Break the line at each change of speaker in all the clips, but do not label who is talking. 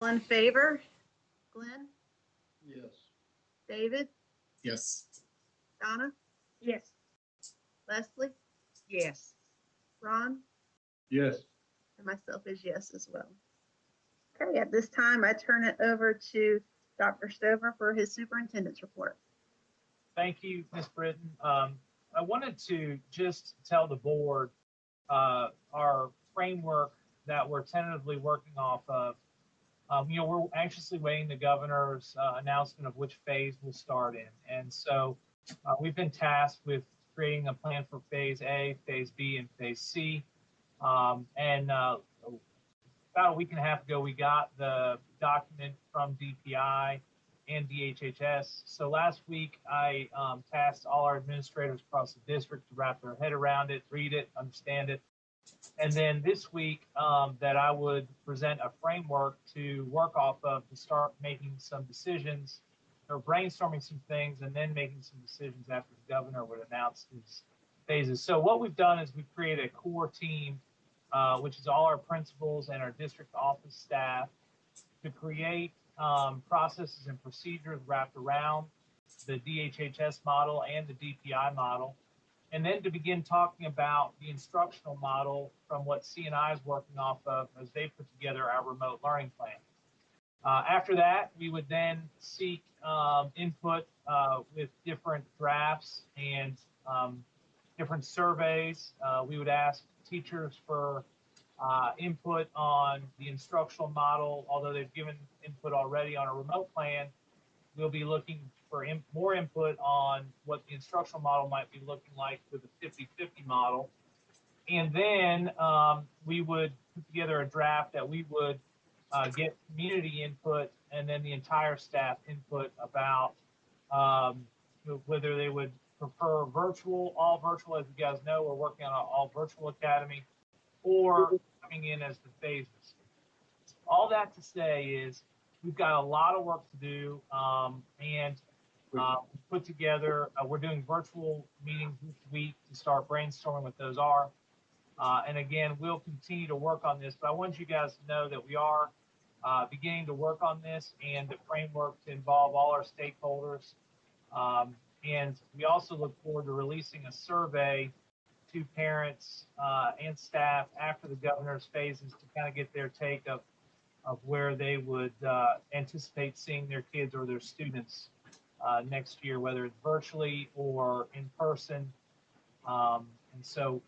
All in favor? Glenn?
Yes.
David?
Yes.
Donna?
Yes.
Leslie?
Yes.
Ron?
Yes.
And myself is yes as well. Okay, at this time, I turn it over to Dr. Stover for his superintendent's report.
Thank you, Ms. Britton. I wanted to just tell the board our framework that we're tentatively working off of. We're anxiously waiting the governor's announcement of which phase we'll start in. And so we've been tasked with creating a plan for phase A, phase B, and phase C. About a week and a half ago, we got the document from DPI and DHHS. So last week, I tasked all our administrators across the district to wrap their head around it, read it, understand it. And then this week, that I would present a framework to work off of to start making some decisions or brainstorming some things and then making some decisions after the governor would announce his phases. So what we've done is we've created a core team, which is all our principals and our district office staff, to create processes and procedures wrapped around the DHHS model and the DPI model, and then to begin talking about the instructional model from what C&I is working off of as they put together our remote learning plan. After that, we would then seek input with different drafts and different surveys. We would ask teachers for input on the instructional model. Although they've given input already on a remote plan, we'll be looking for more input on what the instructional model might be looking like with a 50-50 model. And then we would put together a draft that we would get community input and then the entire staff input about whether they would prefer virtual, all virtual. As you guys know, we're working on an all virtual academy, or coming in as the phases. All that to say is we've got a lot of work to do, and we put together, we're doing virtual meetings this week to start brainstorming what those are. And again, we'll continue to work on this, but I want you guys to know that we are beginning to work on this and the framework to involve all our stakeholders. And we also look forward to releasing a survey to parents and staff after the governor's phases to kind of get their take of where they would anticipate seeing their kids or their students next year, whether it's virtually or in person. And so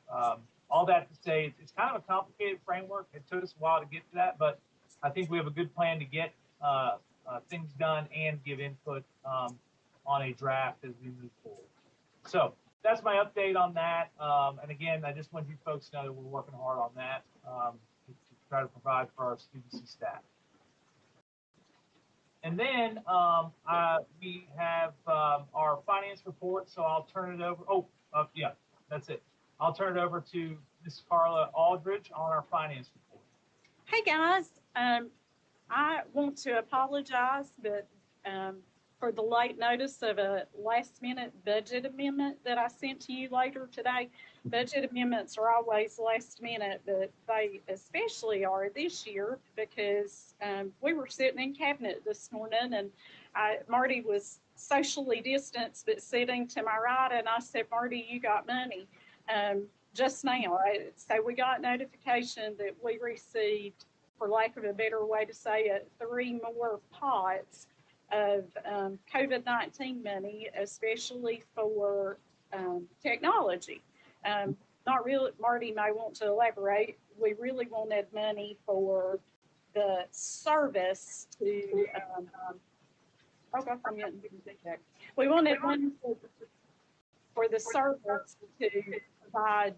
all that to say, it's kind of a complicated framework. It took us a while to get to that, but I think we have a good plan to get things done and give input on a draft as we move forward. So that's my update on that. And again, I just want you folks to know that we're working hard on that to try to provide for our students and staff. And then we have our finance report. So I'll turn it over. Yeah, that's it. I'll turn it over to Ms. Carla Aldridge on our finance report.
Hey guys, I want to apologize, but for the late notice of a last-minute budget amendment that I sent to you later today. Budget amendments are always last minute, but they especially are this year because we were sitting in cabinet this morning and Marty was socially distanced but sitting to my right, and I said, Marty, you got money just now. So we got notification that we received, for lack of a better way to say it, 3 more pots of COVID-19 money, especially for technology. Not really, Marty may want to elaborate. We really wanted money for the service to, we wanted money for the service to provide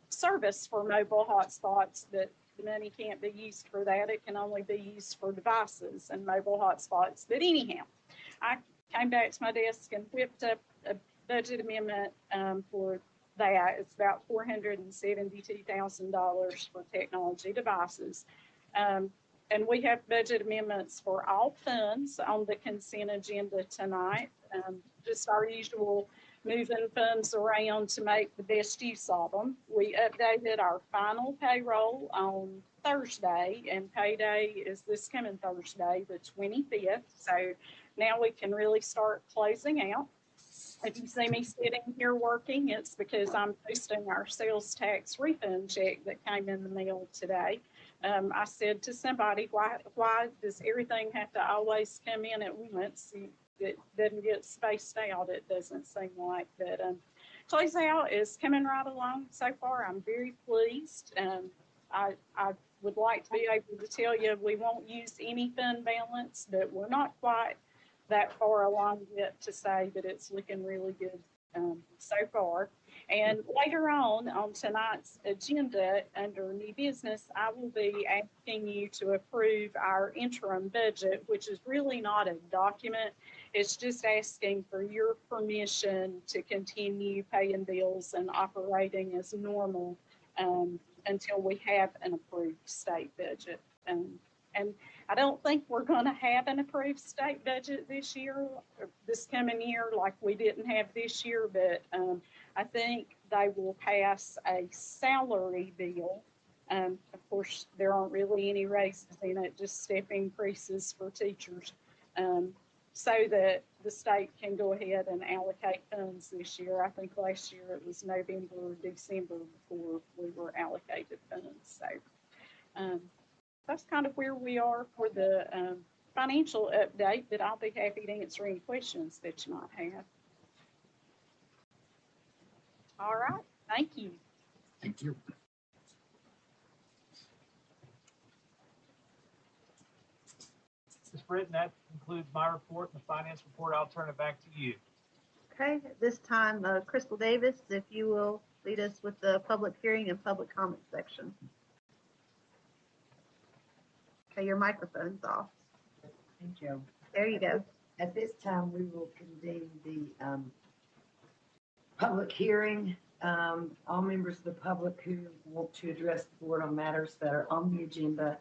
service for mobile hotspots, but the money can't be used for that. It can only be used for devices and mobile hotspots. But anyhow, I came back to my desk and whipped up a budget amendment for that. It's about $472,000 for technology devices. And we have budget amendments for all funds on the consent agenda tonight. Just our usual moving funds around to make the best use of them. We updated our final payroll on Thursday, and payday is this coming Thursday, the 25th. So now we can really start closing out. If you see me sitting here working, it's because I'm posting our sales tax refund check that came in the mail today. I said to somebody, why does everything have to always come in at once? It doesn't get spaced out, it doesn't seem like. But closeout is coming right along so far. I'm very pleased. I would like to be able to tell you we won't use any fund balance, but we're not quite that far along yet to say that it's looking really good so far. And later on tonight's agenda under new business, I will be asking you to approve our interim budget, which is really not a document. It's just asking for your permission to continue paying bills and operating as normal until we have an approved state budget. And I don't think we're going to have an approved state budget this year, or this coming year, like we didn't have this year, but I think they will pass a salary bill. Of course, there aren't really any raises in it, just step increases for teachers, so that the state can go ahead and allocate funds this year. I think last year it was November or December before we were allocated funds. So that's kind of where we are for the financial update, but I'll be happy to answer any questions that you might have. All right, thank you.
Thank you.
Ms. Britton, that concludes my report and the finance report. I'll turn it back to you.
Okay, at this time, Crystal Davis, if you will lead us with the public hearing and public comment section. Okay, your microphone's off.
Thank you.
There you go.
At this time, we will convene the public hearing. All members of the public who want to address the board on matters that are on the agenda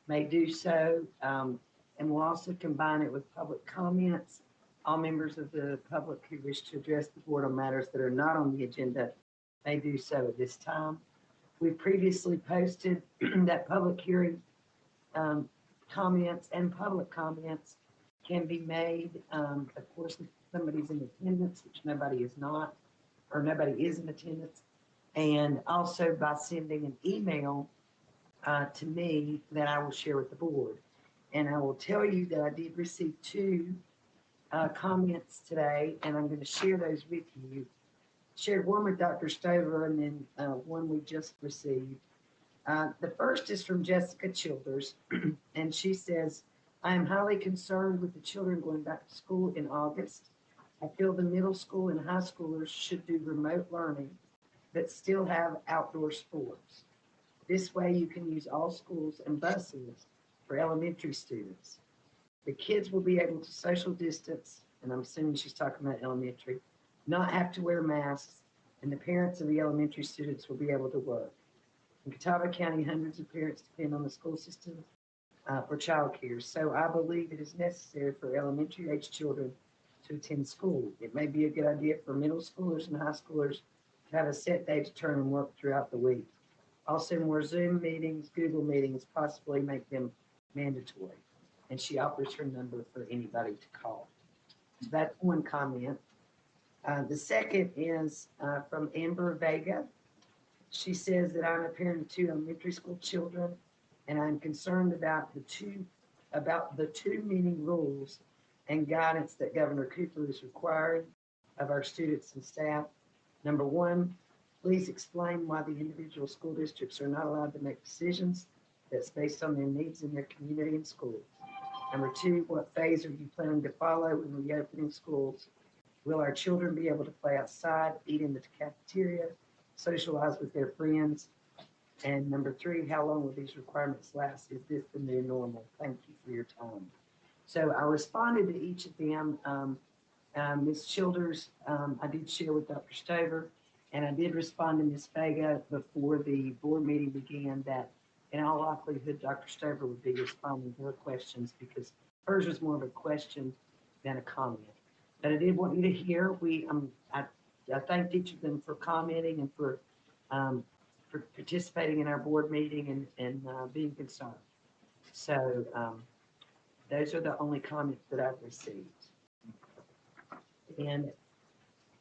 may do so. And we'll also combine it with public comments. All members of the public who wish to address the board on matters that are not on the agenda may do so at this time. We previously posted that public hearing comments and public comments can be made. Of course, if somebody's in attendance, which nobody is not, or nobody is in attendance, and also by sending an email to me that I will share with the board. And I will tell you that I did receive 2 comments today, and I'm going to share those with you. Shared one with Dr. Stover, and then one we just received. The first is from Jessica Childers, and she says, I am highly concerned with the children going back to school in August. I feel the middle school and high schoolers should do remote learning, but still have outdoor sports. This way you can use all schools and buses for elementary students. The kids will be able to social distance, and I'm assuming she's talking about elementary, not have to wear masks, and the parents of the elementary students will be able to work. In Catawba County, hundreds of parents depend on the school system for childcare, so I believe it is necessary for elementary age children to attend school. It may be a good idea for middle schoolers and high schoolers to have a set day to turn and work throughout the week. Also, more Zoom meetings, Google meetings, possibly make them mandatory. And she offers her number for anybody to call. So that's one comment. The second is from Amber Vega. She says that I'm a parent of 2 elementary school children, and I'm concerned about the two meaning rules and guidance that Governor Cooper is requiring of our students and staff. Number 1, please explain why the individual school districts are not allowed to make decisions that's based on their needs in their community and schools. Number 2, what phase are you planning to follow in reopening schools? Will our children be able to play outside, eat in the cafeteria, socialize with their friends? And number 3, how long will these requirements last? Is this the new normal? Thank you for your time. So I responded to each of them. Ms. Childers, I did share with Dr. Stover, and I did respond to Ms. Vega before the board meeting began that in all likelihood, Dr. Stover would be responding to her questions because hers was more of a question than a comment. But I did want you to hear, I thanked each of them for commenting and for participating in our board meeting and being concerned. So those are the only comments that I've received. And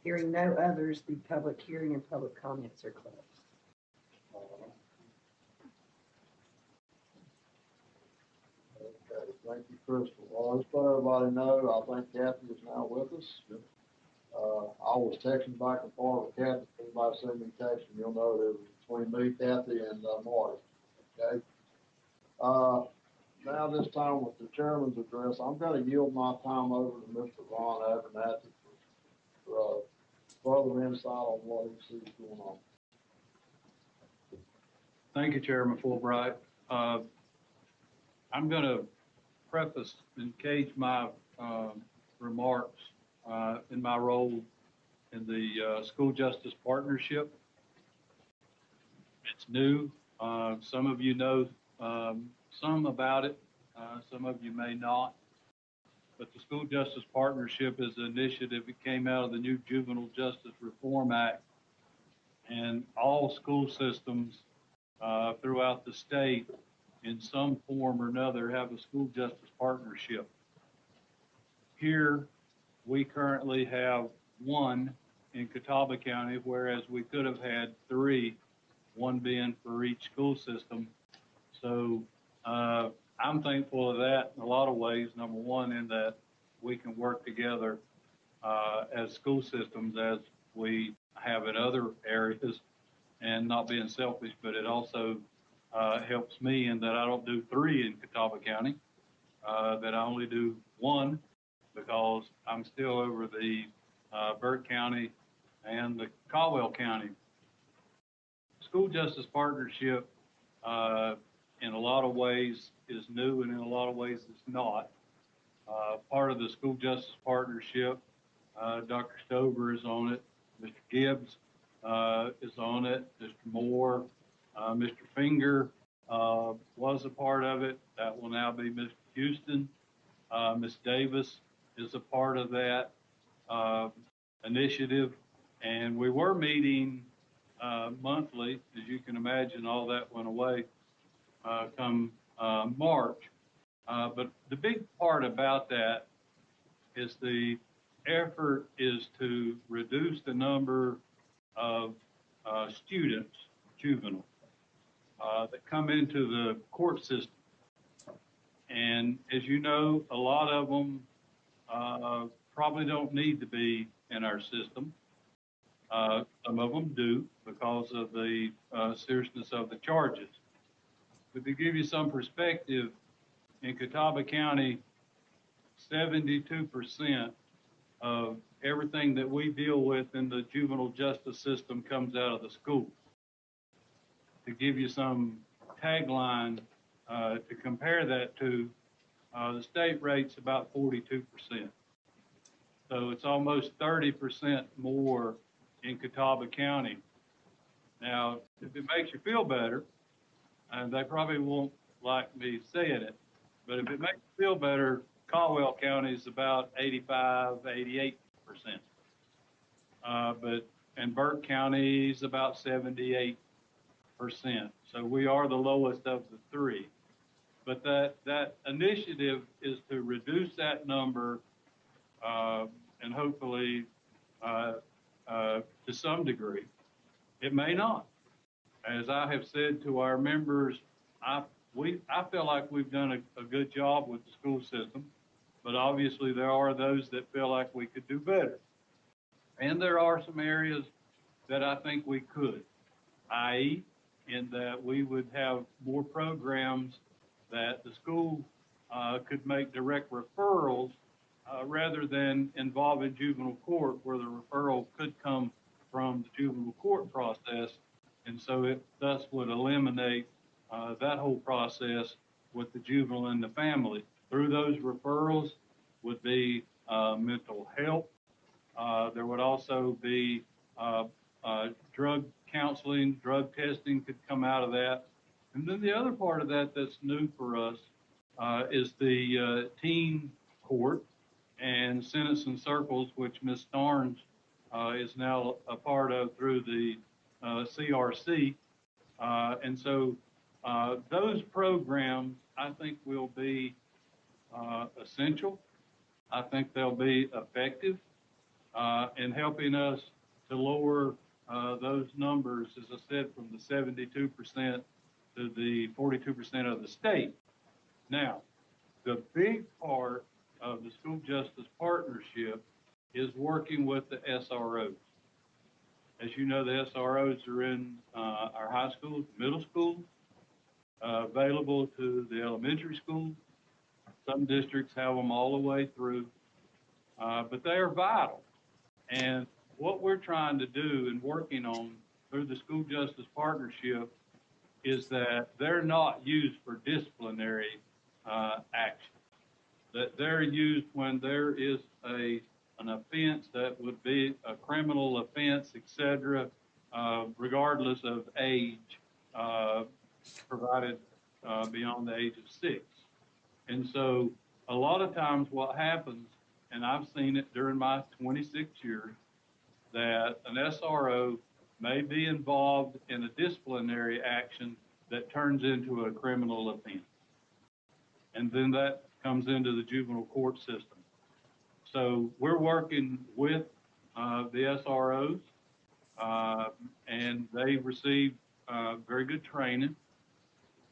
hearing no others, the public hearing and public comments are closed.
Okay, thank you, Crystal. Well, just let everybody know, I think Kathy is now with us. I was texting back and forth with Kathy. If anybody send me text, you'll know that it was between me, Kathy, and Marty. Okay. Now this time with the chairman's address, I'm going to yield my time over to Mr. Ron Abernathy for further insight on what he sees going on.
Thank you, Chairman Fulbright. I'm going to preface and cage my remarks in my role in the School Justice Partnership. It's new. Some of you know some about it. Some of you may not. But the School Justice Partnership is an initiative that came out of the new Juvenile Justice Reform Act. And all school systems throughout the state, in some form or another, have a school justice partnership. Here, we currently have one in Catawba County, whereas we could have had three, one being for each school system. So I'm thankful of that in a lot of ways. Number one, in that we can work together as school systems as we have in other areas, and not being selfish, but it also helps me in that I don't do three in Catawba County, that I only do one, because I'm still over the Burke County and the Caldwell County. School Justice Partnership in a lot of ways is new, and in a lot of ways it's not. Part of the School Justice Partnership, Dr. Stover is on it, Mr. Gibbs is on it, Mr. Moore, Mr. Finger was a part of it. That will now be Mr. Houston. Ms. Davis is a part of that initiative. And we were meeting monthly. As you can imagine, all that went away come March. But the big part about that is the effort is to reduce the number of students, juvenile, that come into the court system. And as you know, a lot of them probably don't need to be in our system. Some of them do because of the seriousness of the charges. But to give you some perspective, in Catawba County, 72% of everything that we deal with in the juvenile justice system comes out of the schools. To give you some tagline to compare that to, the state rate's about 42%. So it's almost 30% more in Catawba County. Now, if it makes you feel better, and they probably won't like me saying it, but if it makes you feel better, Caldwell County is about 85, 88%. And Burke County is about 78%. So we are the lowest of the three. But that initiative is to reduce that number and hopefully to some degree. It may not. As I have said to our members, I feel like we've done a good job with the school system, but obviously there are those that feel like we could do better. And there are some areas that I think we could, i.e., in that we would have more programs that the school could make direct referrals rather than involving juvenile court, where the referral could come from the juvenile court process. And so it thus would eliminate that whole process with the juvenile and the family. Through those referrals would be mental health. There would also be drug counseling, drug testing could come out of that. And then the other part of that that's new for us is the teen court and sentence and circles, which Ms. Starnes is now a part of through the CRC. And so those programs, I think, will be essential. I think they'll be effective in helping us to lower those numbers, as I said, from the 72% to the 42% of the state. Now, the big part of the School Justice Partnership is working with the SROs. As you know, the SROs are in our high schools, middle schools, available to the elementary schools. Some districts have them all the way through, but they are vital. And what we're trying to do and working on through the School Justice Partnership is that they're not used for disciplinary action, that they're used when there is an offense that would be a criminal offense, et cetera, regardless of age, provided beyond the age of 6. And so a lot of times what happens, and I've seen it during my 26 years, that an SRO may be involved in a disciplinary action that turns into a criminal offense. And then that comes into the juvenile court system. So we're working with the SROs, and they receive very good training.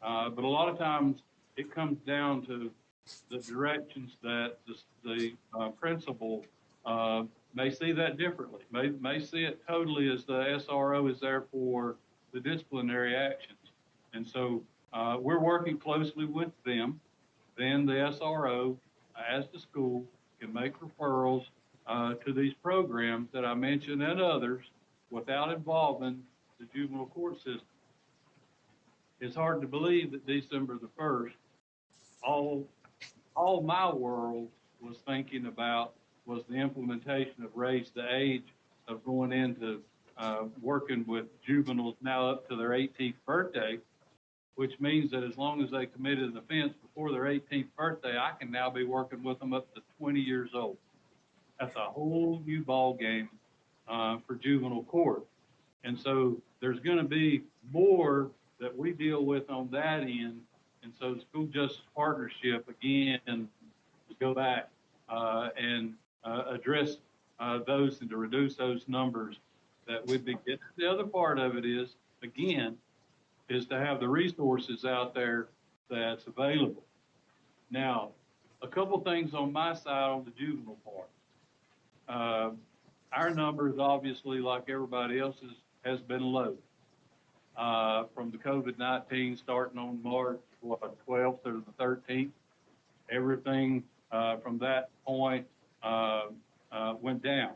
But a lot of times it comes down to the directions that the principal may see that differently, may see it totally as the SRO is there for the disciplinary actions. And so we're working closely with them. Then the SRO, as the school, can make referrals to these programs that I mentioned and others without involving the juvenile court system. It's hard to believe that December the 1st, all my world was thinking about was the implementation of raise the age of going into working with juveniles now up to their 18th birthday, which means that as long as they committed an offense before their 18th birthday, I can now be working with them up to 20 years old. That's a whole new ball game for juvenile court. And so there's going to be more that we deal with on that end. And so the School Justice Partnership, again, to go back and address those and to reduce those numbers that we'd be getting. The other part of it is, again, is to have the resources out there that's available. Now, a couple things on my side on the juvenile part. Our numbers, obviously, like everybody else's, has been low. From the COVID-19 starting on March 12th or the 13th, everything from that point went down.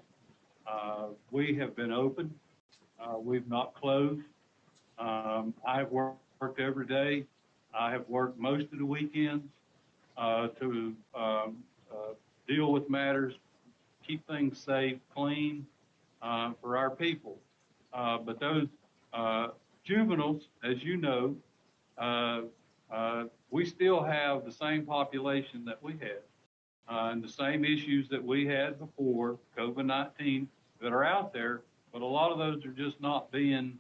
We have been open. We've not closed. I have worked every day. I have worked most of the weekends to deal with matters, keep things safe, clean for our people. But those juveniles, as you know, we still have the same population that we had and the same issues that we had before COVID-19 that are out there, but a lot of those are just not being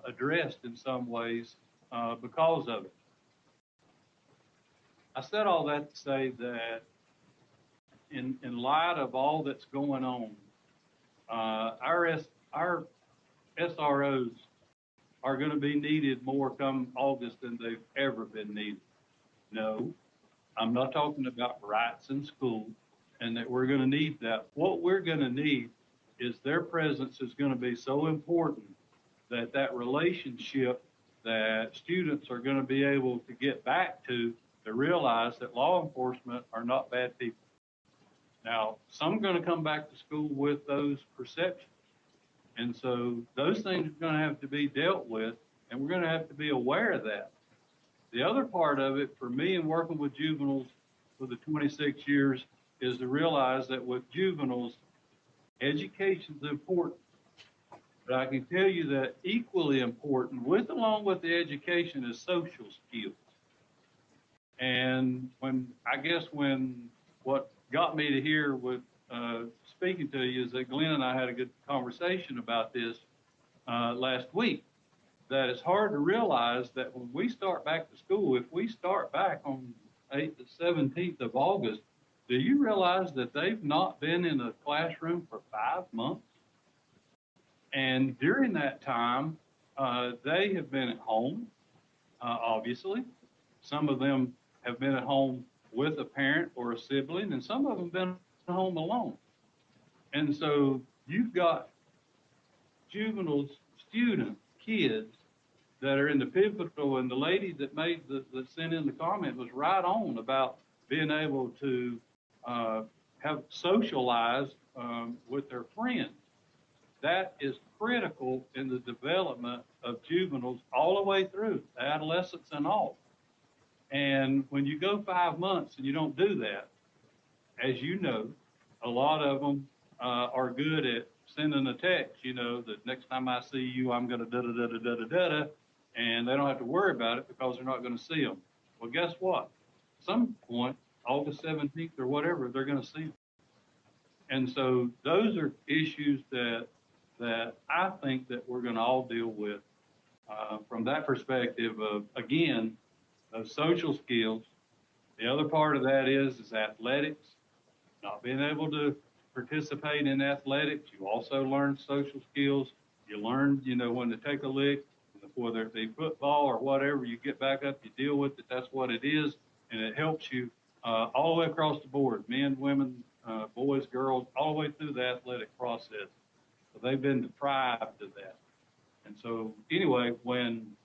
addressed in some ways because of it. I said all that to say that in light of all that's going on, our SROs are going to be needed more come August than they've ever been needed. No, I'm not talking about rights in school and that we're going to need that. What we're going to need is their presence is going to be so important that that relationship that students are going to be able to get back to realize that law enforcement are not bad people. Now, some are going to come back to school with those perceptions. And so those things are going to have to be dealt with, and we're going to have to be aware of that. The other part of it, for me in working with juveniles for the 26 years, is to realize that with juveniles, education is important. But I can tell you that equally important, along with the education, is social skills. And when what got me to here with speaking to you is that Glenn and I had a good conversation about this last week. That it's hard to realize that when we start back to school, if we start back on 8th to 17th of August, do you realize that they've not been in a classroom for 5 months? And during that time, they have been at home, obviously. Some of them have been at home with a parent or a sibling, and some of them have been at home alone. And so you've got juveniles, students, kids that are in the pivotal, and the lady that sent in the comment was right on about being able to have socialized with their friends. That is critical in the development of juveniles all the way through, adolescence and all. And when you go 5 months and you don't do that, as you know, a lot of them are good at sending a text, you know, that next time I see you, I'm going to da-da-da-da-da-da-da, and they don't have to worry about it because they're not going to see them. Well, guess what? At some point, August 17th or whatever, they're going to see them. And so those are issues that I think that we're going to all deal with from that perspective of, again, those social skills. The other part of that is athletics, not being able to participate in athletics. You also learn social skills. You learn, you know, when to take a lick, whether it be football or whatever, you get back up, you deal with it. That's what it is. And it helps you all the way across the board, men, women, boys, girls, all the way through the athletic process. So they've been deprived of that. And so anyway, when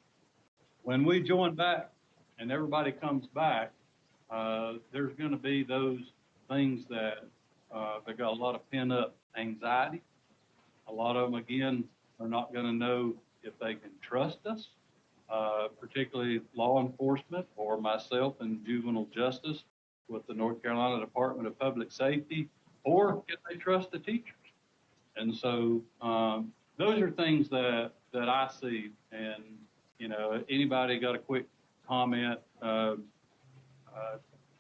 we join back and everybody comes back, there's going to be those things that they got a lot of pent up anxiety. A lot of them, again, are not going to know if they can trust us, particularly law enforcement or myself in juvenile justice with the North Carolina Department of Public Safety, or if they trust the teachers. And so those are things that I see. And, you know, anybody got a quick comment?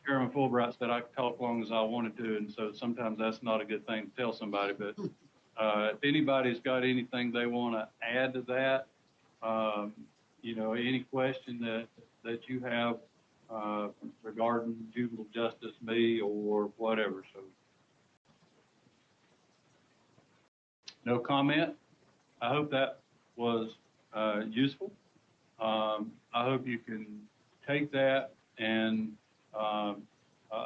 Chairman Fulbright said I could talk as long as I wanted to, and so sometimes that's not a good thing to tell somebody. But if anybody's got anything they want to add to that, you know, any question that you have regarding juvenile justice, me, or whatever. So no comment. I hope that was useful. I hope you can take that and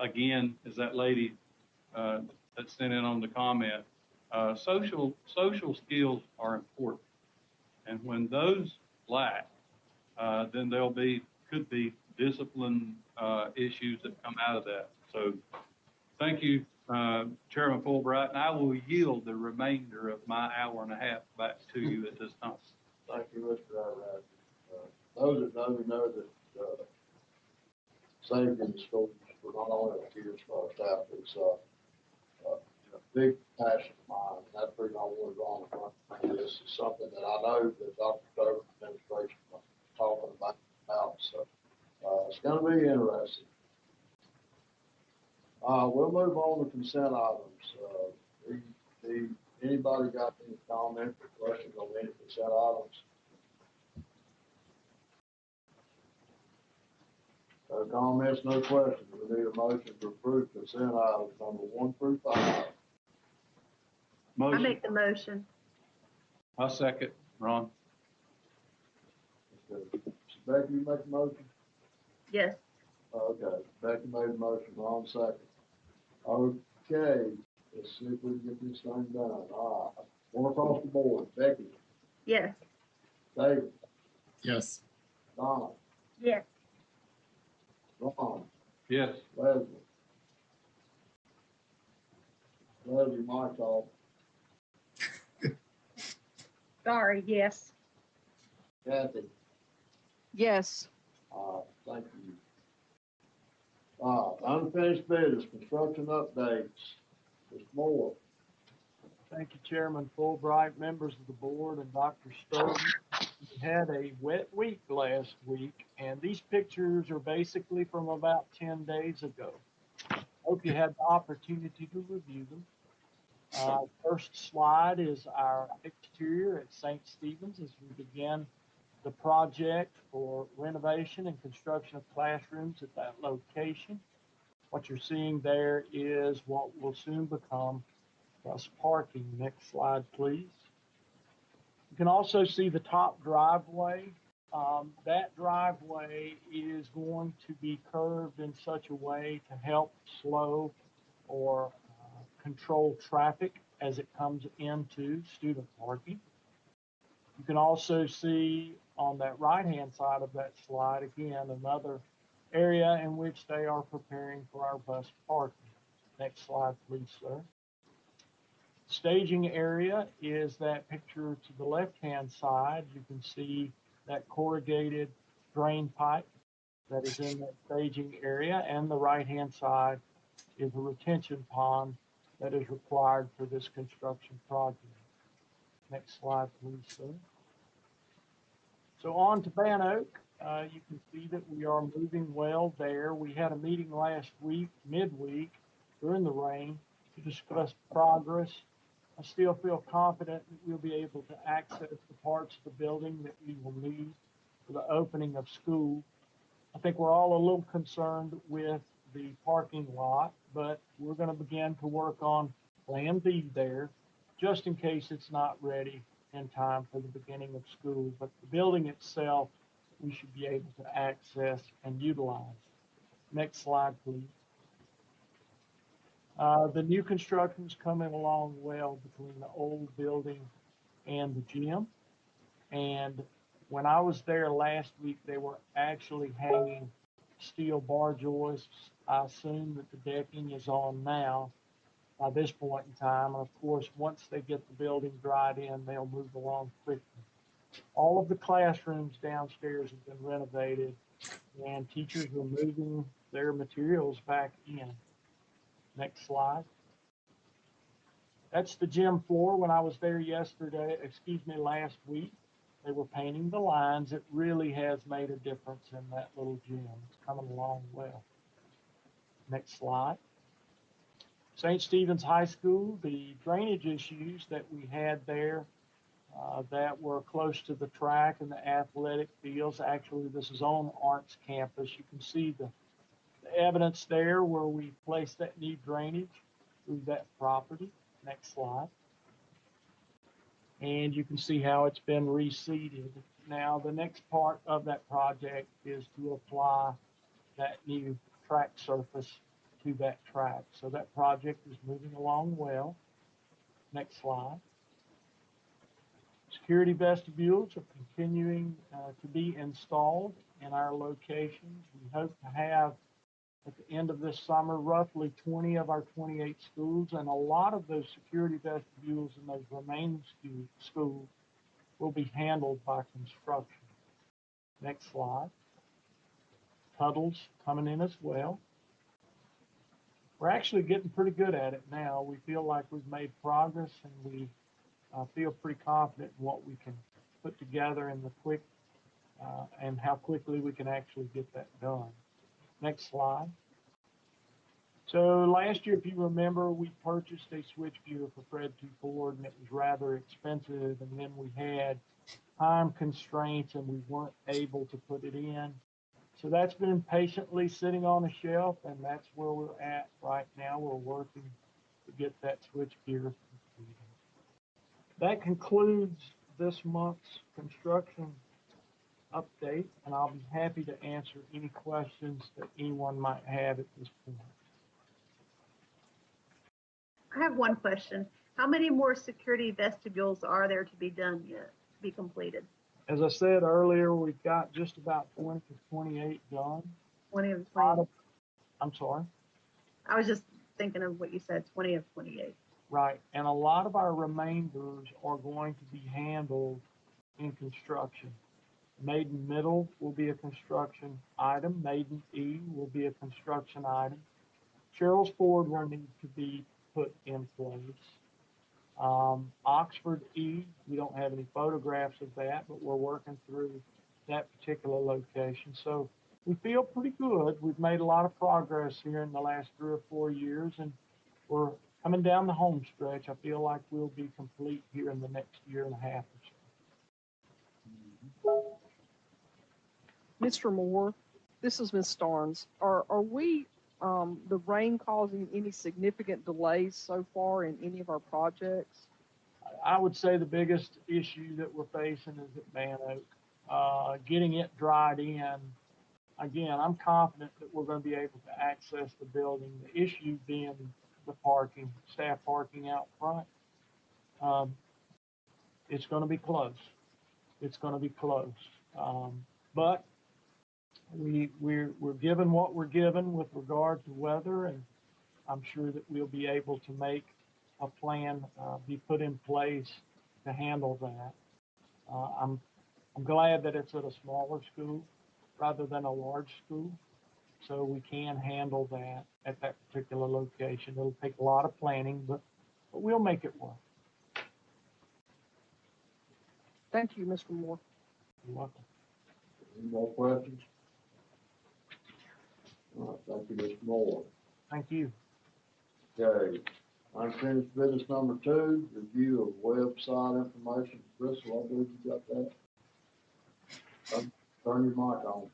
again, as that lady that sent in on the comment, social skills are important, and when those lack, then could be discipline issues that come out of that. So, thank you, Chairman Fulbright, and I will yield the remainder of my hour and a half back to you at this time.
Thank you, Mr. Irad. Those that know that safety in the schools for not only our kids but our staff is a big passion of mine. And that's the reason I wanted on the front. This is something that I know that Dr. Stover's administration is talking about. So it's going to be interesting. We'll move on to consent items. Anybody got any comments or questions on any consent items? No comments, no questions. We need a motion to approve consent items number 1 through 5.
Motion.
I make the motion.
I'll second, Ron.
Becky, you make the motion?
Yes.
Okay, Becky made the motion, Ron second. Okay, let's see if we can get this thing done. All right, one across the board. Becky,
Yes.
David,
Yes.
Donna,
Yes.
Ron,
Yes.
Leslie. Leslie, mic's off.
Sorry, yes.
Kathy,
Yes.
thank you. Unfinished business, construction updates. Mr. Moore.
Thank you, Chairman Fulbright, members of the board, and Dr. Sturgeon. We had a wet week last week, and these pictures are basically from about 10 days ago. Hope you had the opportunity to review them. First slide is our exterior at St. Stephen's as we begin the project for renovation and construction of classrooms at that location. What you're seeing there is what will soon become bus parking. Next slide, please. You can also see the top driveway. That driveway is going to be curved in such a way to help slow or control traffic as it comes into student parking. You can also see on that right-hand side of that slide, again, another area in which they are preparing for our bus parking. Next slide, please, sir. Staging area is that picture to the left-hand side. You can see that corrugated drain pipe that is in that staging area, and the right-hand side is a retention pond that is required for this construction project. Next slide, please, sir. So on to Van Oak, you can see that we are moving well there. We had a meeting last week, midweek, during the rain, to discuss progress. I still feel confident that we'll be able to access the parts of the building that we will need for the opening of school. I think we're all a little concerned with the parking lot, but we're going to begin to work on Plan B there, just in case it's not ready in time for the beginning of school. But the building itself, we should be able to access and utilize. Next slide, please. The new construction is coming along well between the old building and the gym. And when I was there last week, they were actually hanging steel bar joists. I assume that the decking is on now by this point in time. And of course, once they get the building dried in, they'll move along quickly. All of the classrooms downstairs have been renovated, and teachers are moving their materials back in. Next slide. That's the gym floor. When I was there last week, they were painting the lines. It really has made a difference in that little gym. It's coming along well. Next slide. St. Stephen's High School, the drainage issues that we had there that were close to the track and the athletic fields. Actually, this is on Arts campus. You can see the evidence there where we placed that new drainage through that property. Next slide. And you can see how it's been reseeded. Now, the next part of that project is to apply that new track surface to that track. So that project is moving along well. Next slide. Security vestibules are continuing to be installed in our locations. We hope to have, at the end of this summer, roughly 20 of our 28 schools, and a lot of those security vestibules in those remaining schools will be handled by construction. Next slide. Tunnels coming in as well. We're actually getting pretty good at it now. We feel like we've made progress, and we feel pretty confident in what we can put together in the quick and how quickly we can actually get that done. Next slide. So last year, if you remember, we purchased a switchgear for Fred T. Ford, and it was rather expensive, and then we had time constraints and we weren't able to put it in. So that's been patiently sitting on a shelf, and that's where we're at right now. We're working to get that switchgear completed. That concludes this month's construction update, and I'll be happy to answer any questions that anyone might have at this point.
I have one question. How many more security vestibules are there to be done yet, to be completed?
As I said earlier, we've got just about 20 to 28 done.
20 of 20.
I'm sorry?
I was just thinking of what you said, 20 of 28.
Right, and a lot of our remainders are going to be handled in construction. Maiden Middle will be a construction item. Maiden E will be a construction item. Cheryl's Ford will need to be put in place. Oxford E, we don't have any photographs of that, but we're working through that particular location. So we feel pretty good. We've made a lot of progress here in the last 3 or 4 years, and we're coming down the home stretch, I feel like we'll be complete here in the next year and a half or so.
Mr. Moore, this is Ms. Starnes. Are we, the rain causing any significant delays so far in any of our projects?
I would say the biggest issue that we're facing is at Man Oak. Getting it dried in. Again, I'm confident that we're going to be able to access the building. The issue being the parking, staff parking out front. It's going to be close. It's going to be close. But we're given what we're given with regard to weather, and I'm sure that we'll be able to make a plan be put in place to handle that. I'm glad that it's at a smaller school rather than a large school, so we can handle that at that particular location. It'll take a lot of planning, but we'll make it work.
Thank you, Mr. Moore.
You're welcome.
Any more questions? All right, thank you, Mr. Moore.
Thank you.
Okay, unfinished business number 2, review of website information. Crystal, I believe you got that. Turn your mic on.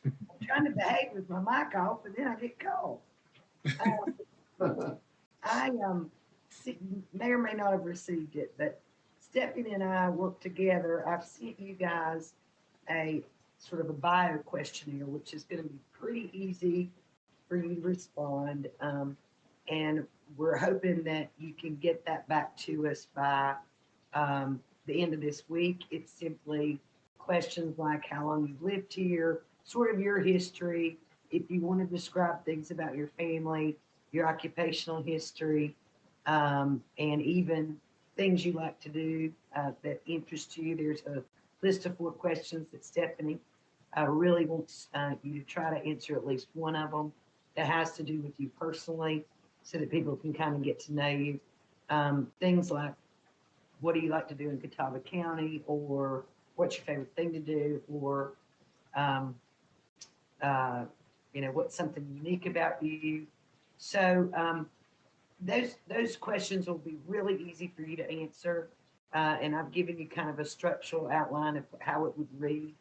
I'm trying to behave with my mic off, but then I get called. I may or may not have received it, but Stephanie and I work together. I've sent you guys a sort of a bio questionnaire, which is going to be pretty easy for you to respond. And we're hoping that you can get that back to us by the end of this week. It's simply questions like how long you've lived here, sort of your history, if you want to describe things about your family, your occupational history, and even things you like to do that interest you. There's a list of 4 questions that Stephanie really wants you to try to answer at least one of them that has to do with you personally, so that people can kind of get to know you. Things like, what do you like to do in Catawba County, or what's your favorite thing to do, or what's something unique about you. So those questions will be really easy for you to answer, and I've given you kind of a structural outline of how it would read.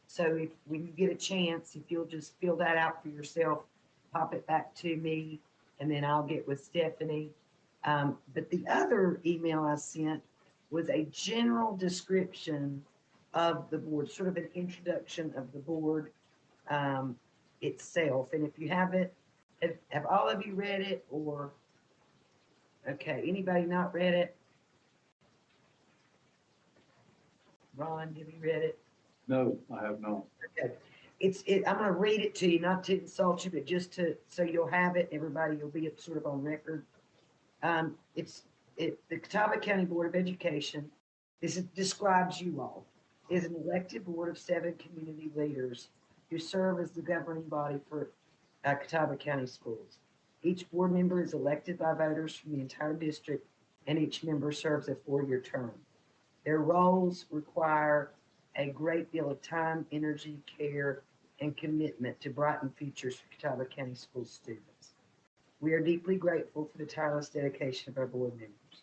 So when you get a chance, if you'll just fill that out for yourself, pop it back to me, and then I'll get with Stephanie. But the other email I sent was a general description of the board, sort of an introduction of the board itself. And if you haven't, have all of you read it, or, okay, anybody not read it? Ron, have you read it?
No, I have not.
Okay. I'm going to read it to you, not to insult you, but just so you'll have it. Everybody will be sort of on record. The Catawba County Board of Education, describes you all, is an elected board of 7 community leaders who serve as the governing body for Catawba County Schools. Each board member is elected by voters from the entire district, and each member serves a 4-year term. Their roles require a great deal of time, energy, care, and commitment to brighten futures for Catawba County School students. We are deeply grateful for the tireless dedication of our board members.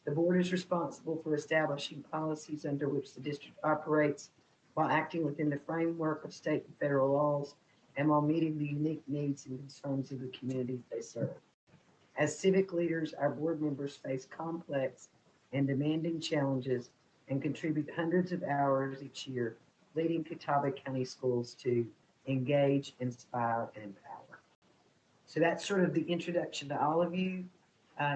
The board is responsible for establishing policies under which the district operates while acting within the framework of state and federal laws and while meeting the unique needs and concerns of the communities they serve. As civic leaders, our board members face complex and demanding challenges and contribute hundreds of hours each year, leading Catawba County Schools to engage, inspire, and empower. So that's sort of the introduction to all of you.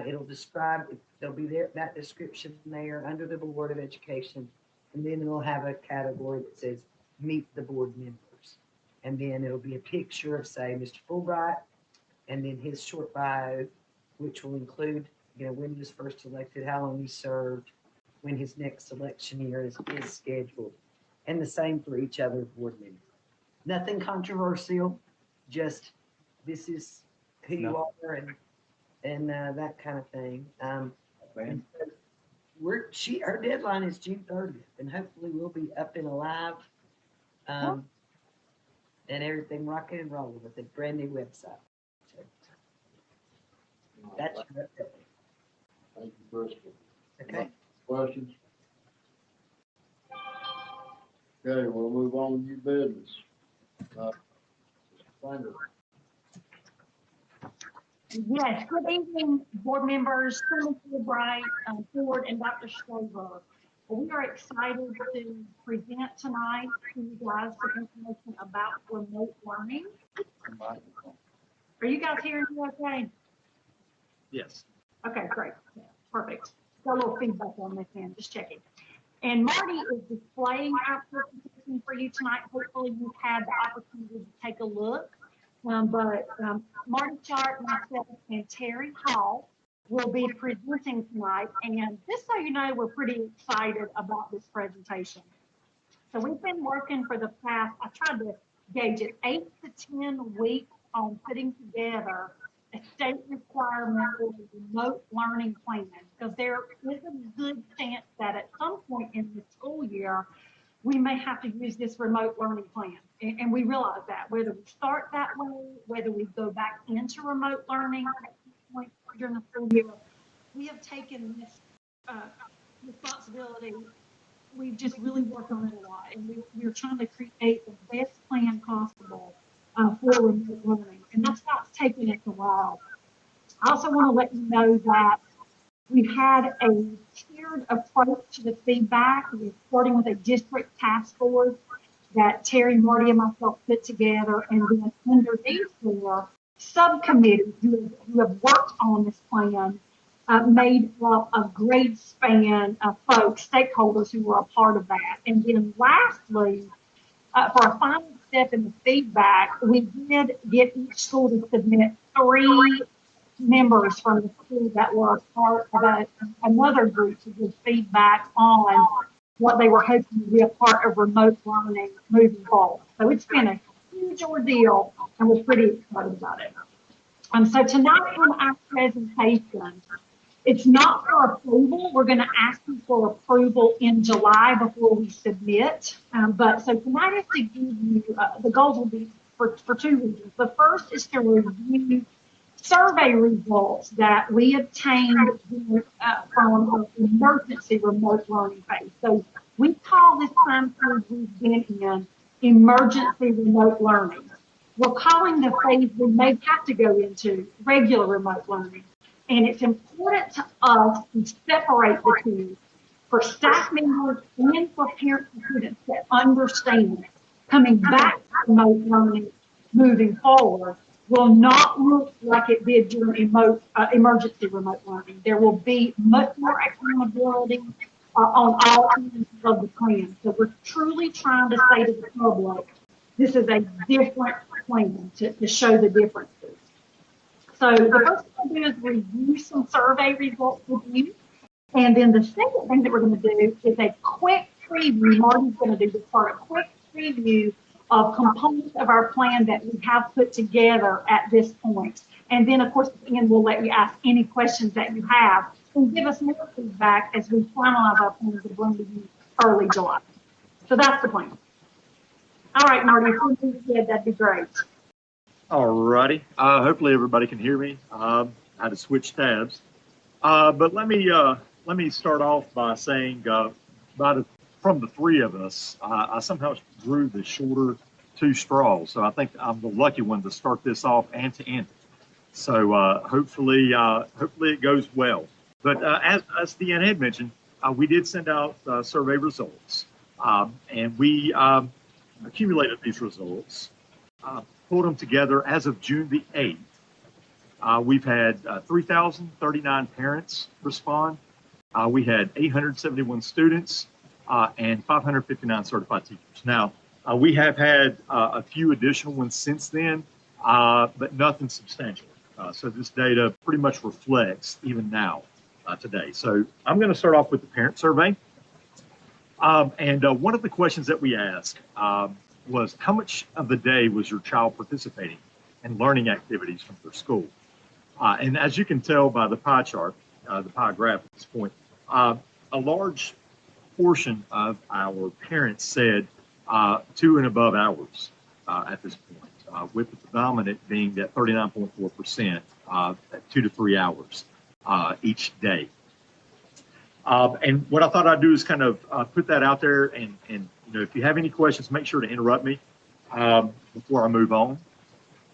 It'll describe, there'll be that description there under the Board of Education, and then it'll have a category that says meet the board members. And then it'll be a picture of, say, Mr. Fulbright, and then his short bio, which will include, when he was first elected, how long he served, when his next election year is scheduled, and the same for each other board member. Nothing controversial, just this is who you are and that kind of thing. And so her deadline is June 30th, and hopefully we'll be up and alive, and everything rocking and rolling with a brand new website. That's good.
Thank you, Crystal.
Okay.
Questions? Okay, we'll move on to new business. Finder.
Yes, good evening, board members, Senator Bright, Ford, and Dr. Stover. We are excited to present tonight to you guys some information about remote learning. Are you guys hearing me okay?
Yes.
Okay, great. Yeah, perfect. Got a little feedback on this end, just checking. And Marty is displaying our presentation for you tonight. Hopefully you've had the opportunity to take a look. Marty Sharp, myself, and Terry Hall will be presenting tonight. And just so you know, we're pretty excited about this presentation. So we've been working for the past, I tried to gauge it, 8 to 10 weeks on putting together a state requirement for a remote learning plan, because there is a good chance that at some point in the school year, we may have to use this remote learning plan. And we realize that, whether we start that way, whether we go back into remote learning at some point during the school year, we have taken this responsibility. We've just really worked on it a lot, and we're trying to create the best plan possible for remote learning. And that's why it's taken us a while. I also want to let you know that we've had a tiered approach to the feedback. We're starting with a district task force that Terry, Marty, and myself put together, and then underneath there, subcommittees who have worked on this plan, made up a great span of folks, stakeholders who were a part of that. And then lastly, for a final step in the feedback, we did get each school to submit 3 members from the school that were part of another group to give feedback on what they were hoping to be a part of remote learning moving forward. So it's been a huge ordeal, and we're pretty excited about it. So tonight on our presentation, it's not for approval. We're going to ask you for approval in July before we submit. But so tonight is to give you, the goals will be for 2 reasons. The first is to review survey results that we obtained from our emergency remote learning phase. So we call this time period we've been in emergency remote learning. We're calling the phase we may have to go into regular remote learning. And it's important to us to separate the two for staff members and for parents and students to understand coming back to remote learning moving forward will not look like it did during emergency remote learning. There will be much more accountability on all ends of the plan. So we're truly trying to say to the public, this is a different plan to show the differences. So the first thing we'll do is review some survey results with you. And then the second thing that we're going to do is a quick preview. Martin's going to do this part, a quick preview of components of our plan that we have put together at this point. And then, of course, at the end, we'll let you ask any questions that you have and give us more feedback as we finalize our plans to bring to you early July. So that's the plan. All right, Marty, if you said, that'd be great.
All righty. Hopefully everybody can hear me. I had to switch tabs. But let me start off by saying from the 3 of us, I somehow drew the shorter 2 straws. So I think I'm the lucky one to start this off and to end it. So hopefully it goes well. But as Deanna had mentioned, we did send out survey results, and we accumulated these results, pulled them together as of June the 8th. We've had 3,039 parents respond. We had 871 students and 559 certified teachers. Now, we have had a few additional ones since then, but nothing substantial. So this data pretty much reflects even now today. So I'm going to start off with the parent survey. And one of the questions that we asked was, how much of the day was your child participating in learning activities from their school? And as you can tell by the pie chart, the pie graph at this point, a large portion of our parents said 2 and above hours at this point, with the predominant being that 39.4% 2 to 3 hours each day. And what I thought I'd do is kind of put that out there, and you know, if you have any questions, make sure to interrupt me before I move on.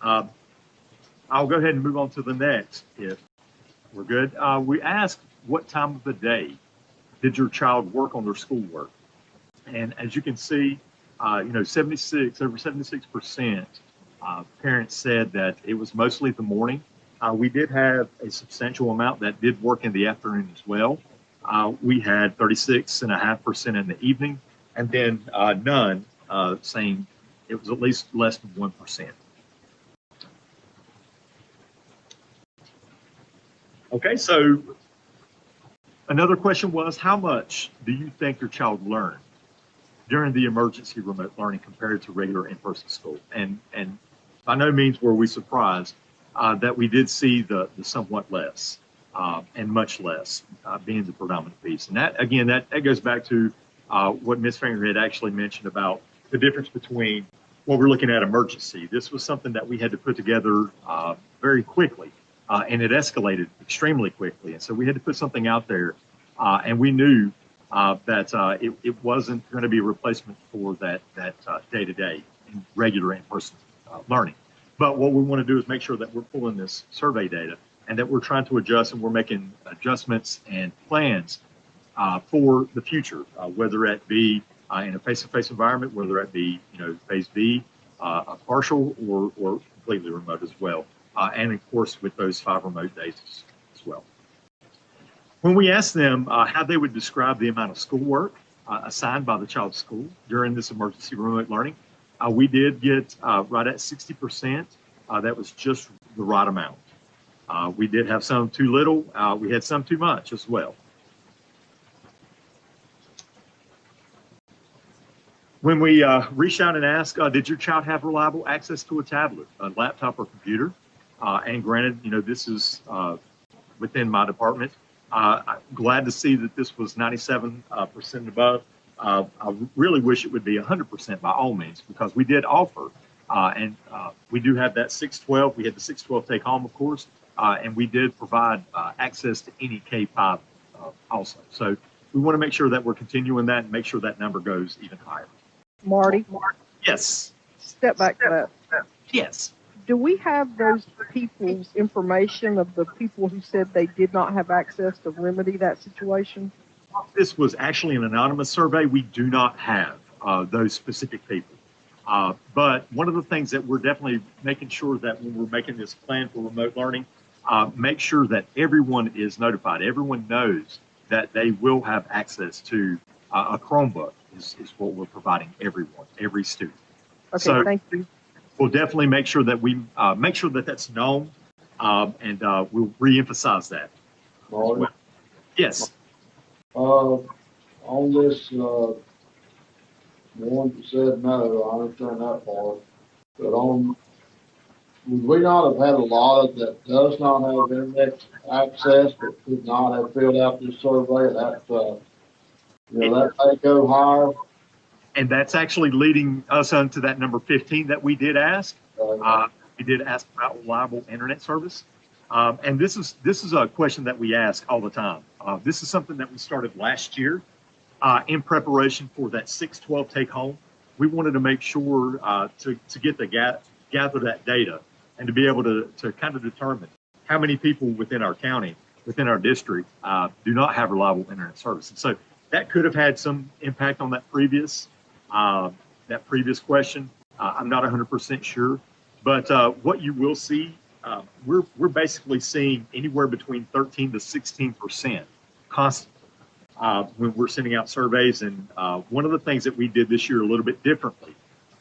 I'll go ahead and move on to the next if we're good. We asked, what time of the day did your child work on their schoolwork? And as you can see, you know, over 76% parents said that it was mostly the morning. We did have a substantial amount that did work in the afternoon as well. We had 36.5% in the evening, and then none saying it was at least less than 1%. Okay, so another question was, how much do you think your child learned during the emergency remote learning compared to regular in-person school? And by no means were we surprised that we did see the somewhat less and much less being the predominant piece. And that, again, that goes back to what Ms. Finger had actually mentioned about the difference between what we're looking at emergency. This was something that we had to put together very quickly, and it escalated extremely quickly. And so we had to put something out there, and we knew that it wasn't going to be a replacement for that day-to-day regular in-person learning. But what we want to do is make sure that we're pulling this survey data and that we're trying to adjust, and we're making adjustments and plans for the future, whether it be in a face-to-face environment, whether it be, you know, phase B, a partial or completely remote as well. And of course, with those 5 remote days as well. When we asked them how they would describe the amount of schoolwork assigned by the child's school during this emergency remote learning, we did get right at 60%. That was just the right amount. We did have some too little. We had some too much as well. When we reached out and asked, did your child have reliable access to a tablet, a laptop, or computer? And granted, you know, this is within my department. I'm glad to see that this was 97% above. I really wish it would be 100% by all means, because we did offer, and we do have that 612. We had the 612 take home, of course, and we did provide access to any K-5 also. So we want to make sure that we're continuing that and make sure that number goes even higher.
Marty,
Yes.
step back to that.
Yes.
Do we have those people's information of the people who said they did not have access to remedy that situation?
This was actually an anonymous survey. We do not have those specific people. But one of the things that we're definitely making sure that when we're making this plan for remote learning, make sure that everyone is notified. Everyone knows that they will have access to a Chromebook is what we're providing everyone, every student.
Okay,
So
thank you.
we'll definitely make sure that we make sure that that's known, and we'll reemphasize that.
Marty?
Yes.
On this, the one that said no, I understand that part, but on, would we not have had a lot that does not have internet access but could not have filled out this survey? That, you know, that may go higher.
And that's actually leading us onto that number 15 that we did ask. We did ask about reliable internet service. And this is a question that we ask all the time. This is something that we started last year in preparation for that 612 take home. We wanted to make sure to get gather that data and to be able to kind of determine how many people within our county, within our district, do not have reliable internet service. And so that could have had some impact on that previous question. I'm not 100% sure, but what you will see, we're basically seeing anywhere between 13 to 16% constant when we're sending out surveys. And one of the things that we did this year a little bit differently,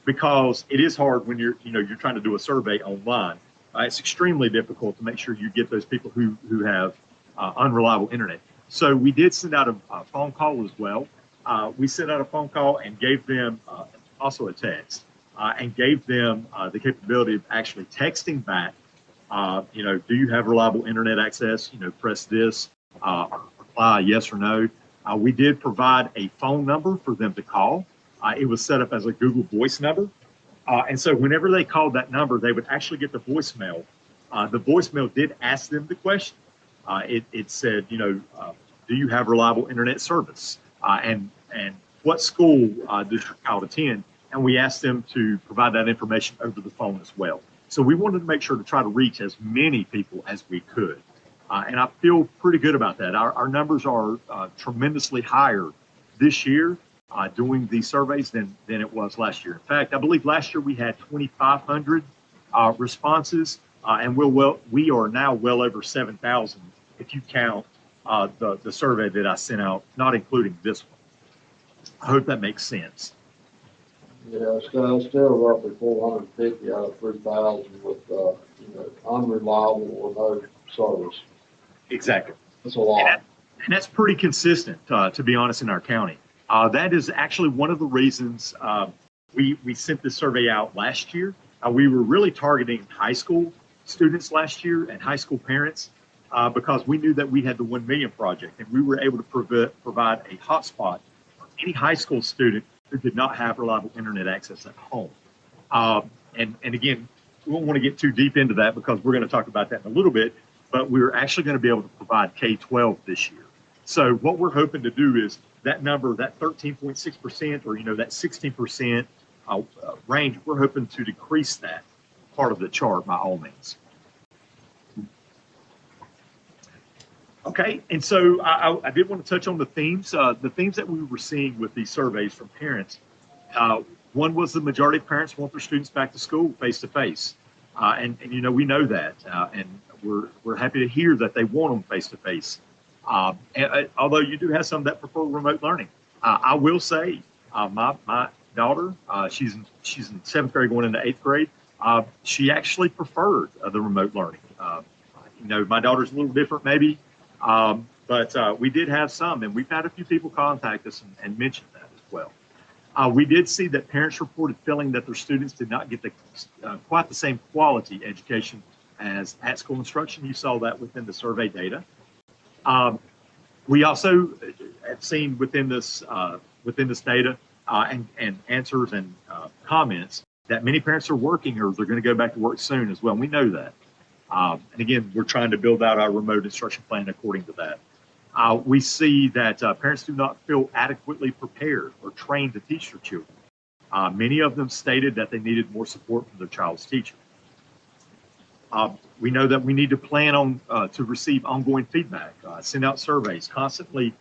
because it is hard when you're trying to do a survey online. It's extremely difficult to make sure you get those people who have unreliable internet. So we did send out a phone call as well. We sent out a phone call and gave them also a text and gave them the capability of actually texting back, do you have reliable internet access? Press this, reply yes or no. We did provide a phone number for them to call. It was set up as a Google Voice number. And so whenever they called that number, they would actually get the voicemail The voicemail did ask them the question. It said, do you have reliable internet service? And what school does your child attend? And we asked them to provide that information over the phone as well. So we wanted to make sure to try to reach as many people as we could. And I feel pretty good about that. Our numbers are tremendously higher this year doing these surveys than it was last year. In fact, I believe last year we had 2,500 responses, and we are now well over 7,000 if you count the survey that I sent out, not including this one. I hope that makes sense.
Yeah, it's still roughly 450 out of 3,000 with, unreliable or no service.
Exactly.
That's a lot.
And that's pretty consistent, to be honest, in our county. That is actually one of the reasons we sent this survey out last year. We were really targeting high school students last year and high school parents because we knew that we had the 1 Million Project, and we were able to provide a hotspot for any high school student who did not have reliable internet access at home. And again, we won't want to get too deep into that because we're going to talk about that in a little bit, but we're actually going to be able to provide K-12 this year. So what we're hoping to do is that number, that 13.6% or, that 16% range, we're hoping to decrease that part of the chart by all means. Okay, and so I did want to touch on the themes that we were seeing with these surveys from parents. One was the majority of parents want their students back to school face-to-face. And we know that, and we're happy to hear that they want them face-to-face. Although you do have some that prefer remote learning. I will say, my daughter, she's in 7th grade going into 8th grade. She actually preferred the remote learning. My daughter's a little different maybe, but we did have some, and we've had a few people contact us and mention that as well. We did see that parents reported feeling that their students did not get quite the same quality education as at-school instruction. You saw that within the survey data. We also have seen within this data and answers and comments that many parents are working or they're going to go back to work soon as well. And we know that. And again, we're trying to build out our remote instruction plan according to that. We see that parents do not feel adequately prepared or trained to teach their children. Many of them stated that they needed more support from their child's teacher. We know that we need to plan on to receive ongoing feedback, send out surveys, constantly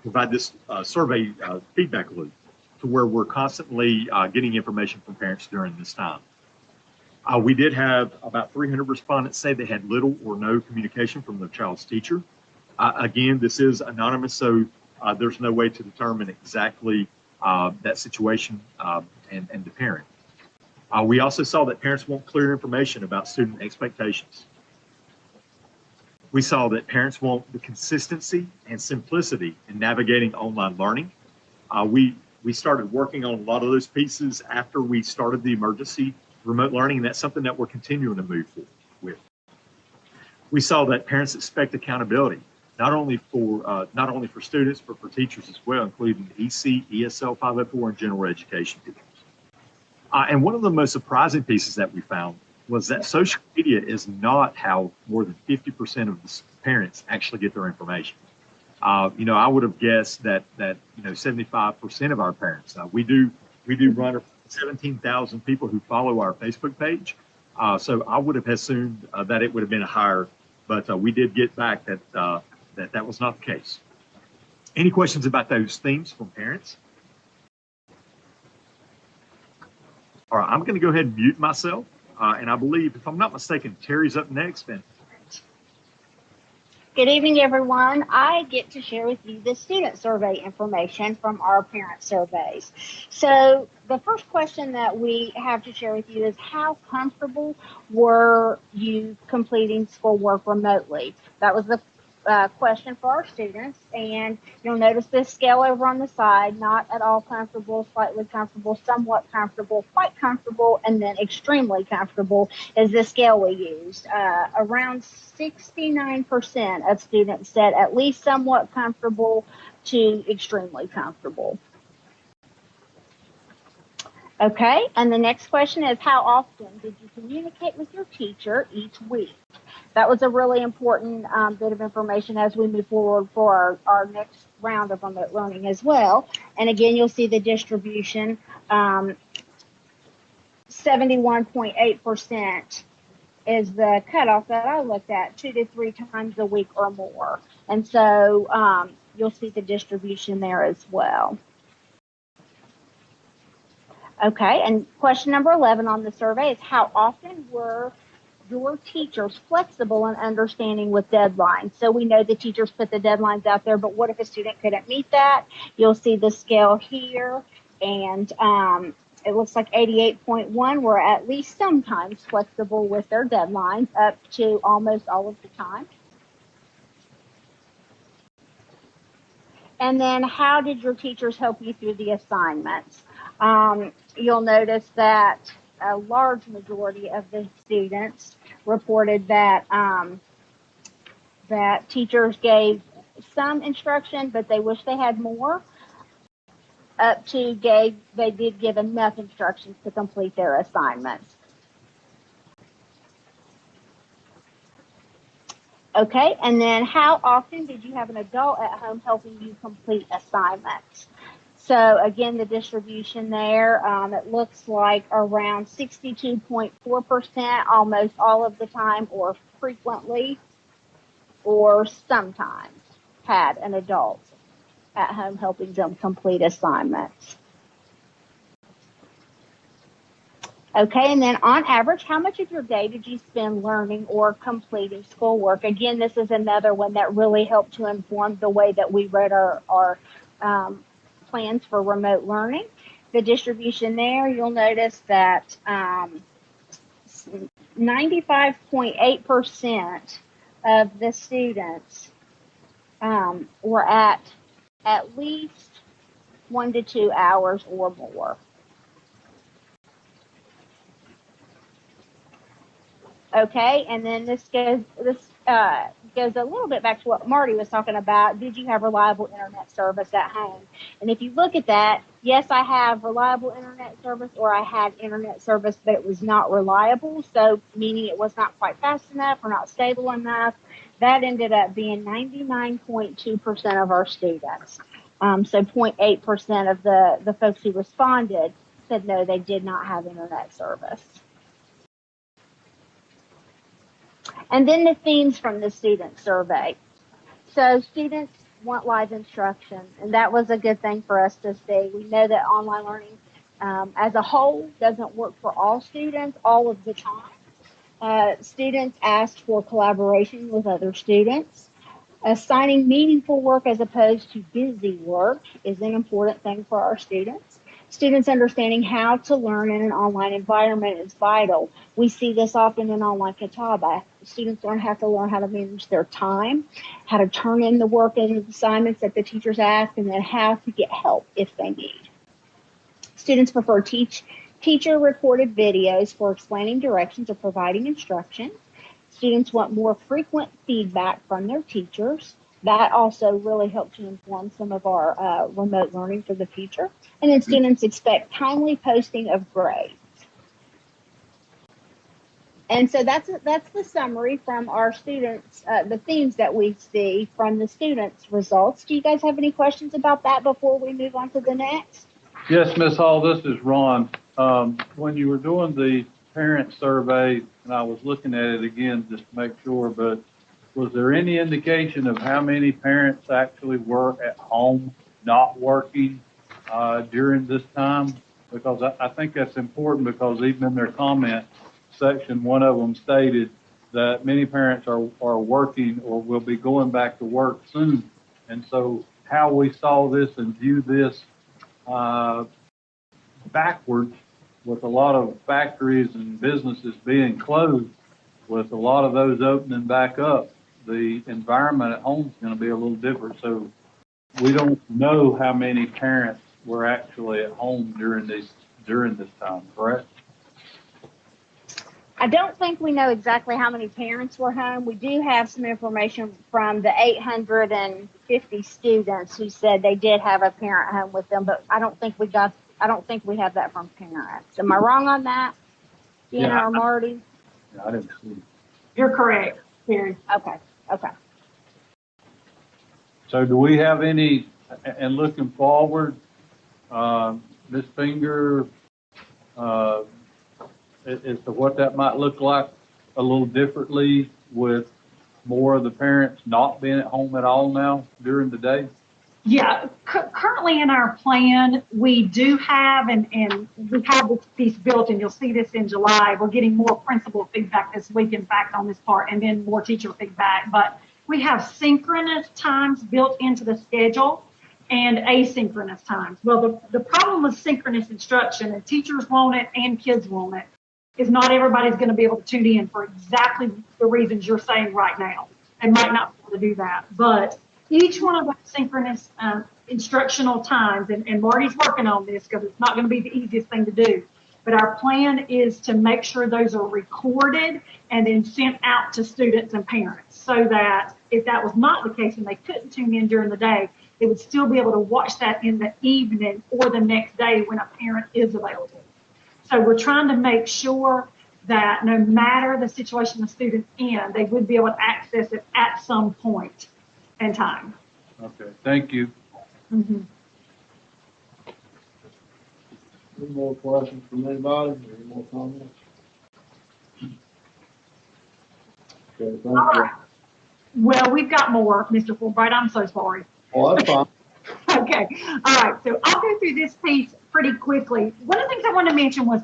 provide this survey feedback loop to where we're constantly getting information from parents during this time. We did have about 300 respondents say they had little or no communication from their child's teacher. Again, this is anonymous, so there's no way to determine exactly that situation and the parent. We also saw that parents want clear information about student expectations. We saw that parents want the consistency and simplicity in navigating online learning. We started working on a lot of those pieces after we started the emergency remote learning, and that's something that we're continuing to move forward with. We saw that parents expect accountability, not only for students, but for teachers as well, including EC, ESL 504, and general education teachers. And one of the most surprising pieces that we found was that social media is not how more than 50% of the parents actually get their information. I would have guessed that 75% of our parents, we do run 17,000 people who follow our Facebook page. So I would have assumed that it would have been higher, but we did get back that was not the case. Any questions about those themes from parents? All right, I'm going to go ahead and mute myself. And I believe, if I'm not mistaken, Terry's up next. And
good evening, everyone. I get to share with you the student survey information from our parent surveys. So the first question that we have to share with you is, how comfortable were you completing schoolwork remotely? That was the question for our students, and you'll notice this scale over on the side: not at all comfortable, slightly comfortable, somewhat comfortable, quite comfortable, and then extremely comfortable is the scale we used. Around 69% of students said at least somewhat comfortable to extremely comfortable. Okay, and the next question is, how often did you communicate with your teacher each week? That was a really important bit of information as we move forward for our next round of remote learning as well. And again, you'll see the distribution, 71.8% is the cutoff that I looked at, 2 to 3 times a week or more. And so you'll see the distribution there as well. Okay, and question number 11 on the survey is, how often were your teachers flexible and understanding with deadlines? So we know the teachers put the deadlines out there, but what if a student couldn't meet that? You'll see the scale here, and it looks like 88.1 were at least sometimes flexible with their deadlines, up to almost all of the time. And then, how did your teachers help you through the assignments? You'll notice that a large majority of the students reported that that teachers gave some instruction, but they wish they had more. Up to they did give enough instructions to complete their assignments. Okay, and then how often did you have an adult at home helping you complete assignments? So again, the distribution there, it looks like around 62.4%, almost all of the time, or frequently, or sometimes had an adult at home helping them complete assignments. Okay, and then on average, how much of your day did you spend learning or completing schoolwork? Again, this is another one that really helped to inform the way that we wrote our plans for remote learning. The distribution there, you'll notice that 95.8% of the students were at least 1 to 2 hours or more. Okay, and then this goes a little bit back to what Marty was talking about. Did you have reliable internet service at home? And if you look at that, yes, I have reliable internet service, or I had internet service, but it was not reliable, so meaning it was not quite fast enough or not stable enough. That ended up being 99.2% of our students. So 0.8% of the folks who responded said no, they did not have internet service. And then the themes from the student survey. So students want live instruction, and that was a good thing for us to see. We know that online learning as a whole doesn't work for all students all of the time. Students asked for collaboration with other students. Assigning meaningful work as opposed to busy work is an important thing for our students. Students understanding how to learn in an online environment is vital. We see this often in online Catawba. Students have to learn how to manage their time, how to turn in the work and assignments that the teachers ask, and then how to get help if they need. Students prefer teacher-recorded videos for explaining directions or providing instruction. Students want more frequent feedback from their teachers. That also really helped to inform some of our remote learning for the future. And then students expect timely posting of grades. And so that's the summary from our students, the themes that we see from the students' results. Do you guys have any questions about that before we move on to the next?
Yes, Ms. Hall, this is Ron. When you were doing the parent survey, and I was looking at it again just to make sure, but was there any indication of how many parents actually were at home not working during this time? Because I think that's important, because even in their comment section, one of them stated that many parents are working or will be going back to work soon. And so how we saw this and view this backwards, with a lot of factories and businesses being closed, with a lot of those opening back up, the environment at home is going to be a little different. So we don't know how many parents were actually at home during this time, correct?
I don't think we know exactly how many parents were home. We do have some information from the 850 students who said they did have a parent home with them, but I don't think we got I don't think we have that from parents. Am I wrong on that, Deanna
Yeah.
or Marty?
I didn't see it.
You're correct, Terry.
Okay, okay.
So do we have any, and looking forward, Ms. Finger, as to what that might look like a little differently with more of the parents not being at home at all now during the day?
Yeah, currently in our plan, we do have, and we have this piece built, and you'll see this in July. We're getting more principal feedback this week, in fact, on this part, and then more teacher feedback. But we have synchronous times built into the schedule and asynchronous times. Well, the problem with synchronous instruction, and teachers want it and kids want it, is not everybody's going to be able to tune in for exactly the reasons you're saying right now. They might not be able to do that, but each one of those synchronous instructional times, and Marty's working on this because it's not going to be the easiest thing to do, but our plan is to make sure those are recorded and then sent out to students and parents, so that if that was not the case and they couldn't tune in during the day, they would still be able to watch that in the evening or the next day when a parent is available. So we're trying to make sure that no matter the situation the student's in, they would be able to access it at some point in time.
Okay, thank you.
Mm-hmm.
Any more questions from anybody? Any more comments? Okay, thank you.
All right. Well, we've got more, Mr. Fulbright. I'm so sorry.
Oh, that's fine.
Okay. All right. So I'll go through this piece pretty quickly. One of the things I wanted to mention was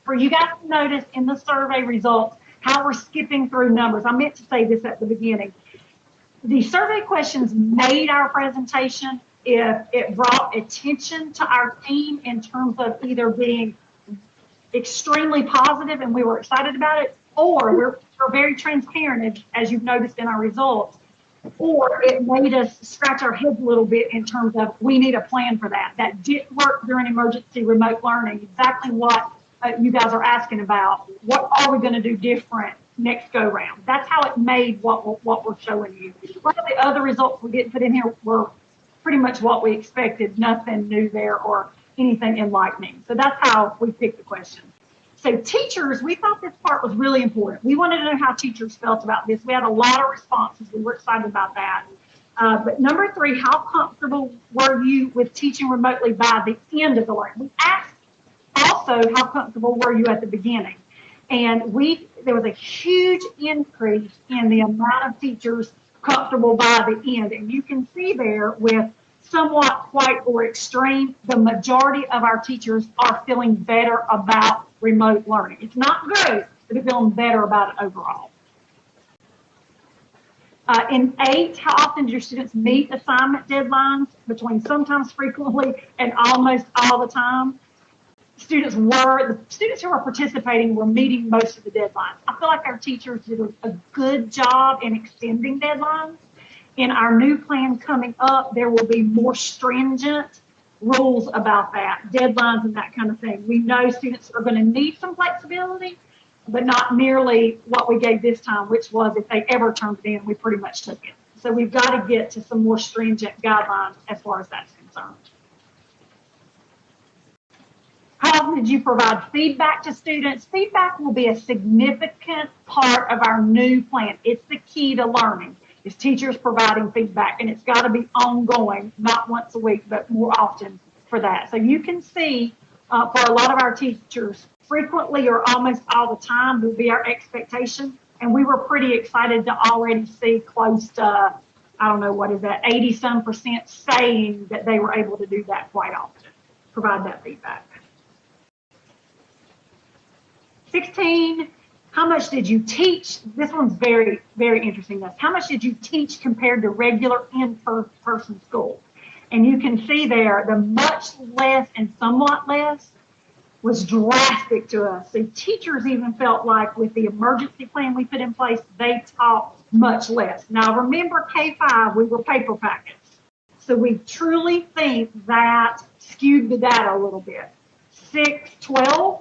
for you guys to notice in the survey results how we're skipping through numbers. I meant to say this at the beginning. The survey questions made our presentation if it brought attention to our team in terms of either being extremely positive and we were excited about it, or we're very transparent, as you've noticed in our results, or it made us scratch our heads a little bit in terms of we need a plan for that. That didn't work during emergency remote learning, exactly what you guys are asking about. What are we going to do different next go round? That's how it made what we're showing you. A lot of the other results we didn't put in here were pretty much what we expected, nothing new there or anything enlightening. So that's how we picked the question. So teachers, we thought this part was really important. We wanted to know how teachers felt about this. We had a lot of responses. We were excited about that. But number 3, how comfortable were you with teaching remotely by the end of the learning? We asked also, how comfortable were you at the beginning? And there was a huge increase in the amount of teachers comfortable by the end. And you can see there with somewhat quite or extreme, the majority of our teachers are feeling better about remote learning. It's not great, but they're feeling better about it overall. In 8, how often do your students meet assignment deadlines? Between sometimes, frequently, and almost all the time. The students who were participating were meeting most of the deadlines. I feel like our teachers did a good job in extending deadlines. In our new plan coming up, there will be more stringent rules about that, deadlines and that kind of thing. We know students are going to need some flexibility, but not nearly what we gave this time, which was if they ever turned it in, we pretty much took it. So we've got to get to some more stringent guidelines as far as that's concerned. How often did you provide feedback to students? Feedback will be a significant part of our new plan. It's the key to learning, is teachers providing feedback, and it's got to be ongoing, not once a week, but more often for that. So you can see for a lot of our teachers, frequently or almost all the time will be our expectation. And we were pretty excited to already see close to, I don't know, what is that, 80-some% saying that they were able to do that quite often, provide that feedback. 16, how much did you teach? This one's very, very interesting. How much did you teach compared to regular in-person school? And you can see there, the much less and somewhat less was drastic to us. So teachers even felt like with the emergency plan we put in place, they taught much less. Now remember K-5, we were paper packets. So we truly think that skewed the data a little bit. 6, 12,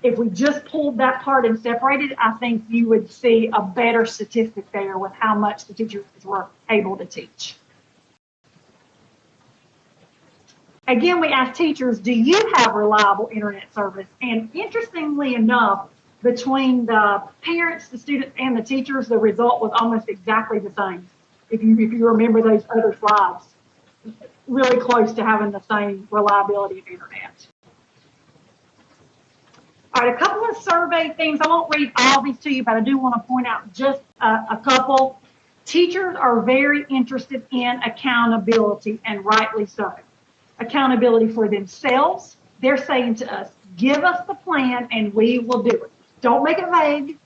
if we just pulled that part and separated, I think you would see a better statistic there with how much the teachers were able to teach. Again, we asked teachers, do you have reliable internet service? And interestingly enough, between the parents, the students, and the teachers, the result was almost exactly the same. If you remember those other slides, really close to having the same reliability of internet. All right, a couple of survey things. I won't read all these to you, but I do want to point out just a couple. Teachers are very interested in accountability, and rightly so. Accountability for themselves. They're saying to us, give us the plan and we will do it. Don't make it vague.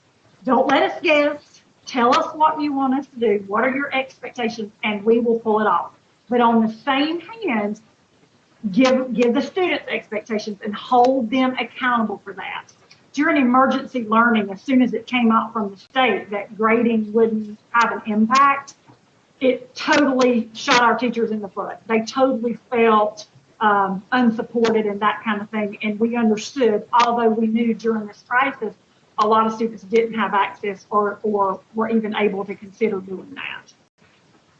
Don't let us guess. Tell us what you want us to do. What are your expectations? And we will pull it off. But on the same hand, give the students expectations and hold them accountable for that. During emergency learning, as soon as it came out from the state that grading wouldn't have an impact, it totally shot our teachers in the foot. They totally felt unsupported and that kind of thing. And we understood, although we knew during this crisis, a lot of students didn't have access or were even able to consider doing that.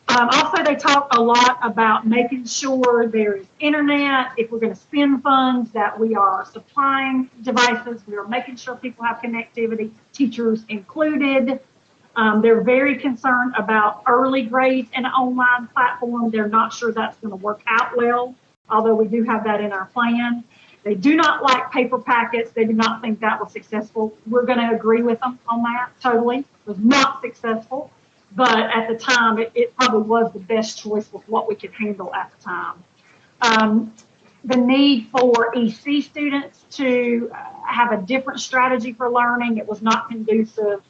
Also, they talk a lot about making sure there is internet. If we're going to spend funds, that we are supplying devices. We are making sure people have connectivity, teachers included. They're very concerned about early grades and an online platform. They're not sure that's going to work out well, although we do have that in our plan. They do not like paper packets. They do not think that was successful. We're going to agree with them on that totally. It was not successful, but at the time, it probably was the best choice with what we could handle at the time. The need for EC students to have a different strategy for learning. It was not conducive.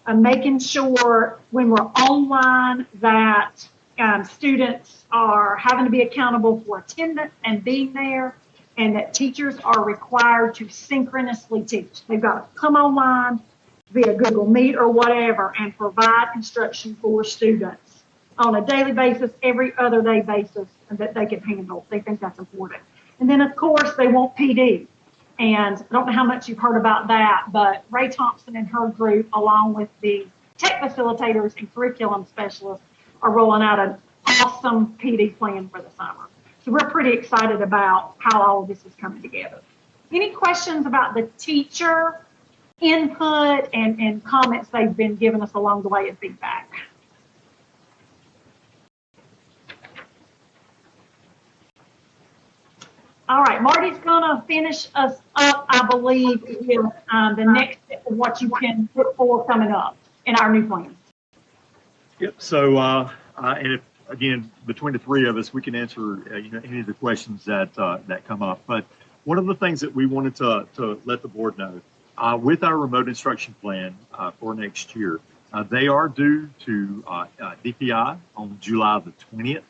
Making sure when we're online that students are having to be accountable for attendance and being there, and that teachers are required to synchronously teach. They've got to come online via Google Meet or whatever and provide instruction for students on a daily basis, every other day basis that they can handle. They think that's important. And then, of course, they want PD. And I don't know how much you've heard about that, but Ray Thompson and her group, along with the tech facilitators and curriculum specialists, are rolling out an awesome PD plan for the summer. So we're pretty excited about how all of this is coming together. Any questions about the teacher input and comments they've been giving us along the way and feedback? All right, Marty's gonna finish us up, I believe, with the next step of what you can look for coming up in our new plan.
Yep. So, and if, again, between the three of us, we can answer any of the questions that that come up. But one of the things that we wanted to let the board know with our remote instruction plan for next year, they are due to DPI on July the 20th.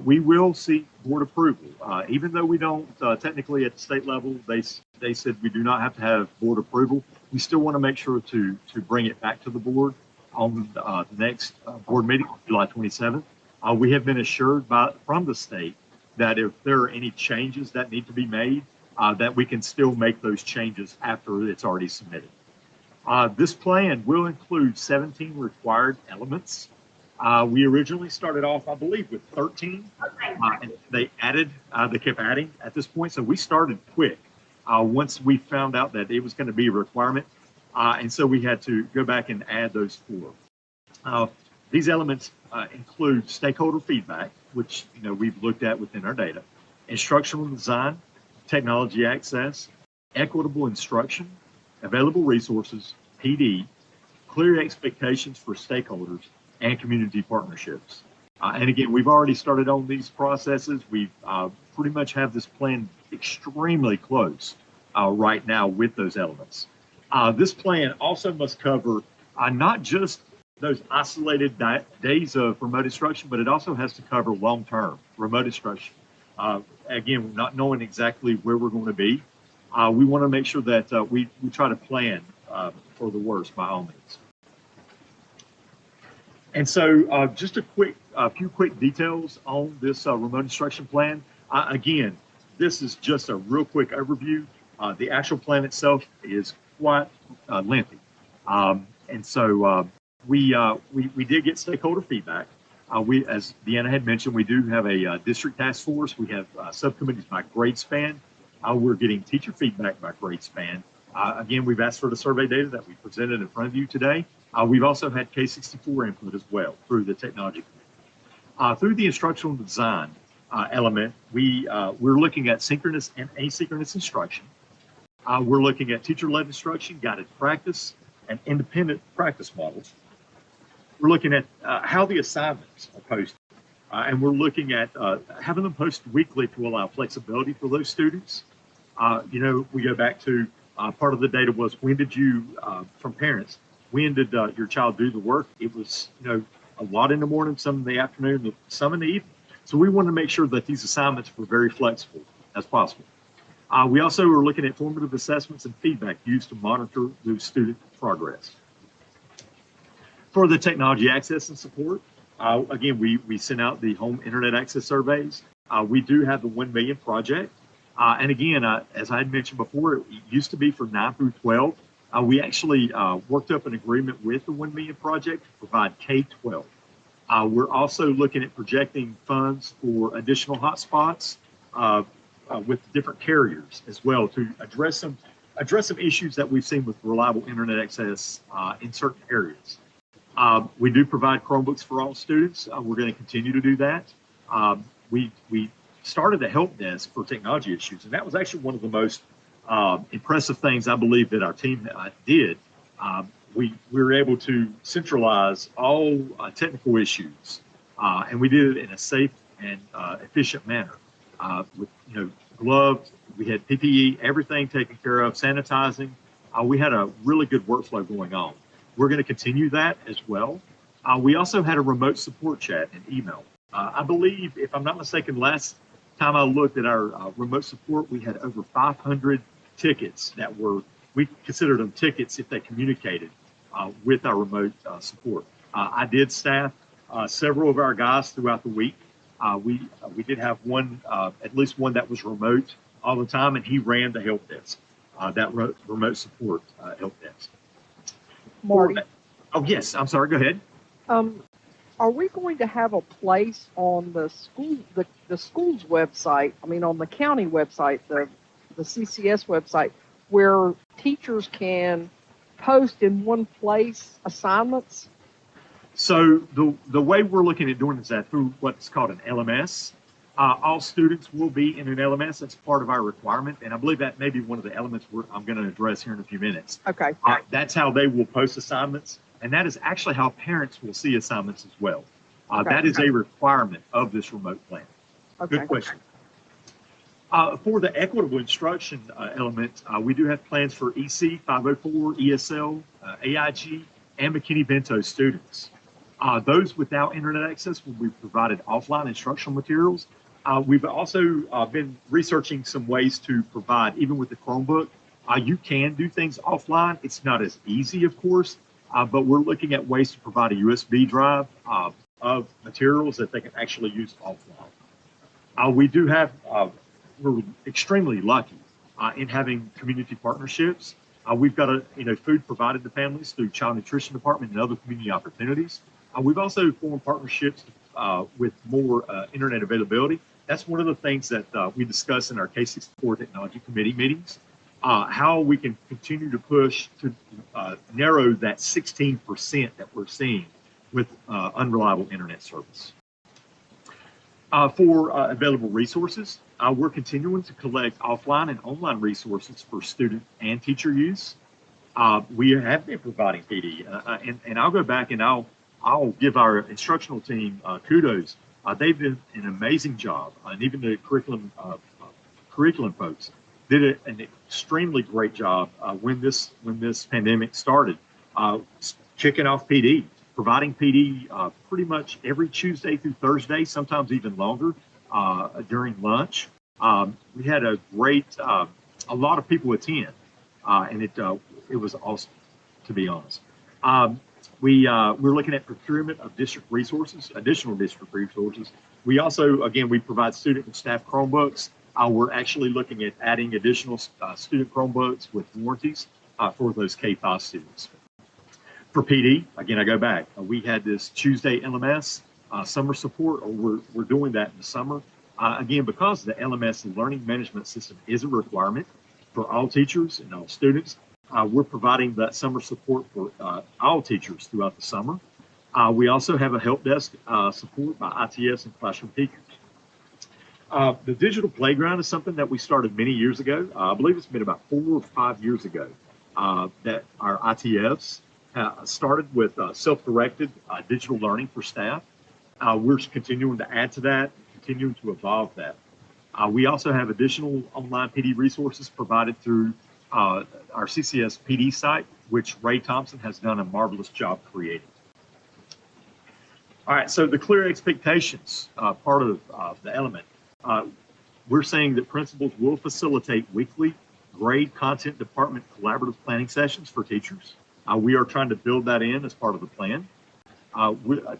We will seek board approval, even though we don't technically at the state level. They said we do not have to have board approval. We still want to make sure to bring it back to the board on the next board meeting, July 27th. We have been assured from the state that if there are any changes that need to be made, that we can still make those changes after it's already submitted. This plan will include 17 required elements. We originally started off, I believe, with 13, and they kept adding at this point. So we started quick once we found out that it was going to be a requirement. And so we had to go back and add those 4. These elements include stakeholder feedback, which we've looked at within our data, instructional design, technology access, equitable instruction, available resources, PD, clear expectations for stakeholders, and community partnerships. And again, we've already started on these processes. We pretty much have this plan extremely close right now with those elements. This plan also must cover not just those isolated days of remote instruction, but it also has to cover long-term remote instruction. Again, not knowing exactly where we're going to be, we want to make sure that we try to plan for the worst by all means. And so just a few quick details on this remote instruction plan. Again, this is just a real quick overview. The actual plan itself is quite lengthy. And so we did get stakeholder feedback. We, as Deanna had mentioned, we do have a district task force. We have subcommittees by grade span. We're getting teacher feedback by grade span. Again, we've asked for the survey data that we presented in front of you today. We've also had K64 input as well through the technology committee. Through the instructional design element, we're looking at synchronous and asynchronous instruction. We're looking at teacher-led instruction, guided practice, and independent practice models. We're looking at how the assignments are posted, and we're looking at having them posted weekly to allow flexibility for those students. You know, we go back to part of the data was when did you, from parents, when did your child do the work? It was, you know, a lot in the morning, some in the afternoon, some in the evening. So we want to make sure that these assignments were very flexible as possible. We also are looking at formative assessments and feedback used to monitor the student progress. For the technology access and support, again, we sent out the home internet access surveys. We do have the 1 million project. And again, as I had mentioned before, it used to be for 9 through 12. We actually worked up an agreement with the 1 million project to provide K-12. We're also looking at projecting funds for additional hotspots with different carriers as well to address some issues that we've seen with reliable internet access in certain areas. We do provide Chromebooks for all students. We're going to continue to do that. We started a help desk for technology issues, and that was actually one of the most impressive things I believe that our team did. We were able to centralize all technical issues, and we did it in a safe and efficient manner. With gloves, we had PPE, everything taken care of, sanitizing. We had a really good workflow going on. We're going to continue that as well. We also had a remote support chat and email. I believe, if I'm not mistaken, last time I looked at our remote support, we had over 500 tickets that we considered them tickets if they communicated with our remote support. I did staff several of our guys throughout the week. We did have one, at least one that was remote all the time, and he ran the help desk, that remote support help desk.
Marty,
Oh, yes, I'm sorry, go ahead.
are we going to have a place on the school's website, I mean, on the county website, the CCS website, where teachers can post in one place assignments?
So the way we're looking at doing is that through what's called an LMS. All students will be in an LMS. That's part of our requirement. And I believe that may be one of the elements I'm going to address here in a few minutes.
Okay.
That's how they will post assignments. And that is actually how parents will see assignments as well.
Okay.
That is a requirement of this remote plan.
Okay.
Good question. For the equitable instruction element, we do have plans for EC, 504, ESL, AIG, and McKinney-Vento students. Those without internet access will be provided offline instructional materials. We've also been researching some ways to provide, even with the Chromebook, you can do things offline. It's not as easy, of course, but we're looking at ways to provide a USB drive of materials that they can actually use offline. We do have, we're extremely lucky in having community partnerships. We've got food provided to families through Child Nutrition Department and other community opportunities. We've also formed partnerships with more internet availability. That's one of the things that we discuss in our K64 Technology Committee meetings, how we can continue to push to narrow that 16% that we're seeing with unreliable internet service. For available resources, we're continuing to collect offline and online resources for student and teacher use. We have been providing PD, and I'll go back and I'll give our instructional team kudos. They've done an amazing job, and even the curriculum folks did an extremely great job when this pandemic started, kicking off PD, providing PD pretty much every Tuesday through Thursday, sometimes even longer during lunch. We had a lot of people attend, and it was awesome, to be honest. We're looking at procurement of district resources, additional district resources. We also, again, we provide student and staff Chromebooks. We're actually looking at adding additional student Chromebooks with warranties for those K-5 students. For PD, again, I go back. We had this Tuesday LMS. summer support, or we're doing that in the summer. Again, because the LMS, the Learning Management System, is a requirement for all teachers and all students, we're providing that summer support for all teachers throughout the summer. We also have a help desk support by ITS and classroom teachers. The digital playground is something that we started many years ago. I believe it's been about 4 or 5 years ago that our ITFs started with self-directed digital learning for staff. We're continuing to add to that, continuing to evolve that. We also have additional online PD resources provided through our CCS PD site, which Ray Thompson has done a marvelous job creating. All right, so the clear expectations part of the element. We're saying that principals will facilitate weekly grade content department collaborative planning sessions for teachers. We are trying to build that in as part of the plan.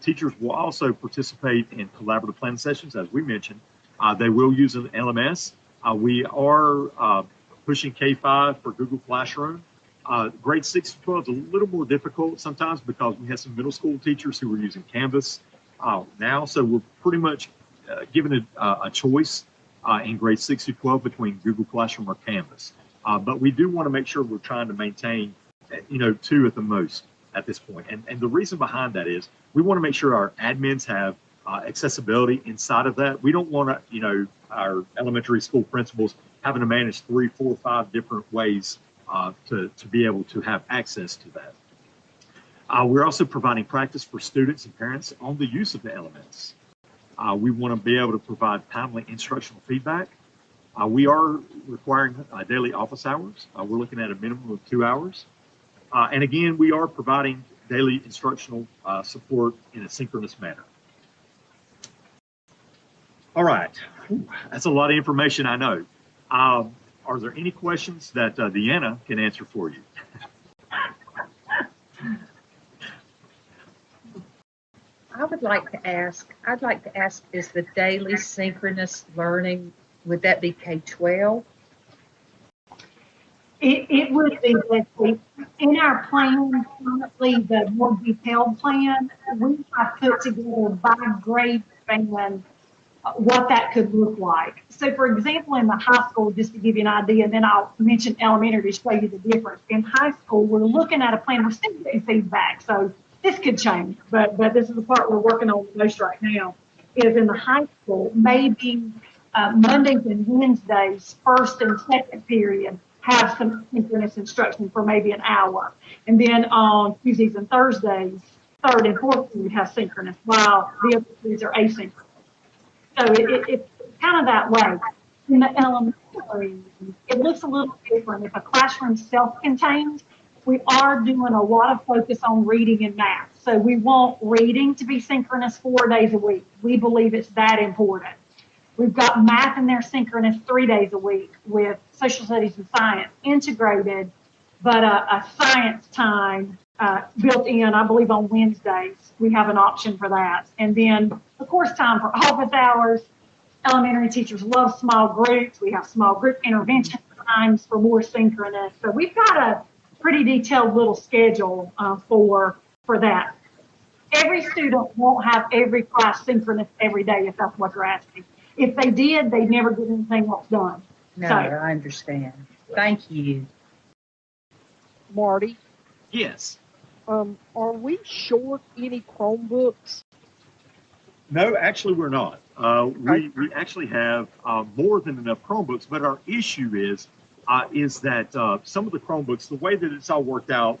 Teachers will also participate in collaborative planning sessions, as we mentioned. They will use an LMS. We are pushing K-5 for Google Classroom. Grade 6 to 12 is a little more difficult sometimes because we have some middle school teachers who are using Canvas now. So we're pretty much given a choice in grade 6 to 12 between Google Classroom or Canvas. But we do want to make sure we're trying to maintain, 2 at the most at this point. And the reason behind that is we want to make sure our admins have accessibility inside of that. We don't want to, our elementary school principals having to manage 3, 4, 5 different ways to be able to have access to that. We're also providing practice for students and parents on the use of the LMS. We want to be able to provide timely instructional feedback. We are requiring daily office hours. We're looking at a minimum of 2 hours. And again, we are providing daily instructional support in a synchronous manner. All right, that's a lot of information, I know. Are there any questions that Deanna can answer for you?
I'd like to ask, is the daily synchronous learning, would that be K-12?
It would be, Leslie. In our plan, currently, the more detailed plan, we have put together by grade band what that could look like. So, for example, in the high school, just to give you an idea, and then I'll mention elementary to show you the difference. In high school, we're looking at a plan, we're still getting feedback, so this could change, but this is the part we're working on the most right now, is in the high school, maybe Mondays and Wednesdays, first and second period, have some synchronous instruction for maybe an hour. And then on Tuesdays and Thursdays, third and fourth period have synchronous, while the other periods are asynchronous. So it's kind of that way. In the elementary, it looks a little different. If a classroom's self-contained, we are doing a lot of focus on reading and math. So we want reading to be synchronous 4 days a week. We believe it's that important. We've got math in there synchronous 3 days a week with social studies and science integrated, but a science time built in, I believe on Wednesdays, we have an option for that. And then of course time for office hours. Elementary teachers love small groups. We have small group intervention times for more synchronous. So we've got a pretty detailed little schedule for that. Every student won't have every class synchronous every day, if that's what you're asking. If they did, they'd never get anything else done.
No,
So,
I understand. Thank you.
Marty,
Yes.
are we short any Chromebooks?
No, actually, we're not. We actually have more than enough Chromebooks, but our issue is that some of the Chromebooks, the way that it's all worked out,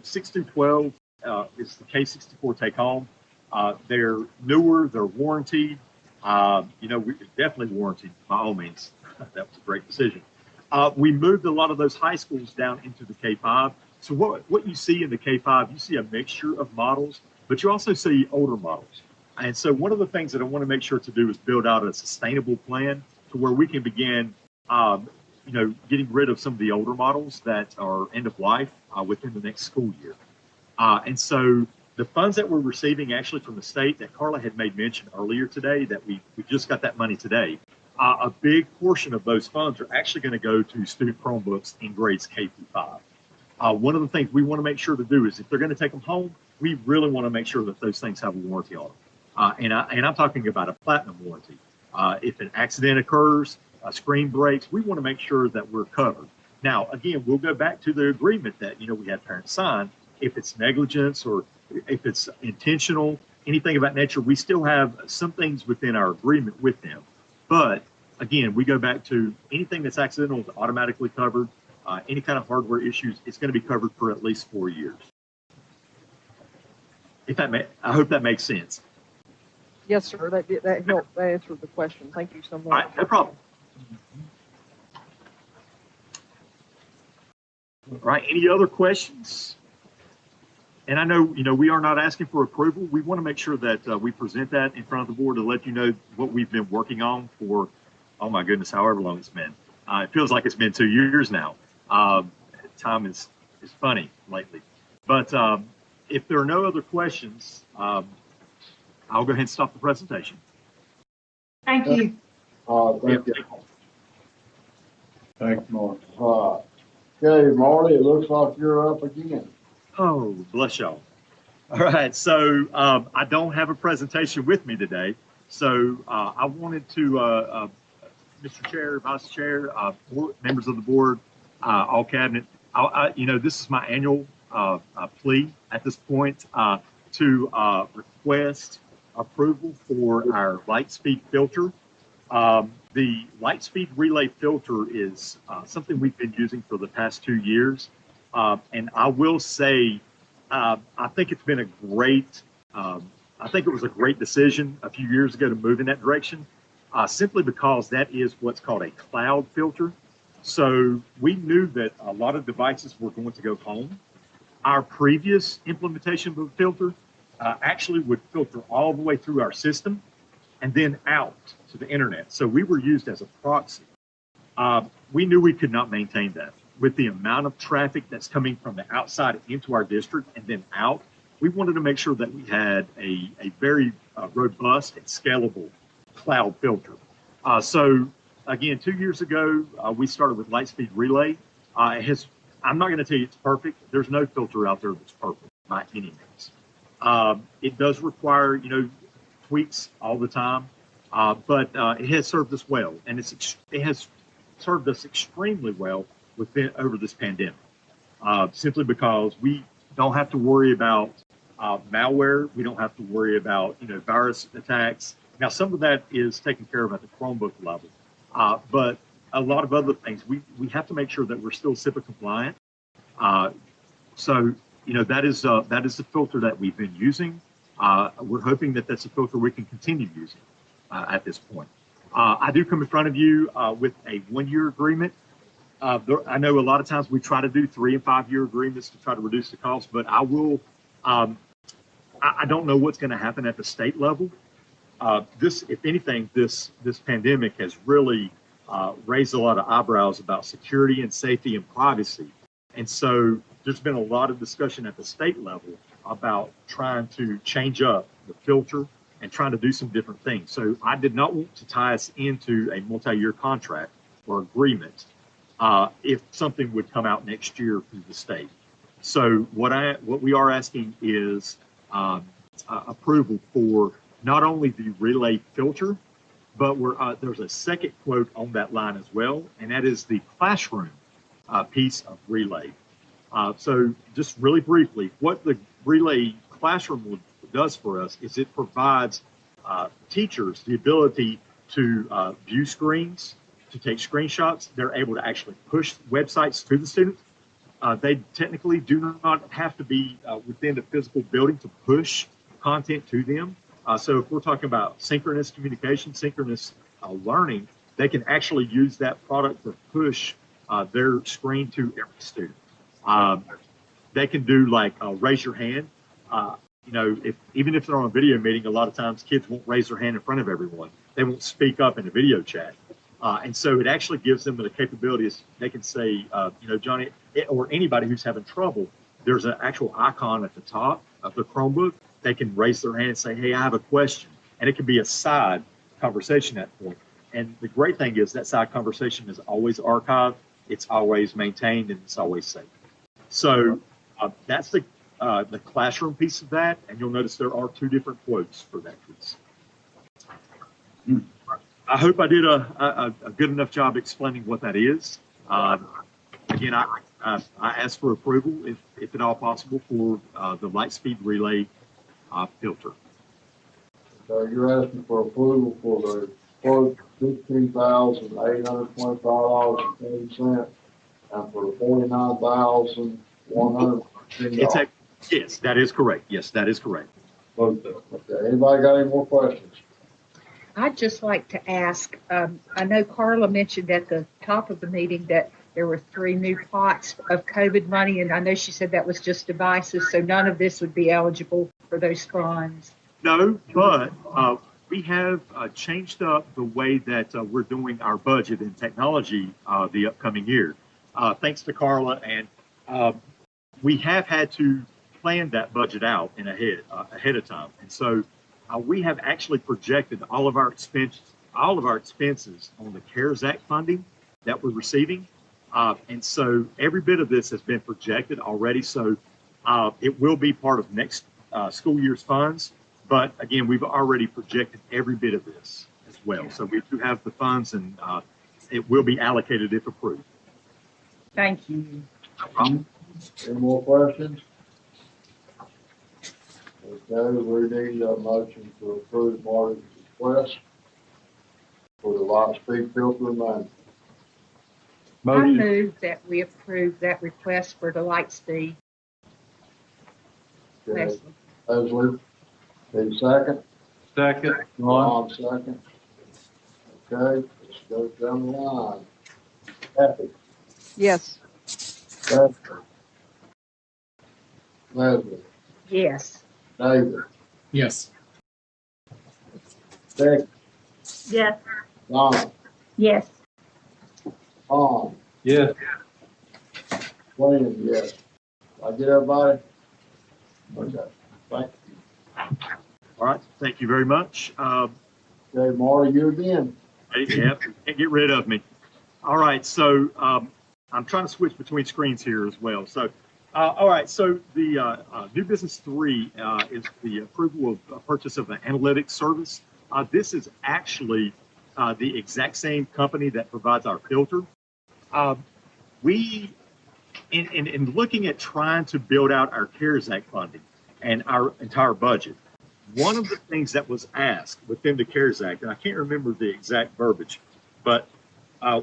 6 through 12 is the K64 take home. They're newer, they're warranted. We definitely warranted by all means. That was a great decision. We moved a lot of those high schools down into the K5. So what you see in the K5, you see a mixture of models, but you also see older models. And so one of the things that I want to make sure to do is build out a sustainable plan to where we can begin, getting rid of some of the older models that are end of life within the next school year. And so the funds that we're receiving actually from the state that Carla had made mention earlier today, that we just got that money today, a big portion of those funds are actually going to go to student Chromebooks in grades K through 5. One of the things we want to make sure to do is if they're going to take them home, we really want to make sure that those things have a warranty on them. and I'm talking about a platinum warranty. If an accident occurs, a screen breaks, we want to make sure that we're covered. Now, again, we'll go back to the agreement that, we have parents sign. If it's negligence or if it's intentional, anything of that nature, we still have some things within our agreement with them. But again, we go back to anything that's accidental is automatically covered. Any kind of hardware issues, it's going to be covered for at least 4 years. I hope that makes sense.
Yes, sir. That helped. That answered the question. Thank you so much.
All right, no problem. All right, any other questions? And I know, we are not asking for approval. We want to make sure that we present that in front of the board to let you know what we've been working on for, oh my goodness, however long it's been. It feels like it's been 2 years now. Time is funny lately. But if there are no other questions, I'll go ahead and stop the presentation.
Thank you.
Thank you.
Thanks, Mark.
Okay, Marty, it looks like you're up again.
Oh, bless y'all. All right, so I don't have a presentation with me today. So I wanted to, Mr. Chair, Vice Chair, members of the board, all cabinet, this is my annual plea at this point to request approval for our light speed filter. The light speed relay filter is something we've been using for the past 2 years. And I will say, I think it's been a great, I think it was a great decision a few years ago to move in that direction, simply because that is what's called a cloud filter. So we knew that a lot of devices were going to go home. Our previous implementation of the filter actually would filter all the way through our system and then out to the internet. So we were used as a proxy. We knew we could not maintain that. With the amount of traffic that's coming from the outside into our district and then out, we wanted to make sure that we had a very robust and scalable cloud filter. So again, 2 years ago, we started with Lightspeed Relay. I'm not going to tell you it's perfect. There's no filter out there that's perfect by any means. It does require, tweaks all the time, but it has served us well, and it has served us extremely well over this pandemic, simply because we don't have to worry about malware. We don't have to worry about virus attacks. Now, some of that is taken care of at the Chromebook level, but a lot of other things we have to make sure that we're still HIPAA compliant. So that is the filter that we've been using. We're hoping that that's a filter we can continue using at this point. I do come in front of you with a 1-year agreement. I know a lot of times we try to do 3- and 5-year agreements to try to reduce the cost, but I don't know what's going to happen at the state level. If anything, this pandemic has really raised a lot of eyebrows about security and safety and privacy. And so there's been a lot of discussion at the state level about trying to change up the filter and trying to do some different things. So I did not want to tie us into a multi-year contract or agreement if something would come out next year through the state. So what we are asking is approval for not only the relay filter, but there's a second quote on that line as well, and that is the classroom piece of relay. So just really briefly, what the relay classroom does for us is it provides teachers the ability to view screens, to take screenshots. They're able to actually push websites to the students. They technically do not have to be within the physical building to push content to them. So if we're talking about synchronous communication, synchronous learning, they can actually use that product to push their screen to every student. They can do like raise your hand. Even if they're on a video meeting, a lot of times kids won't raise their hand in front of everyone. They won't speak up in a video chat. And so it actually gives them the capabilities. They can say, Johnny, or anybody who's having trouble, there's an actual icon at the top of the Chromebook. They can raise their hand and say, hey, I have a question. And it can be a side conversation at that point. And the great thing is that side conversation is always archived, it's always maintained, and it's always safe. So that's the the classroom piece of that, and you'll notice there are two different quotes for that piece. I hope I did a good enough job explaining what that is. Again, I ask for approval, if at all possible, for the Lightspeed relay filter.
So you're asking for approval for the quote $15,825.20 and for the $49,100.
Yes, that is correct. Yes, that is correct.
Okay, anybody got any more questions?
I'd just like to ask, I know Carla mentioned at the top of the meeting that there were 3 new pots of COVID money, and I know she said that was just devices, so none of this would be eligible for those funds.
No, but we have changed up the way that we're doing our budget and technology the upcoming year. Thanks to Carla, and we have had to plan that budget out in ahead of time, and so we have actually projected all of our expenses on the CARES Act funding that we're receiving, and so every bit of this has been projected already. So it will be part of next school year's funds, but again, we've already projected every bit of this as well. So we do have the funds, and it will be allocated if approved.
Thank you.
No problem.
Any more questions? Okay, we need a motion to approve Marty's request for the Lightspeed filter management.
I move that we approve that request for the Lightspeed.
Okay. Leslie, need a second?
Second.
Ron, second. Okay, let's go down the line. Kathy,
Yes.
Lester, Leslie,
Yes.
David,
Yes.
Becky,
Yes.
Donna,
Yes.
Tom,
Yes.
Wayne, yes. I get everybody? Okay, thank you.
All right, thank you very much.
Okay, Marty, you again.
Yeah, can't get rid of me. All right, so I'm trying to switch between screens here as well. So, all right, so the new business 3 is the approval of purchase of an analytics service. This is actually the exact same company that provides our filter. We, in looking at trying to build out our CARES Act funding and our entire budget, one of the things that was asked within the CARES Act, and I can't remember the exact verbiage, but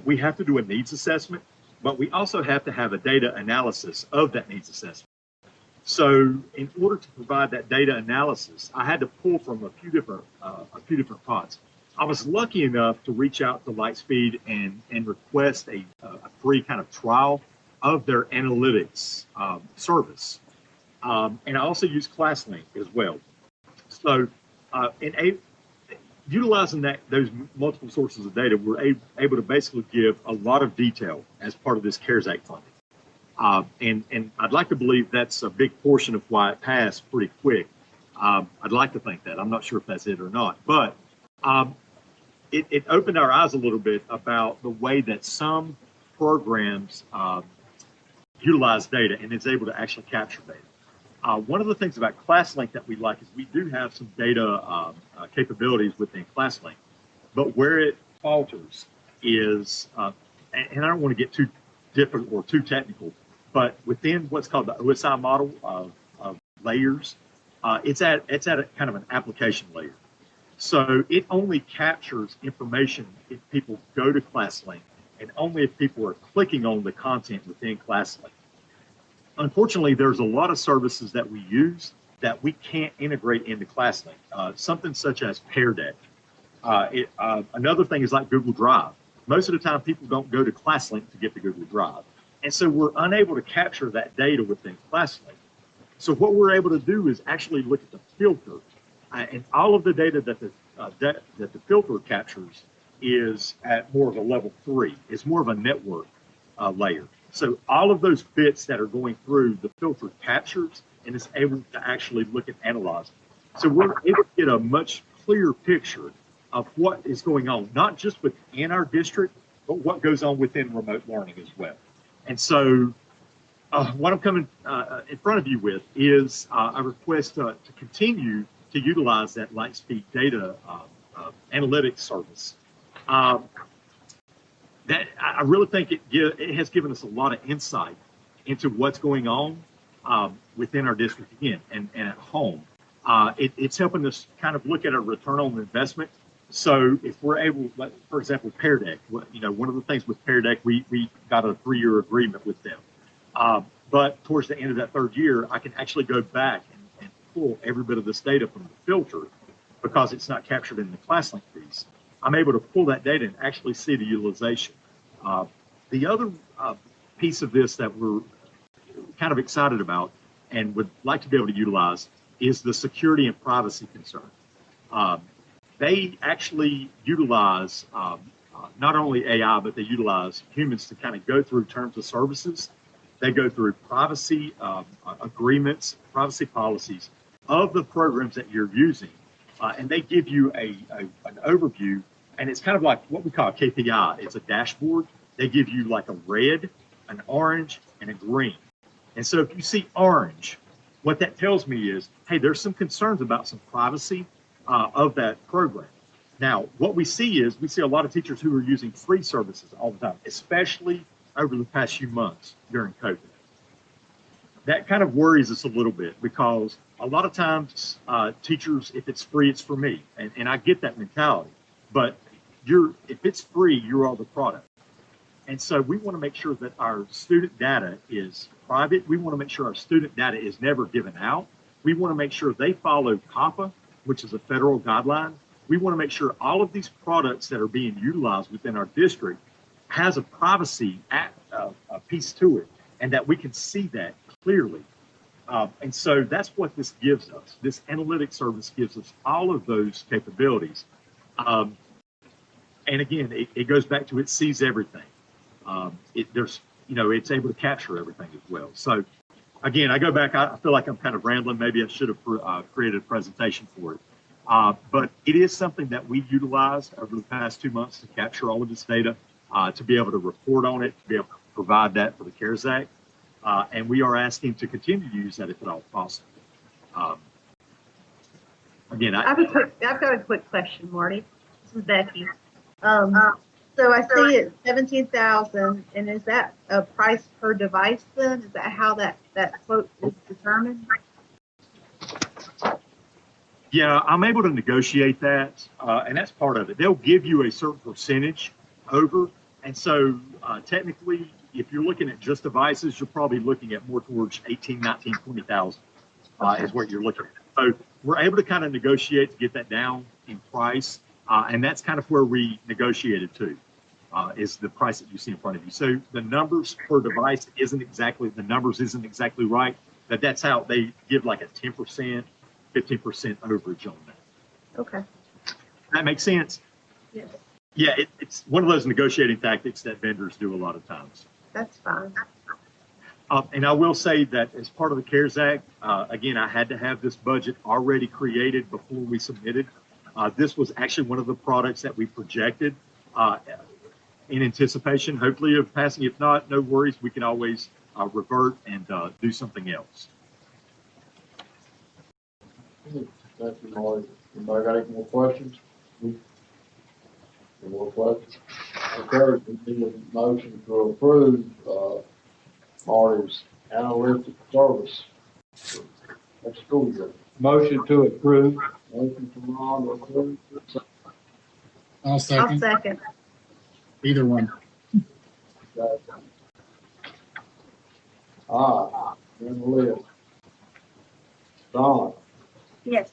we have to do a needs assessment, but we also have to have a data analysis of that needs assessment. So in order to provide that data analysis, I had to pull from a few different pots. I was lucky enough to reach out to Lightspeed and request a free kind of trial of their analytics service. And I also use ClassLink as well. So utilizing those multiple sources of data, we're able to basically give a lot of detail as part of this CARES Act funding. And I'd like to believe that's a big portion of why it passed pretty quick. I'd like to think that. I'm not sure if that's it or not, but it opened our eyes a little bit about the way that some programs utilize data and is able to actually capture data. One of the things about ClassLink that we like is we do have some data capabilities within ClassLink, but where it falters is, and I don't want to get too different or too technical, but within what's called the OSI model of layers, it's at a kind of an application layer. So it only captures information if people go to ClassLink and only if people are clicking on the content within ClassLink. Unfortunately, there's a lot of services that we use that we can't integrate into ClassLink, something such as Pear Deck. Another thing is like Google Drive. Most of the time, people don't go to ClassLink to get to Google Drive. And so we're unable to capture that data within ClassLink. So what we're able to do is actually look at the filter, and all of the data that the filter captures is at more of a level 3. It's more of a network layer. So all of those bits that are going through, the filter captures and is able to actually look and analyze. So we're able to get a much clearer picture of what is going on, not just within our district, but what goes on within remote learning as well. And so what I'm coming in front of you with is a request to continue to utilize that Lightspeed data analytics service. That I really think it has given us a lot of insight into what's going on within our district again and at home. It's helping us kind of look at our return on investment. So if we're able, like, for example, Pear Deck, one of the things with Pear Deck, we got a 3-year agreement with them. But towards the end of that 3rd year, I can actually go back and pull every bit of this data from the filter because it's not captured in the ClassLink fees. I'm able to pull that data and actually see the utilization. The other piece of this that we're kind of excited about and would like to be able to utilize is the security and privacy concern. They actually utilize not only AI, but they utilize humans to kind of go through terms of services. They go through privacy agreements, privacy policies of the programs that you're using. And they give you an overview, and it's kind of like what we call a KPI. It's a dashboard. They give you like a red, an orange, and a green. And so if you see orange, what that tells me is, hey, there's some concerns about some privacy of that program. Now, what we see is we see a lot of teachers who are using free services all the time, especially over the past few months during COVID. That kind of worries us a little bit because a lot of times teachers, if it's free, it's for me. And I get that mentality. But if it's free, you're all the product. And so we want to make sure that our student data is private. We want to make sure our student data is never given out. We want to make sure they follow COPPA, which is a federal guideline. We want to make sure all of these products that are being utilized within our district has a privacy piece to it, and that we can see that clearly. And so that's what this gives us. This analytics service gives us all of those capabilities. And again, it goes back to it sees everything. It's able to capture everything as well. So again, I go back, I feel like I'm kind of rambling. Maybe I should have created a presentation for it. But it is something that we utilized over the past 2 months to capture all of this data, to be able to report on it, to be able to provide that for the CARES Act. And we are asking to continue to use that if at all possible. Again,
I've got a quick question, Marty. This is Becky. So I see it's 17,000, and is that a price per device then? Is that how that quote is determined?
Yeah, I'm able to negotiate that, and that's part of it. They'll give you a certain percentage over, and so technically, if you're looking at just devices, you're probably looking at more towards 18, 19, 20,000 is what you're looking at. So we're able to kind of negotiate to get that down in price, and that's kind of where we negotiated to, is the price that you see in front of you. So the numbers per device isn't exactly right, but that's how they give like a 10%, 15% overage on that.
Okay.
That makes sense?
Yes.
Yeah, it's one of those negotiating tactics that vendors do a lot of times.
That's fine.
And I will say that as part of the CARES Act, again, I had to have this budget already created before we submitted. This was actually one of the products that we projected in anticipation, hopefully, of passing. If not, no worries. We can always revert and do something else.
Thank you, Marty. Anybody got any more questions? Any more questions? Okay, we need a motion to approve Marty's analytic service next school year.
Motion to approve.
Motion from Ron to approve.
I'll second.
I'll second.
Either one.
Then Liz. Don.
Yes.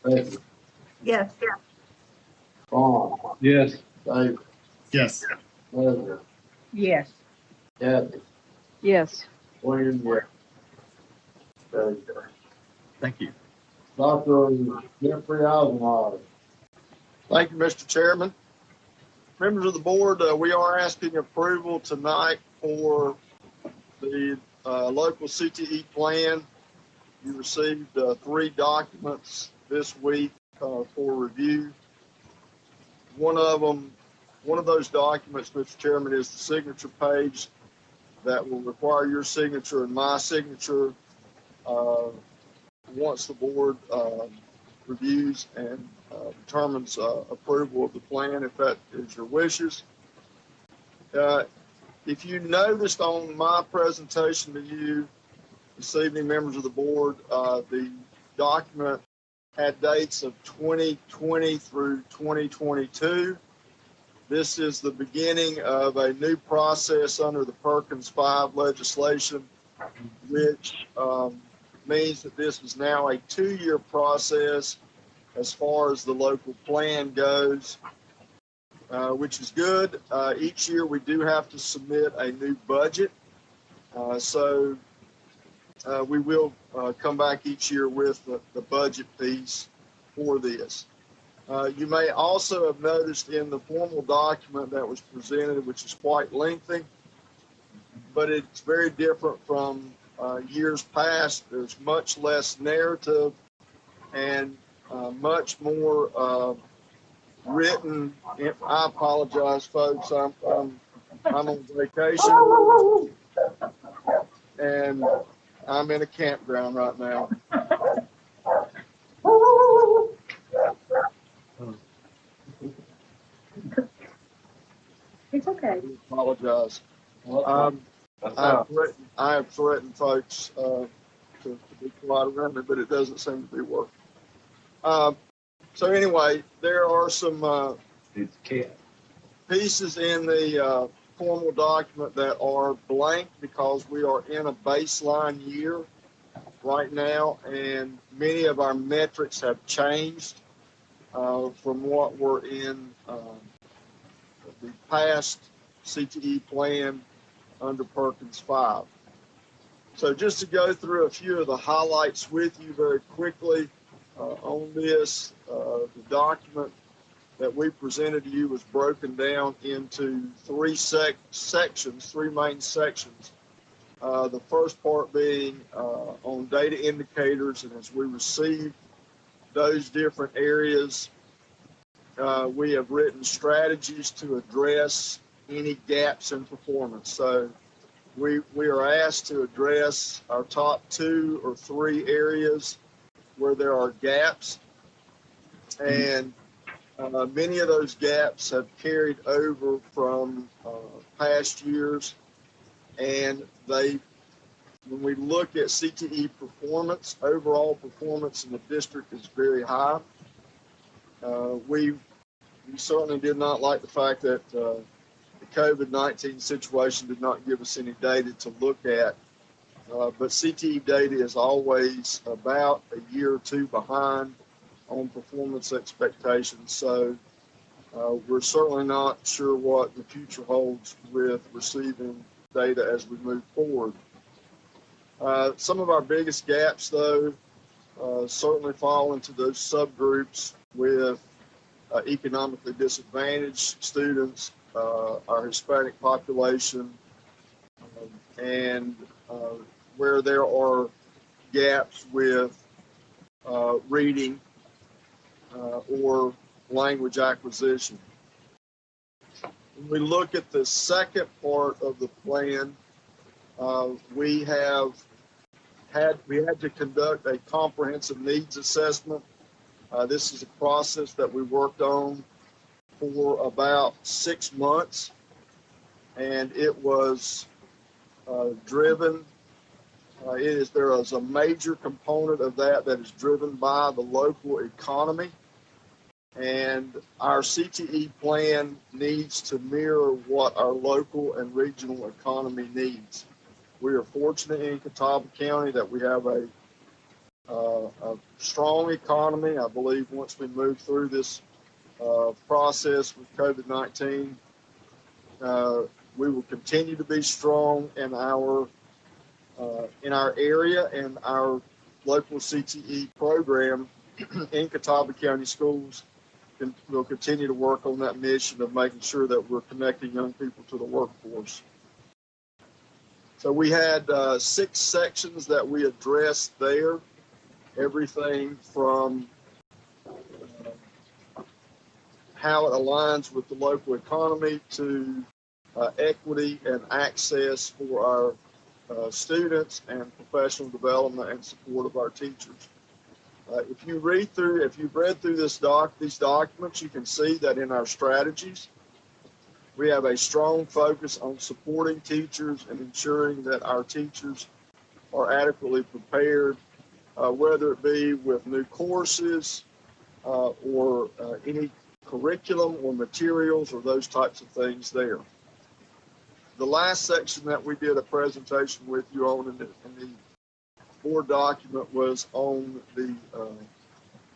Becky.
Yes.
Ron.
Yes.
David.
Yes.
Leslie.
Yes.
Kathy.
Yes.
William, yes. Okay.
Thank you.
Dr. Jeffrey Eisenhower.
Thank you, Mr. Chairman. Members of the board, we are asking approval tonight for the local CTE plan. You received 3 documents this week for review. One of those documents, Mr. Chairman, is the signature page that will require your signature and my signature once the board reviews and determines approval of the plan, if that is your wishes. If you noticed on my presentation to you this evening, members of the board, the document had dates of 2020 through 2022. This is the beginning of a new process under the Perkins 5 legislation, which means that this is now a 2-year process as far as the local plan goes, which is good. Each year we do have to submit a new budget. So we will come back each year with the budget piece for this. You may also have noticed in the formal document that was presented, which is quite lengthy, but it's very different from years past. There's much less narrative and much more written. I apologize, folks. I'm on vacation and I'm in a campground right now.
It's okay.
I apologize. I have threatened folks to be quiet around me, but it doesn't seem to be working. So anyway, there are some pieces in the formal document that are blank because we are in a baseline year right now, and many of our metrics have changed from what were in the past CTE plan under Perkins 5. So just to go through a few of the highlights with you very quickly on this, the document that we presented to you was broken down into three main sections. The first part being on data indicators, and as we receive those different areas, we have written strategies to address any gaps in performance. So we are asked to address our top 2 or 3 areas where there are gaps, and many of those gaps have carried over from past years, and when we look at CTE performance, overall performance in the district is very high. We certainly did not like the fact that the COVID-19 situation did not give us any data to look at, but CTE data is always about a year or 2 behind on performance expectations. So we're certainly not sure what the future holds with receiving data as we move forward. Some of our biggest gaps, though, certainly fall into those subgroups with economically disadvantaged students, our Hispanic population, and where there are gaps with reading or language acquisition. When we look at the second part of the plan, we had to conduct a comprehensive needs assessment. This is a process that we worked on for about 6 months, and it was driven. There is a major component of that is driven by the local economy, and our CTE plan needs to mirror what our local and regional economy needs. We are fortunate in Catawba County that we have a strong economy. I believe once we move through this process with COVID-19, we will continue to be strong in our area, and our local CTE program in Catawba County Schools will continue to work on that mission of making sure that we're connecting young people to the workforce. So we had 6 sections that we addressed there, everything from how it aligns with the local economy to equity and access for our students and professional development and support of our teachers. If you've read through these documents, you can see that in our strategies, we have a strong focus on supporting teachers and ensuring that our teachers are adequately prepared, whether it be with new courses or any curriculum or materials or those types of things there. The last section that we did a presentation with you on in the board document was on the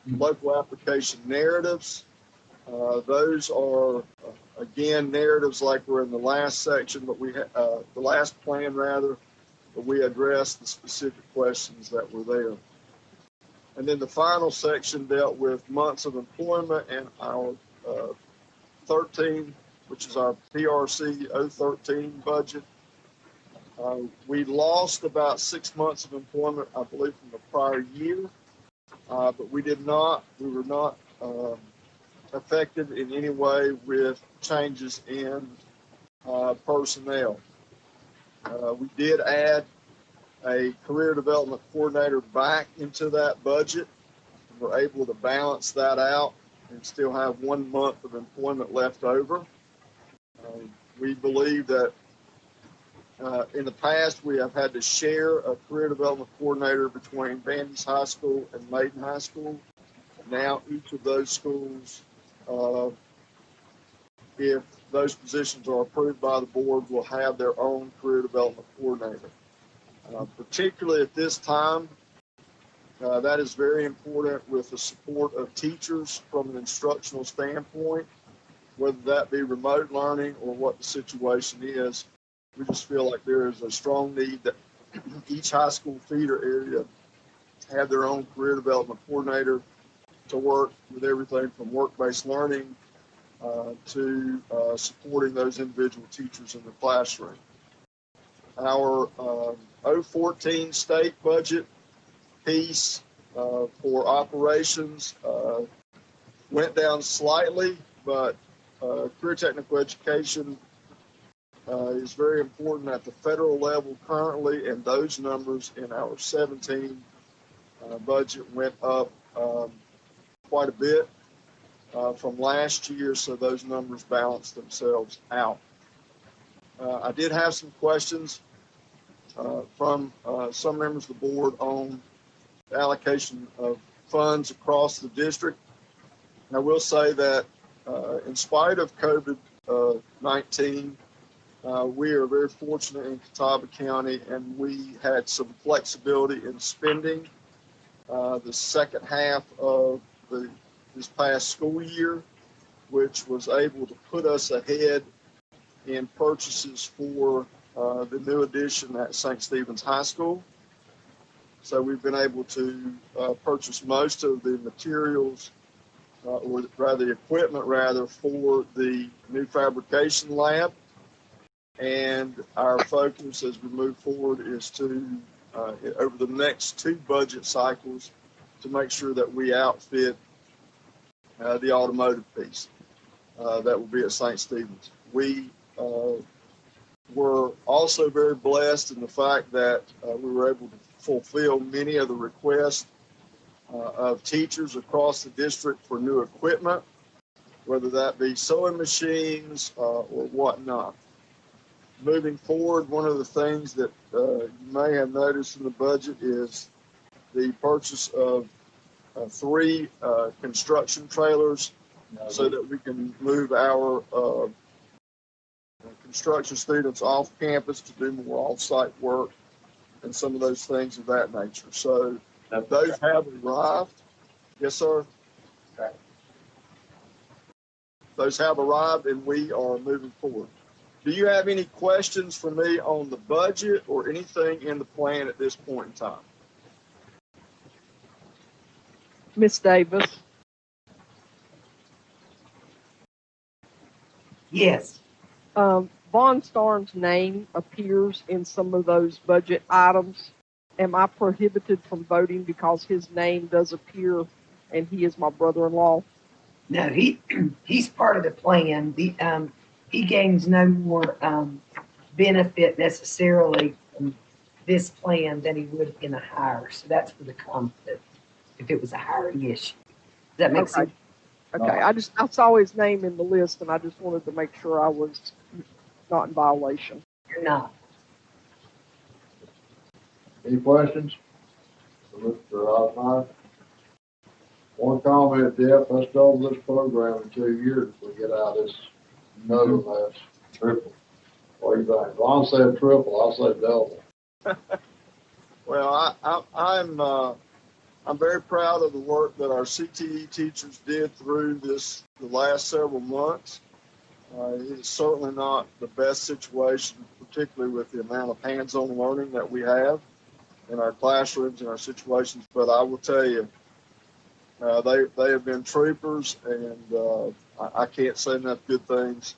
local application narratives. Those are, again, narratives like we're in the last section, but the last plan rather, but we addressed the specific questions that were there. And then the final section dealt with months of employment and our 13, which is our PRC 013 budget. We lost about 6 months of employment, I believe, from the prior year, but we were not affected in any way with changes in personnel. We did add a career development coordinator back into that budget. We're able to balance that out and still have 1 month of employment left over. We believe that in the past we have had to share a career development coordinator between Vandy's High School and Maiden High School. Now each of those schools, if those positions are approved by the board, will have their own career development coordinator. Particularly at this time, that is very important with the support of teachers from an instructional standpoint, whether that be remote learning or what the situation is. We just feel like there is a strong need that each high school feeder area have their own career development coordinator to work with everything from work-based learning to supporting those individual teachers in the classroom. Our 014 state budget piece for operations went down slightly, but career technical education is very important at the federal level currently, and those numbers in our 17 budget went up quite a bit from last year, so those numbers balance themselves out. I did have some questions from some members of the board on the allocation of funds across the district. And I will say that in spite of COVID-19, we are very fortunate in Catawba County, and we had some flexibility in spending the second half of this past school year, which was able to put us ahead in purchases for the new addition at St. Stephen's High School. So we've been able to purchase most of the materials, or rather the equipment rather, for the new fabrication lab. And our focus as we move forward is to, over the next 2 budget cycles, to make sure that we outfit the automotive piece that will be at St. Stephen's. We were also very blessed in the fact that we were able to fulfill many of the requests of teachers across the district for new equipment, whether that be sewing machines or whatnot. Moving forward, one of the things that you may have noticed in the budget is the purchase of 3 construction trailers so that we can move our construction students off campus to do more off-site work and some of those things of that nature. So those have arrived. Yes, sir. Okay. Those have arrived, and we are moving forward. Do you have any questions for me on the budget or anything in the plan at this point in time?
Ms. Davis?
Yes.
Von Starn's name appears in some of those budget items. Am I prohibited from voting because his name does appear and he is my brother-in-law?
No, he's part of the plan. he gains no more benefit necessarily from this plan than he would in a hire. So that's for the conflict, if it was a hiring issue. Does that make
Okay.
sense?
Okay, I saw his name in the list and I just wanted to make sure I was not in violation.
You're not.
Any questions for Mr. Osmeyer? One comment, Jeff, let's double this program in 2 years if we get out of this another mess. Triple. What do you think? Ron said triple, I'll say double.
Well, I'm very proud of the work that our CTE teachers did through the last several months. It's certainly not the best situation, particularly with the amount of hands-on learning that we have in our classrooms and our situations. But I will tell you, they have been troopers, and I can't say enough good things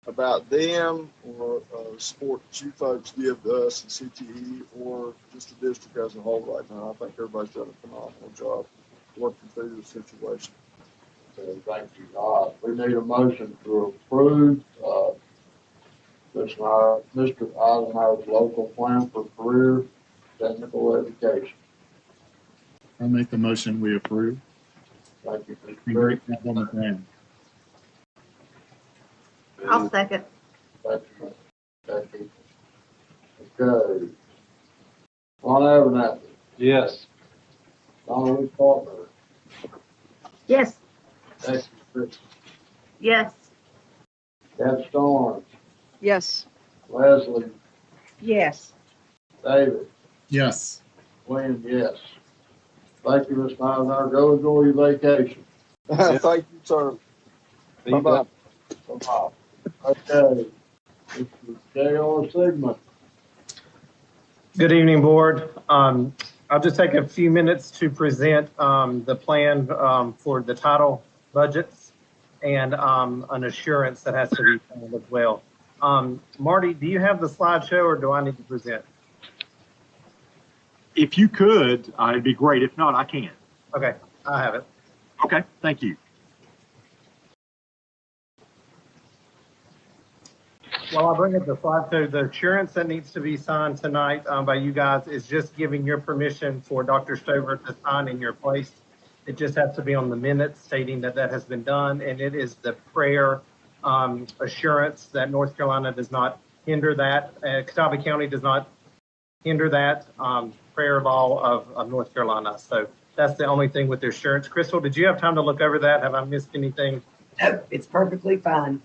about them or support that you folks give to us in CTE or just the district as a whole right now. I think everybody's done a phenomenal job working through the situation.
Okay, thank you. We need a motion to approve Mr. Eisenhower's local plan for career technical education.
I'll make the motion, we approve.
Thank you, Mr.
We
Green.
break that on the plan.
I'll second.
Thank you, Becky. Okay. Ron Abernathy,
Yes.
Donald Faulkner,
Yes.
Becky Fritz,
Yes.
Deb Storm,
Yes.
Leslie,
Yes.
David,
Yes.
William, yes. Thank you, Mr. Eisenhower. Go enjoy your vacation.
Thank you, sir. Bye-bye.
Bye-bye. Okay. Mr. J.R. Sigmund.
Good evening, Board. I'll just take a few minutes to present the plan for the title budgets and an assurance that has to be found as well. Marty, do you have the slideshow or do I need to present?
If you could, it'd be great. If not, I can.
Okay, I have it.
Okay, thank you.
While I bring up the slideshow, the assurance that needs to be signed tonight by you guys is just giving your permission for Dr. Stover to sign in your place. It just has to be on the minutes stating that that has been done, and it is the prayer assurance that North Carolina does not hinder that. Catawba County does not hinder that prayer law of North Carolina. So that's the only thing with the assurance. Crystal, did you have time to look over that? Have I missed anything?
Nope, it's perfectly fine.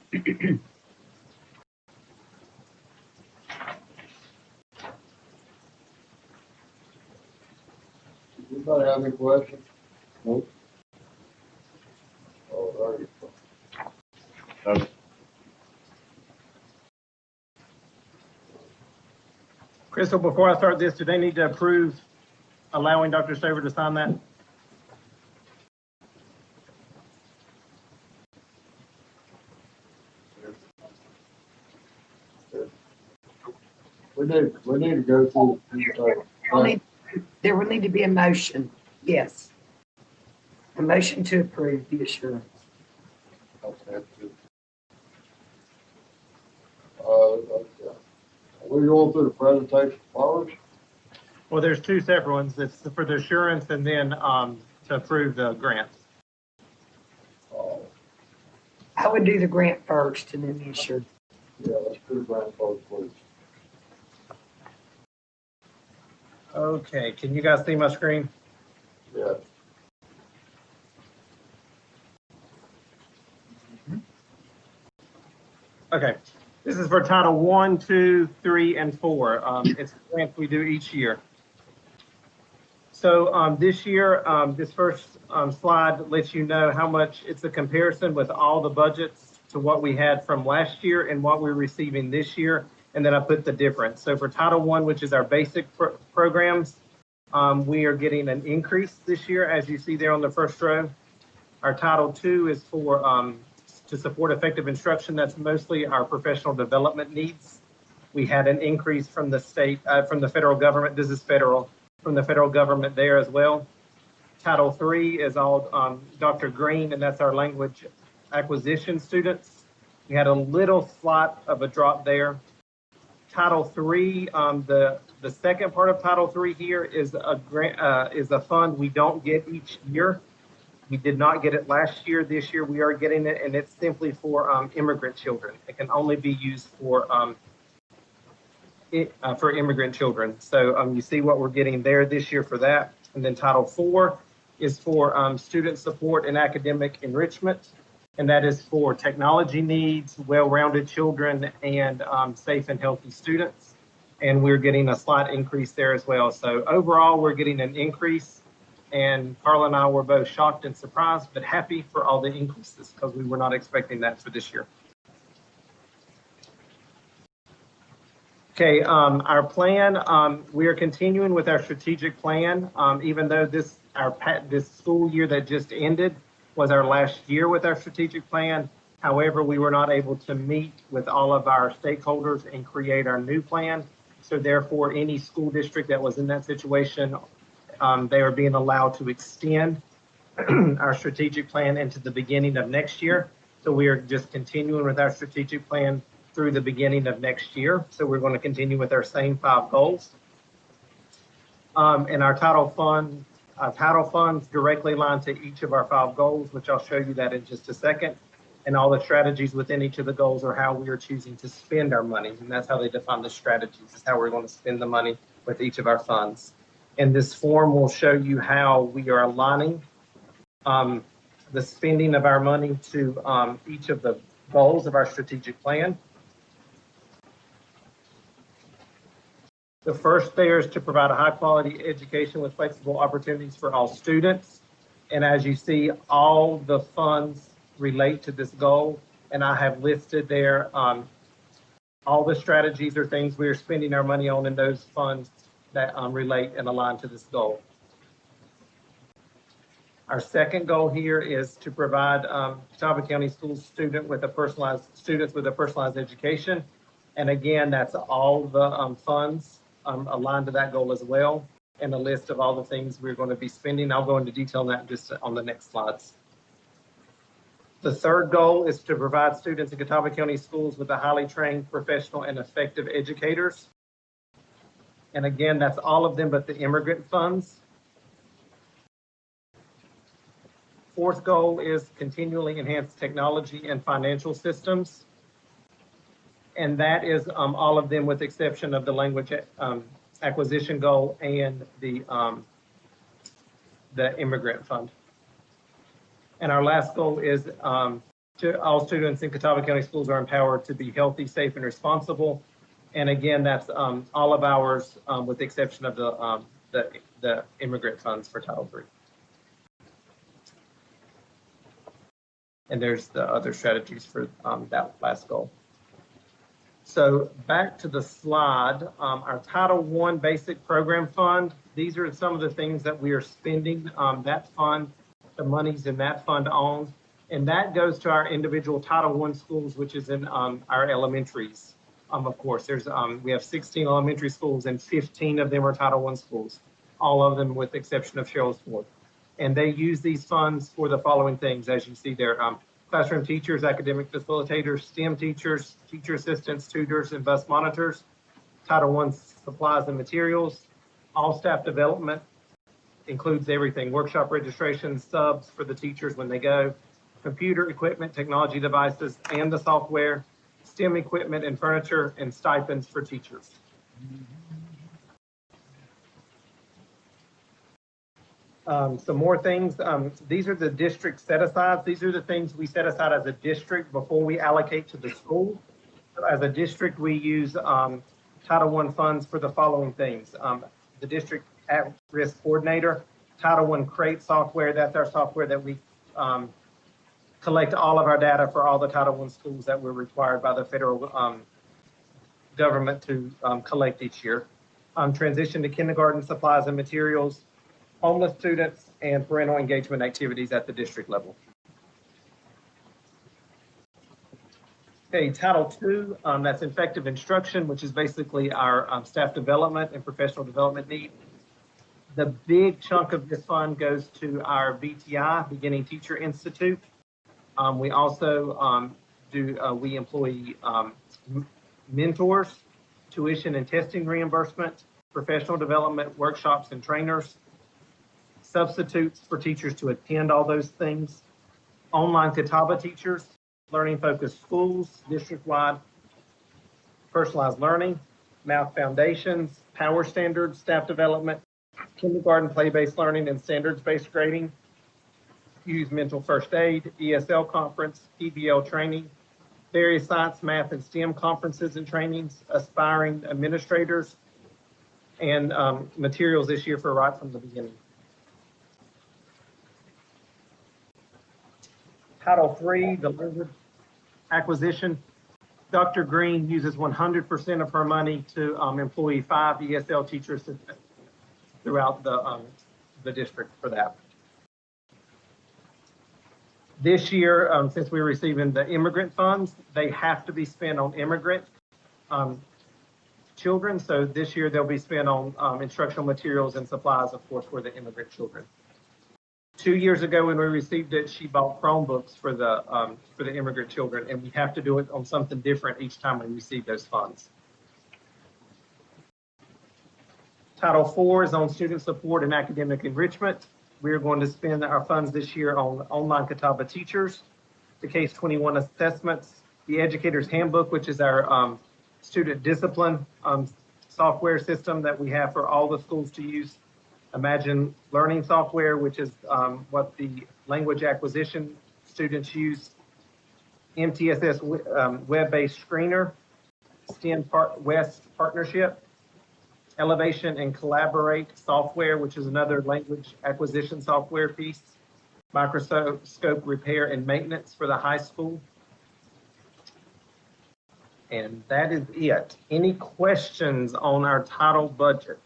Anybody have any questions? Nope. Oh, there you go.
Okay.
Crystal, before I start this, do they need to approve allowing Dr. Stover to sign that?
We need to go through the
There will need to be a motion, yes. A motion to approve the assurance.
Okay. Okay. We're going through the presentation first.
Well, there's two separate ones. It's for the assurance and then to approve the grants.
I would do the grant first and then the assurance.
Yeah, let's do the grant first, please.
Okay, can you guys see my screen?
Yeah.
Okay, this is for Title 1, 2, 3, and 4. It's grants we do each year. So this year, this first slide lets you know how much it's a comparison with all the budgets to what we had from last year and what we're receiving this year. And then I put the difference. So for Title 1, which is our basic programs, we are getting an increase this year, as you see there on the first row. Our Title 2 is for to support effective instruction. That's mostly our professional development needs. We had an increase from the state, from the federal government. This is federal, from the federal government there as well. Title 3 is all Dr. Green, and that's our language acquisition students. We had a little slight of a drop there. Title III, the second part of Title III here is a grant, is a fund we don't get each year. We did not get it last year. This year we are getting it, and it's simply for immigrant children. It can only be used for immigrant children. So you see what we're getting there this year for that. And then Title IV is for student support and academic enrichment. And that is for technology needs, well-rounded children, and safe and healthy students. And we're getting a slight increase there as well. So overall, we're getting an increase. And Carla and I were both shocked and surprised, but happy for all the increases because we were not expecting that for this year. Okay, our plan, we are continuing with our strategic plan, even though this school year that just ended was our last year with our strategic plan. However, we were not able to meet with all of our stakeholders and create our new plan. So therefore, any school district that was in that situation, they are being allowed to extend our strategic plan into the beginning of next year. So we are just continuing with our strategic plan through the beginning of next year. So we're going to continue with our same 5 goals. And our title funds directly line to each of our 5 goals, which I'll show you that in just a second. And all the strategies within each of the goals are how we are choosing to spend our money. And that's how they define the strategies, is how we're going to spend the money with each of our funds. And this form will show you how we are aligning the spending of our money to each of the goals of our strategic plan. The first there is to provide a high quality education with flexible opportunities for all students. And as you see, all the funds relate to this goal. And I have listed there all the strategies or things we are spending our money on in those funds that relate and align to this goal. Our second goal here is to provide Catawba County Schools students with a personalized education. And again, that's all the funds aligned to that goal as well, and a list of all the things we're going to be spending. I'll go into detail on that just on the next slides. The third goal is to provide students in Catawba County Schools with a highly trained, professional, and effective educators. And again, that's all of them but the immigrant funds. Fourth goal is continually enhance technology and financial systems. And that is all of them with the exception of the language acquisition goal and the immigrant fund. And our last goal is to all students in Catawba County Schools are empowered to be healthy, safe, and responsible. And again, that's all of ours with the exception of the immigrant funds for Title III. And there's the other strategies for that last goal. So back to the slide, our Title I Basic Program Fund, these are some of the things that we are spending that fund, the monies in that fund on, and that goes to our individual Title I schools, which is in our elementaries. Of course, we have 16 elementary schools and 15 of them are Title I schools, all of them with the exception of Sherrilsford. And they use these funds for the following things, as you see there. Classroom teachers, academic facilitators, STEM teachers, teacher assistants, tutors, and bus monitors, Title I supplies and materials, all staff development, includes everything, workshop registrations, subs for the teachers when they go, computer equipment, technology devices, and the software, STEM equipment and furniture, and stipends for teachers. Some more things. These are the district set-asides. These are the things we set aside as a district before we allocate to the school. So as a district, we use Title I funds for the following things. The district at-risk coordinator, Title I crate software. That's our software that we collect all of our data for all the Title I schools that we're required by the federal government to collect each year. Transition to kindergarten supplies and materials, homeless students, and parental engagement activities at the district level. Okay, Title II, that's effective instruction, which is basically our staff development and professional development need. The big chunk of this fund goes to our BTI, Beginning Teacher Institute. We also we employ mentors, tuition and testing reimbursement, professional development, workshops and trainers, substitutes for teachers to attend all those things, online Catawba teachers, learning-focused schools, district-wide, personalized learning, math foundations, power standards, staff development, kindergarten play-based learning and standards-based grading, use mental first aid, ESL conference, PBL training, various science, math, and STEM conferences and trainings, aspiring administrators, and materials this year for right from the beginning. Title III, the language acquisition. Dr. Green uses 100% of her money to employ 5 ESL teachers throughout the district for that. This year, since we're receiving the immigrant funds, they have to be spent on immigrant children. So this year they'll be spent on instructional materials and supplies, of course, for the immigrant children. 2 years ago when we received it, she bought Chromebooks for the immigrant children, and we have to do it on something different each time we receive those funds. Title IV is on student support and academic enrichment. We're going to spend our funds this year on online Catawba teachers, the Case 21 assessments, the Educator's Handbook, which is our student discipline software system that we have for all the schools to use. Imagine Learning software, which is what the language acquisition students use. MTSS web-based screener, STEM West partnership, Elevation and Collaborate software, which is another language acquisition software piece, microscope repair and maintenance for the high school. And that is it. Any questions on our title budget?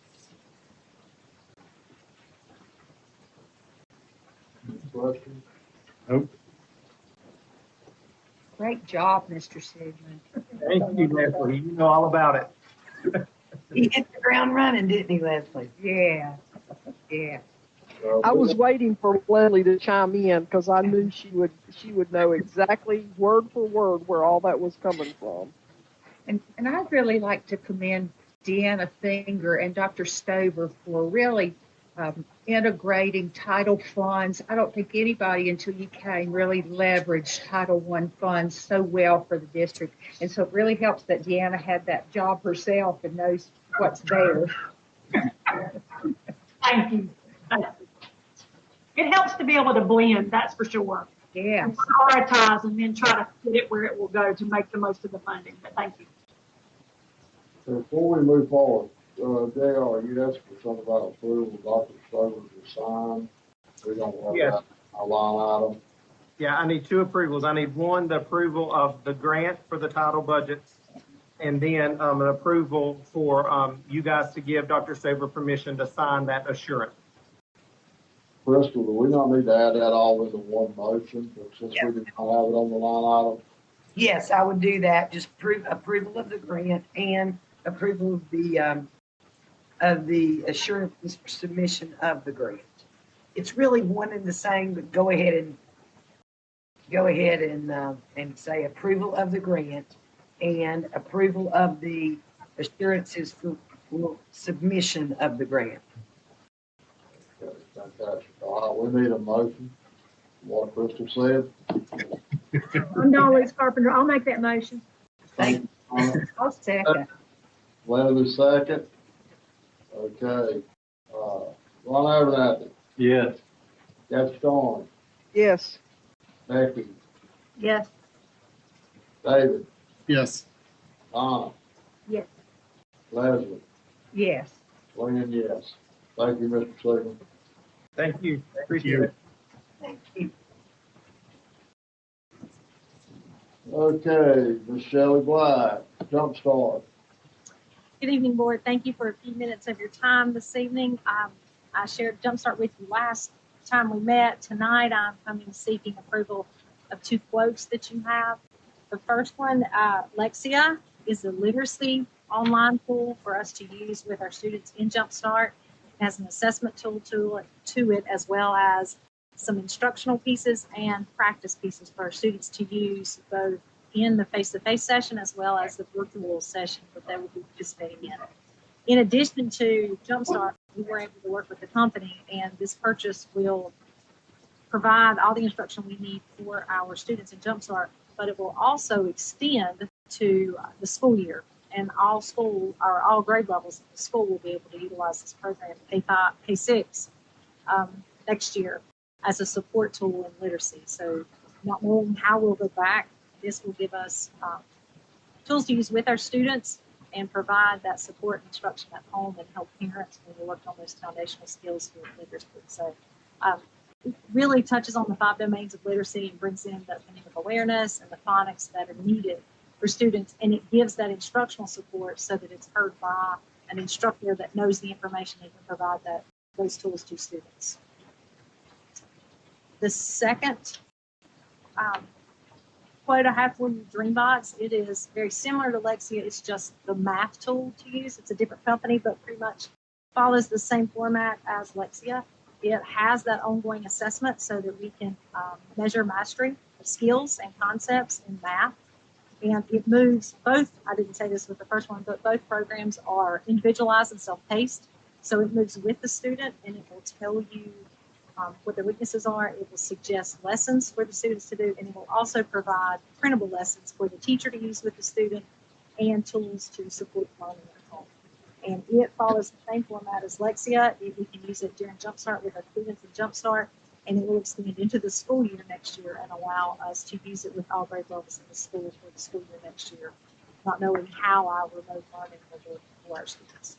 Questions?
Nope.
Great job, Mr. Sigmund.
Thank you, Leslie. You know all about it.
He hit the ground running, didn't he, Leslie?
Yeah, yeah.
I was waiting for Leslie to chime in because I knew she would know exactly word for word where all that was coming from.
And I'd really like to commend Deanna Finger and Dr. Stover for really integrating Title funds. I don't think anybody until you came really leveraged Title I funds so well for the district. And so it really helps that Deanna had that job herself and knows what's there.
Thank you. It helps to be able to blend, that's for sure.
Yeah.
And prioritize and then try to fit it where it will go to make the most of the funding. But thank you.
Before we move forward, JR, you asked for something about approval of Dr. Stover to sign. We don't have
Yes.
that, a line item.
Yeah, I need 2 approvals. I need one, the approval of the grant for the title budgets, and then an approval for you guys to give Dr. Stover permission to sign that assurance.
Crystal, do we not need to add that all into one motion, but since we did not have it on the line item?
Yes, I would do that. Just approval of the grant and approval of the assurance for submission of the grant. It's really one and the same, but go ahead and say approval of the grant and approval of the assurances for submission of the grant.
Okay, fantastic. All right, we need a motion. What Crystal said.
I'm Dolly Carpenter. I'll make that motion.
Thank
you.
I'll second.
Leslie second. Okay. Ron Abernathy.
Yes.
Jeff Storm.
Yes.
Becky.
Yes.
David.
Yes.
Donna.
Yes.
Leslie.
Yes.
Lynn, yes. Thank you, Mr. Sigmund.
Thank you. Appreciate it.
Thank you.
Okay, Ms. Shelley Black, Jumpstart.
Good evening, Board. Thank you for a few minutes of your time this evening. I shared Jumpstart with you last time we met. Tonight, I'm coming seeking approval of 2 quotes that you have. The first one, Lexia, is a literacy online tool for us to use with our students in Jumpstart. It has an assessment tool to it, as well as some instructional pieces and practice pieces for our students to use both in the face-to-face session as well as the virtual session that they will be participating in. In addition to Jumpstart, we were able to work with the company, and this purchase will provide all the instruction we need for our students in Jumpstart, but it will also extend to the school year. And all grade levels of the school will be able to utilize this program, K5, K6, next year as a support tool in literacy. So not knowing how we'll go back, this will give us tools to use with our students and provide that support and instruction at home and help parents when we work on those foundational skills for literacy. So it really touches on the 5 domains of literacy and brings in the phonemic awareness and the phonics that are needed for students, and it gives that instructional support so that it's heard by an instructor that knows the information and can provide those tools to students. The second quote I have for you, Dreambox, it is very similar to Lexia. It's just the math tool to use. It's a different company, but pretty much follows the same format as Lexia. It has that ongoing assessment so that we can measure mastery of skills and concepts in math. And it moves both, I didn't say this with the first one, but both programs are individualized and self-paced. So it moves with the student and it will tell you what their weaknesses are. It will suggest lessons for the students to do, and it will also provide printable lessons for the teacher to use with the student and tools to support learning at home. And it follows the same format as Lexia. We can use it during Jumpstart with our students in Jumpstart, and it will extend into the school year next year and allow us to use it with all grade levels in the school for the school year next year, not knowing how our remote learning will work for our students.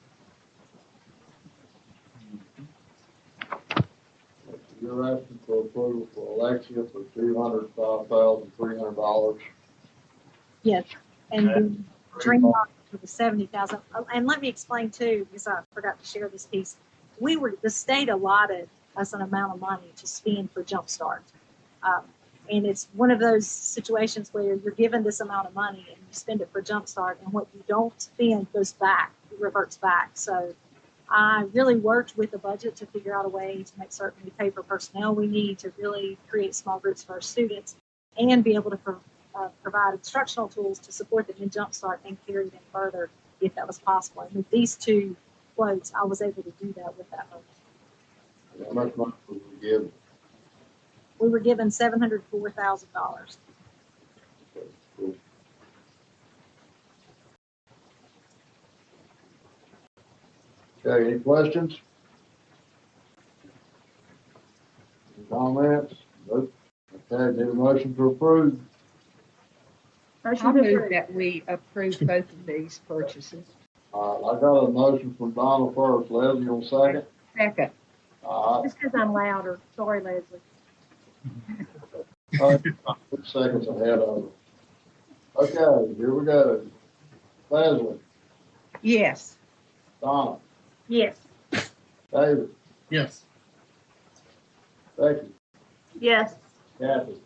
You're asking for approval for Alexia for $205,300.
Yes, and then Dreambox for the $70,000. And let me explain too, because I forgot to share this piece. The state allotted us an amount of money to spend for Jumpstart. And it's one of those situations where you're given this amount of money and you spend it for Jumpstart, and what you don't spend goes back, it reverts back. So I really worked with the budget to figure out a way to make certain we pay for personnel we need to really create small groups for our students and be able to provide instructional tools to support them in Jumpstart and carry them further if that was possible. And with these two quotes, I was able to do that with that money.
How much money was we given?
We were given $704,000.
Cool. Okay, any questions? Any comments? Nope. Okay, need a motion to approve.
I move that we approve both of these purchases.
I got a motion from Donald first. Leslie on second.
Second.
Just because I'm louder. Sorry, Leslie.
6 seconds ahead of her. Okay, here we go. Leslie,
Yes.
Donna,
Yes.
David,
Yes.
Becky,
Yes.
Kathy,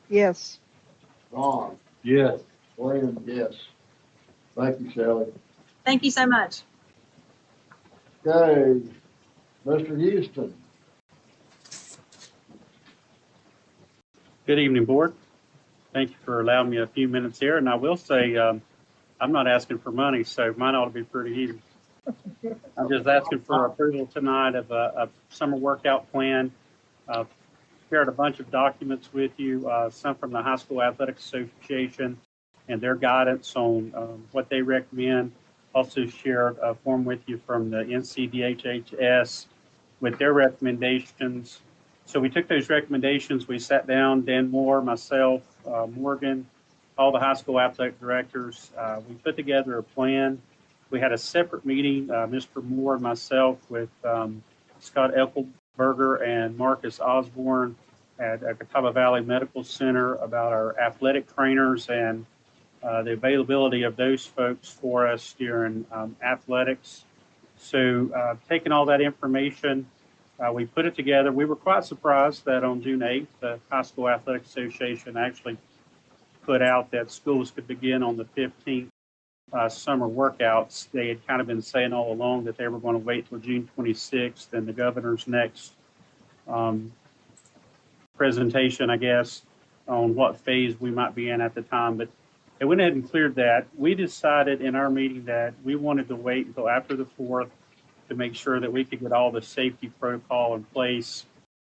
Yes.
Ron,
Yes.
William, yes. Thank you, Shelley.
Thank you so much.
Okay, Mr. Houston.
Good evening, Board. Thank you for allowing me a few minutes here. And I will say, I'm not asking for money, so mine ought to be pretty easy. I'm just asking for approval tonight of a summer workout plan. Shared a bunch of documents with you, some from the High School Athletics Association and their guidance on what they recommend. Also shared a form with you from the NCDHHS with their recommendations. So we took those recommendations, we sat down, Dan Moore, myself, Morgan, all the high school athletic directors. We put together a plan. We had a separate meeting, Mr. Moore and myself with Scott Eckelberger and Marcus Osborne at Catawba Valley Medical Center about our athletic trainers and the availability of those folks for us during athletics. So taking all that information, we put it together. We were quite surprised that on June 8th, the High School Athletic Association actually put out that schools could begin on the 15th summer workouts. They had kind of been saying all along that they were going to wait till June 26th and the governor's next presentation, I guess, on what phase we might be in at the time. But they went ahead and cleared that. We decided in our meeting that we wanted to wait until after the 4th to make sure that we could get all the safety protocol in place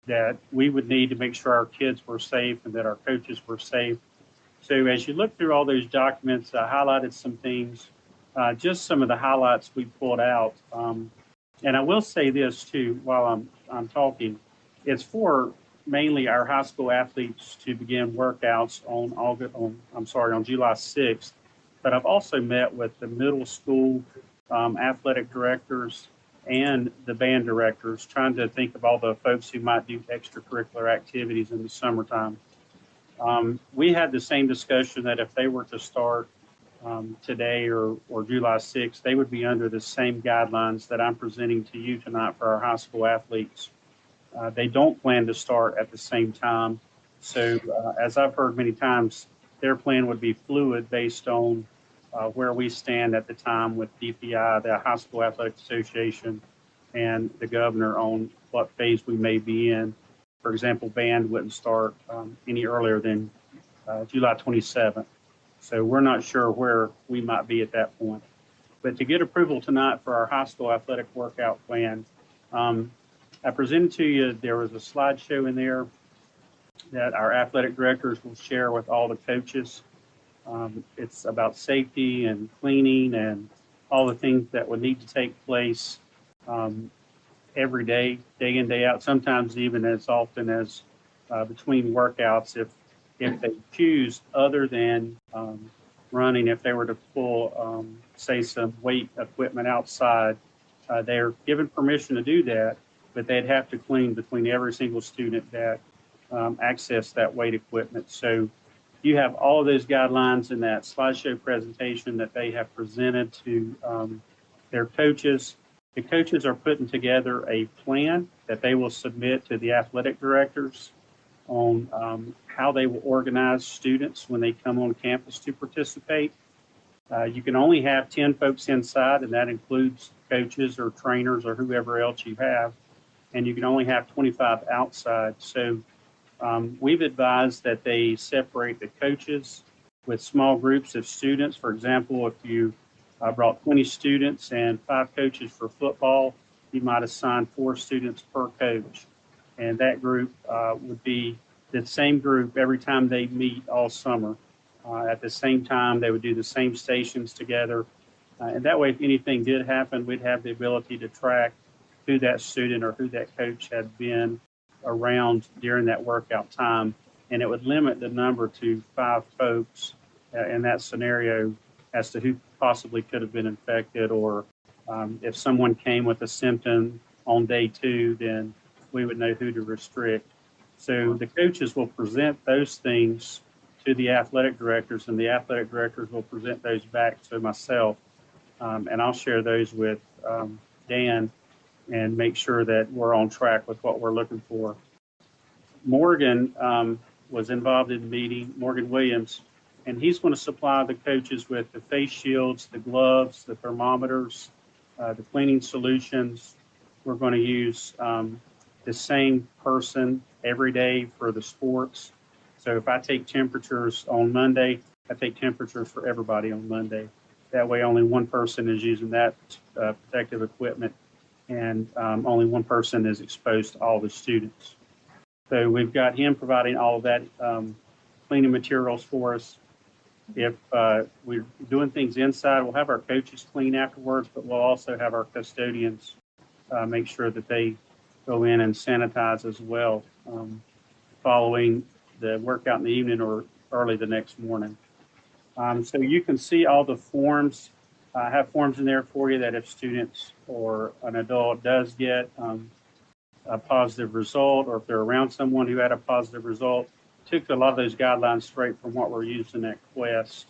that we would need to make sure our kids were safe and that our coaches were safe. So as you look through all those documents, I highlighted some things, just some of the highlights we pulled out. And I will say this too, while I'm talking, it's for mainly our high school athletes to begin workouts on July 6th. But I've also met with the middle school athletic directors and the band directors, trying to think of all the folks who might do extracurricular activities in the summertime. We had the same discussion that if they were to start today or July 6th, they would be under the same guidelines that I'm presenting to you tonight for our high school athletes. They don't plan to start at the same time. So as I've heard many times, their plan would be fluid based on where we stand at the time with DPI, the High School Athletic Association, and the governor on what phase we may be in. For example, band wouldn't start any earlier than July 27th. So we're not sure where we might be at that point. But to get approval tonight for our high school athletic workout plan, I presented to you, there was a slideshow in there that our athletic directors will share with all the coaches. It's about safety and cleaning and all the things that would need to take place every day, day in, day out, sometimes even as often as between workouts if they choose other than running, if they were to pull, say, some weight equipment outside, they're given permission to do that, but they'd have to clean between every single student that access that weight equipment. So you have all of those guidelines in that slideshow presentation that they have presented to their coaches. The coaches are putting together a plan that they will submit to the athletic directors on how they will organize students when they come on campus to participate. You can only have 10 folks inside, and that includes coaches or trainers or whoever else you have. And you can only have 25 outside. So we've advised that they separate the coaches with small groups of students. For example, if you brought 20 students and 5 coaches for football, you might assign 4 students per coach. And that group would be the same group every time they meet all summer. At the same time, they would do the same stations together. And that way, if anything did happen, we'd have the ability to track who that student or who that coach had been around during that workout time. And it would limit the number to 5 folks in that scenario as to who possibly could have been infected, or if someone came with a symptom on day 2, then we would know who to restrict. So the coaches will present those things to the athletic directors, and the athletic directors will present those back to myself. And I'll share those with Dan and make sure that we're on track with what we're looking for. Morgan was involved in the meeting, Morgan Williams, and he's going to supply the coaches with the face shields, the gloves, the thermometers, the cleaning solutions. We're going to use the same person every day for the sports. So if I take temperatures on Monday, I take temperatures for everybody on Monday. That way only one person is using that protective equipment, and only one person is exposed to all the students. So we've got him providing all of that cleaning materials for us. If we're doing things inside, we'll have our coaches clean afterwards, but we'll also have our custodians make sure that they go in and sanitize as well following the workout in the evening or early the next morning. So you can see all the forms. I have forms in there for you that if students or an adult does get a positive result, or if they're around someone who had a positive result, took a lot of those guidelines straight from what we're using at Quest.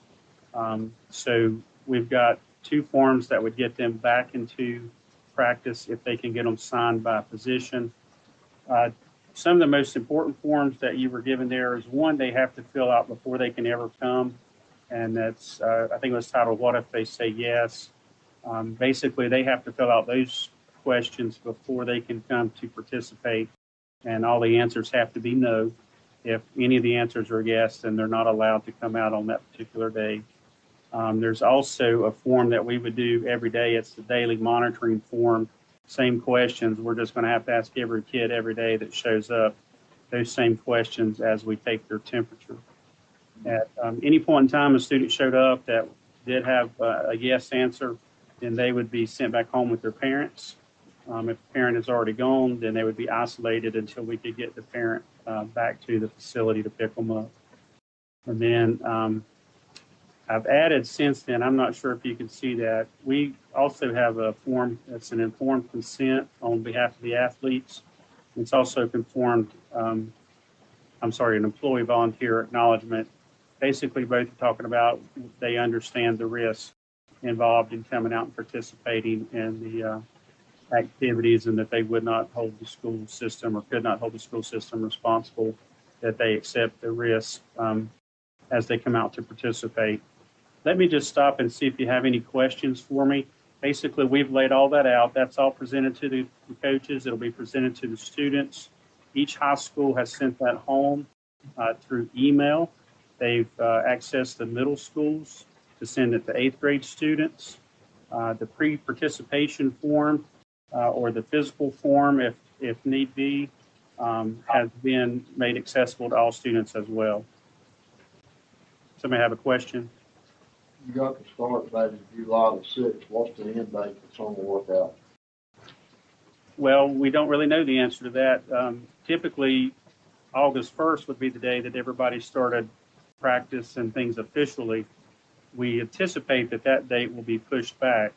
So we've got 2 forms that would get them back into practice if they can get them signed by a physician. Some of the most important forms that you were given there is one they have to fill out before they can ever come. And that's, I think it was titled, What If They Say Yes? Basically, they have to fill out those questions before they can come to participate. And all the answers have to be no. If any of the answers are yes, then they're not allowed to come out on that particular day. There's also a form that we would do every day. It's the daily monitoring form. Same questions. We're just going to have to ask every kid every day that shows up those same questions as we take their temperature. At any point in time, a student showed up that did have a yes answer, then they would be sent back home with their parents. If the parent is already gone, then they would be isolated until we could get the parent back to the facility to pick them up. And then I've added since then, I'm not sure if you can see that, we also have a form that's an informed consent on behalf of the athletes. It's also an employee volunteer acknowledgement. Basically, both are talking about they understand the risks involved in coming out and participating in the activities, and that they would not hold the school system or could not hold the school system responsible, that they accept the risk as they come out to participate. Let me just stop and see if you have any questions for me. Basically, we've laid all that out. That's all presented to the coaches. It'll be presented to the students. Each high school has sent that home through email. They've accessed the middle schools to send it to 8th grade students. The pre-participation form or the physical form, if need be, has been made accessible to all students as well. Somebody have a question?
You got the start date of July the 6th. What's the end date for summer workout?
Well, we don't really know the answer to that. Typically, August 1st would be the day that everybody started practice and things officially. We anticipate that that date will be pushed back.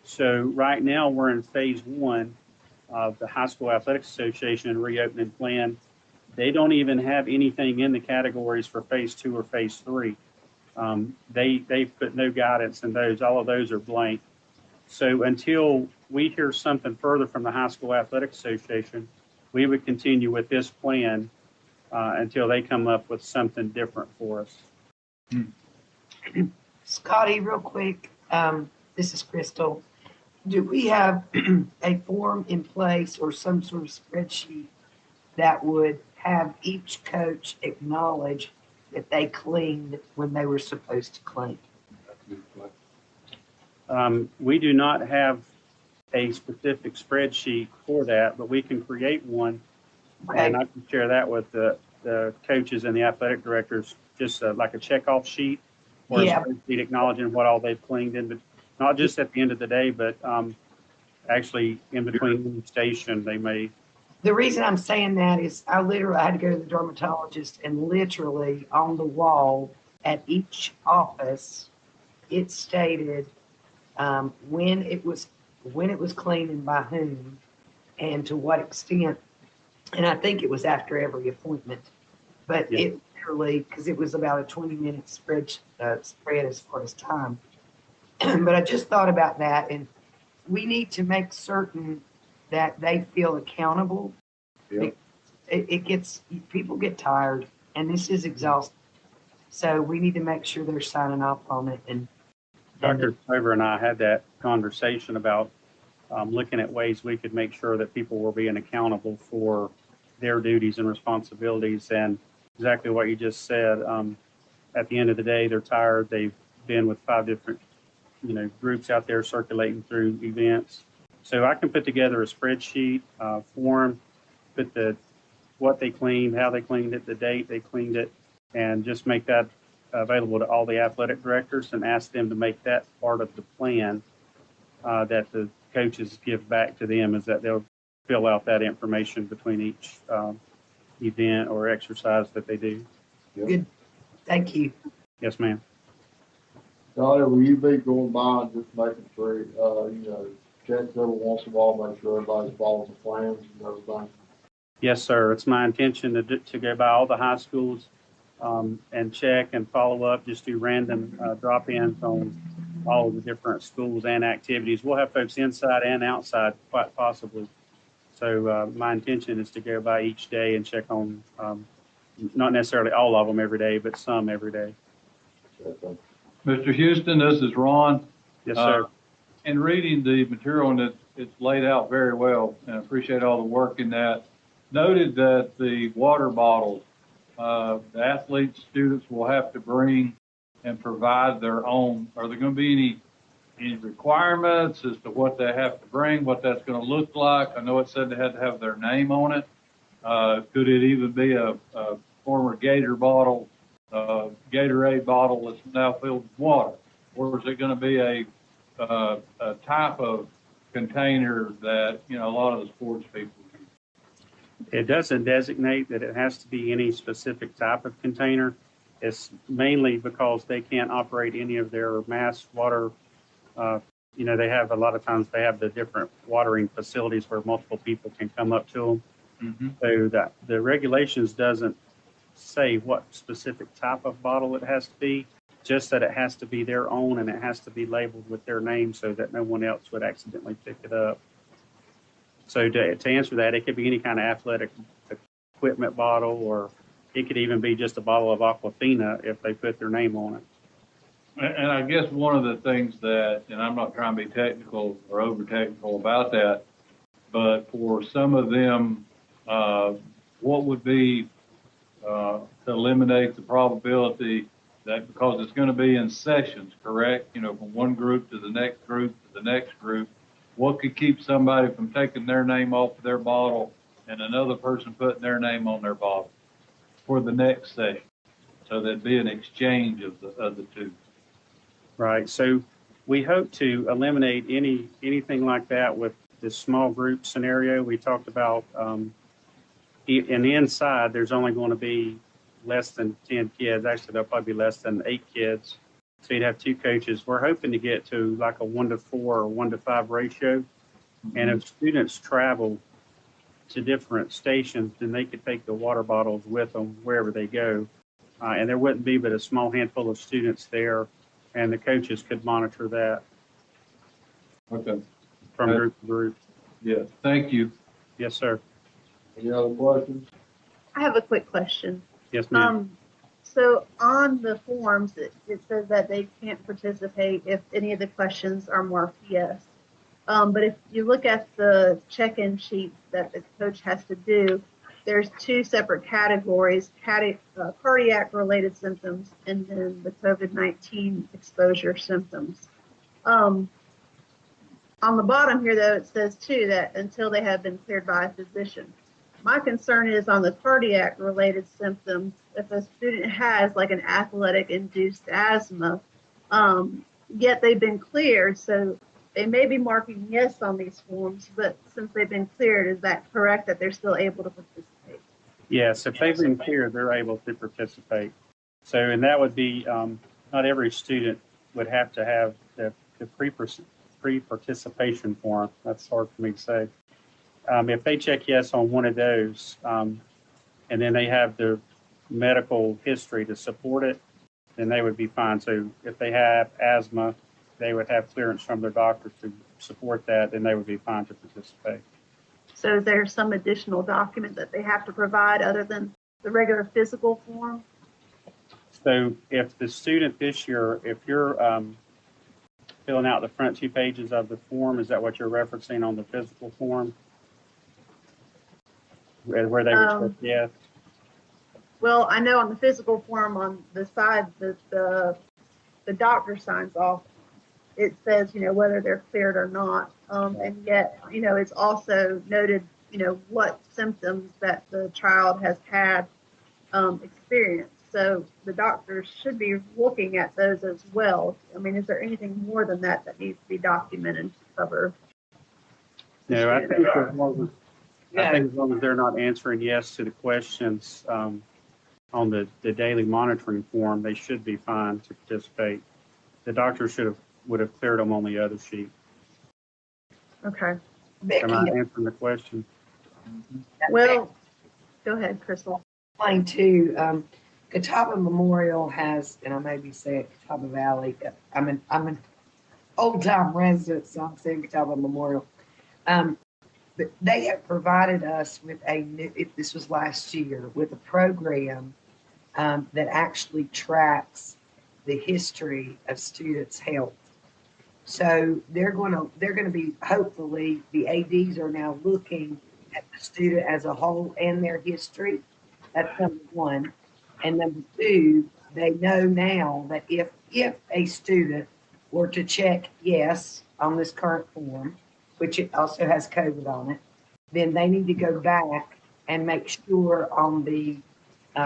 So right now we're in phase 1 of the High School Athletics Association reopening plan. They don't even have anything in the categories for phase 2 or phase 3. They put no guidance in those. All of those are blank. So until we hear something further from the High School Athletics Association, we would continue with this plan until they come up with something different for us.
Scotty, real quick, this is Crystal. Do we have a form in place or some sort of spreadsheet that would have each coach acknowledge that they cleaned when they were supposed to clean?
We do not have a specific spreadsheet for that, but we can create one. Okay. And I can share that with the coaches and the athletic directors, just like a checkoff sheet or a spreadsheet acknowledging what all they've cleaned in, not just at the end of the day, but actually in between each station they may.
The reason I'm saying that is I had to go to the dermatologist, and literally on the wall at each office, it stated when it was cleaned and by whom and to what extent. And I think it was after every appointment, but it literally, because it was about a 20-minute spread as far as time. But I just thought about that, and we need to make certain that they feel accountable. Yep. People get tired, and this is exhausting. So we need to make sure they're signing off on it. And
Dr. Clover and I had that conversation about looking at ways we could make sure that people were being accountable for their duties and responsibilities, and exactly what you just said. At the end of the day, they're tired. They've been with 5 different, groups out there circulating through events. So I can put together a spreadsheet form, put what they cleaned, how they cleaned it, the date they cleaned it, and just make that available to all the athletic directors and ask them to make that part of the plan that the coaches give back to them, is that they'll fill out that information between each event or exercise that they do.
Yep.
Good. Thank you.
Yes, ma'am.
Scotty, will you be going by and just making sure, check every once in a while, make sure everybody's following the plans and everything?
Yes, sir. It's my intention to go by all the high schools and check and follow up, just do random drop-ins on all of the different schools and activities. We'll have folks inside and outside, quite possibly. So my intention is to go by each day and check on, not necessarily all of them every day, but some every day.
Mr. Houston, this is Ron.
Yes, sir.
In reading the material, and it's laid out very well, and I appreciate all the work in that. Noted that the water bottles the athletes, students will have to bring and provide their own. Are there going to be any requirements as to what they have to bring, what that's going to look like? I know it said they had to have their name on it. Could it even be a former Gator bottle, Gatorade bottle that's now filled with water? Or is it going to be a type of container that, you know, a lot of the sports people use?
It doesn't designate that it has to be any specific type of container. It's mainly because they can't operate any of their mass water. You know, they have a lot of times they have the different watering facilities where multiple people can come up to them.
Mm-hmm.
So that the regulations doesn't say what specific type of bottle it has to be, just that it has to be their own and it has to be labeled with their name so that no one else would accidentally pick it up. So to answer that, it could be any kind of athletic equipment bottle, or it could even be just a bottle of Aquafina if they put their name on it.
And I guess one of the things that, and I'm not trying to be technical or over technical about that, but for some of them, what would be to eliminate the probability that, because it's going to be in sessions, correct? You know, from one group to the next group to the next group, what could keep somebody from taking their name off of their bottle and another person putting their name on their bottle for the next session? So there'd be an exchange of the two. Right. So we hope to eliminate anything like that with this small group scenario. We talked about in the inside, there's only going to be less than 10 kids. Actually, there'll probably be less than 8 kids. So you'd have 2 coaches. We're hoping to get to like a 1-to-4 or 1-to-5 ratio. Mm-hmm. And if students travel to different stations, then they could take the water bottles with them wherever they go. And there wouldn't be but a small handful of students there, and the coaches could monitor that. Okay. From group to group. Yeah, thank you. Yes, sir.
Any other questions?
I have a quick question.
Yes, ma'am.
So on the forms, it says that they can't participate if any of the questions are marked yes. But if you look at the check-in sheet that the coach has to do, there's 2 separate categories, cardiac-related symptoms and then the COVID-19 exposure symptoms. On the bottom here, though, it says, too, that until they have been cleared by a physician. My concern is on the cardiac-related symptoms, if a student has like an athletic-induced asthma, yet they've been cleared, so they may be marking yes on these forms, but since they've been cleared, is that correct that they're still able to participate?
Yes, if they've been cleared, they're able to participate. So, and that would be, not every student would have to have the pre-participation form. That's hard for me to say. If they check yes on one of those, and then they have the medical history to support it, then they would be fine. So if they have asthma, they would have clearance from their doctor to support that, then they would be fine to participate.
So is there some additional document that they have to provide other than the regular physical form?
So if the student this year, if you're filling out the front 2 pages of the form, is that what you're referencing on the physical form? Where they would check yes?
Well, I know on the physical form on the side that the doctor signs off, it says, you know, whether they're cleared or not. And yet, you know, it's also noted, you know, what symptoms that the child has had experienced. So the doctors should be looking at those as well. I mean, is there anything more than that that needs to be documented to cover?
No, I think as long as they're not answering yes to the questions on the daily monitoring form, they should be fine to participate. The doctor would have cleared them on the other sheet.
Okay.
Am I answering the question?
Well, go ahead, Crystal.
Explain too, Catawba Memorial has, and I may be saying Catawba Valley, I'm an old time resident, so I'm saying Catawba Memorial. But they have provided us with this was last year, with a program that actually tracks the history of students' health. So they're going to be, hopefully, the ADs are now looking at the student as a whole and their history. That's number one. And number two, they know now that if a student were to check yes on this current form, which it also has COVID on it, then they need to go back and make sure on the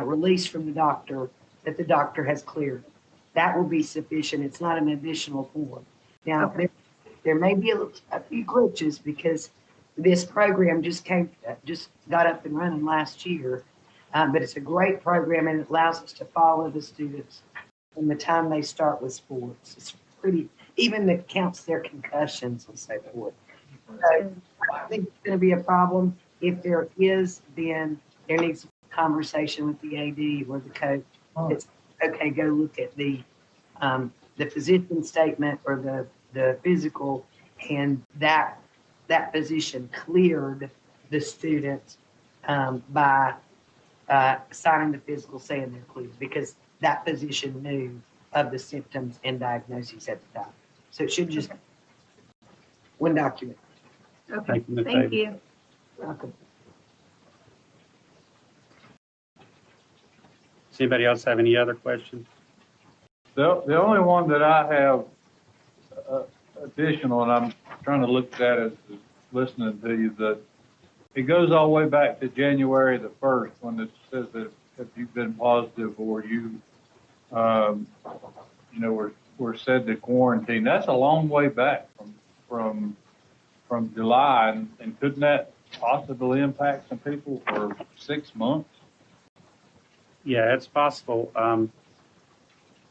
release from the doctor that the doctor has cleared it. That will be sufficient. It's not an additional form. Now,
Okay.
there may be a few glitches because this program just got up and running last year. But it's a great program and it allows us to follow the students from the time they start with sports. It's pretty, even it counts their concussions and so forth. So I think it's going to be a problem. If there is, then there needs to be a conversation with the AD or the coach. It's okay, go look at the physician statement or the physical, and that physician cleared the student by signing the physical saying they're clear, because that physician knew of the symptoms and diagnoses at the time. So it should just one document.
Okay,
Thank you, Ms.
thank
Davis.
you.
Welcome.
Does anybody else have any other questions?
The only one that I have additional, and I'm trying to look at it, listening to you, that it goes all the way back to January the 1st when it says that if you've been positive or you, were said to quarantine. That's a long way back from July, and couldn't that possibly impact some people for 6 months?
Yeah, it's possible.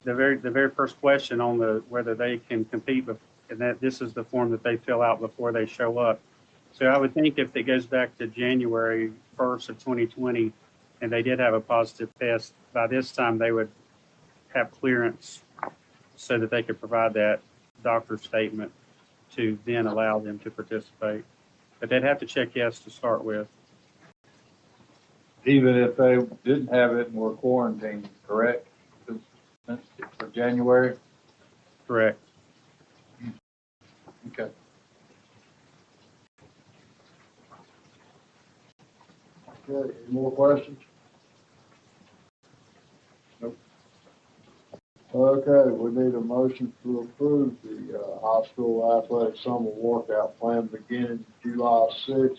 The very first question on whether they can compete, and that this is the form that they fill out before they show up. So I would think if it goes back to January 1st of 2020, and they did have a positive test, by this time they would have clearance so that they could provide that doctor's statement to then allow them to participate. But they'd have to check yes to start with.
Even if they didn't have it and were quarantined, correct? For January?
Correct.
Okay.
Okay, any more questions?
Nope.
Okay, we need a motion to approve the high school athletic summer workout plan beginning July 6th.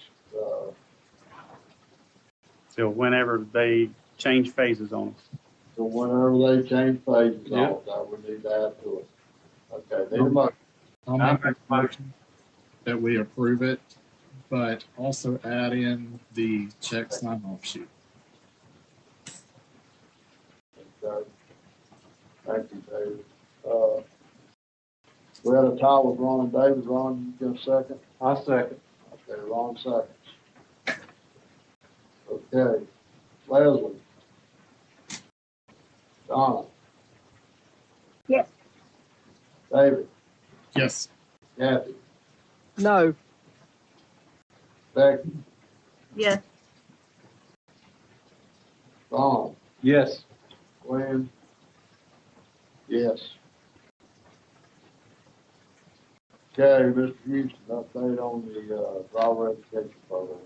So whenever they change phases on us.
So whenever they change phases
Yep.
off, that we need to add to it. Okay, need a motion.
I'll make a motion that we approve it, but also add in the check sign off sheet.
Okay. Thank you, David. We had a tie with Ron and David. Ron, you get a second?
I second.
Okay, Ron seconds. Okay, Leslie. Donna.
Yes.
David.
Yes.
Kathy.
No.
Becky.
Yes.
Ron.
Yes.
Glenn. Yes. Okay, Mr. Houston, update on the driver education program.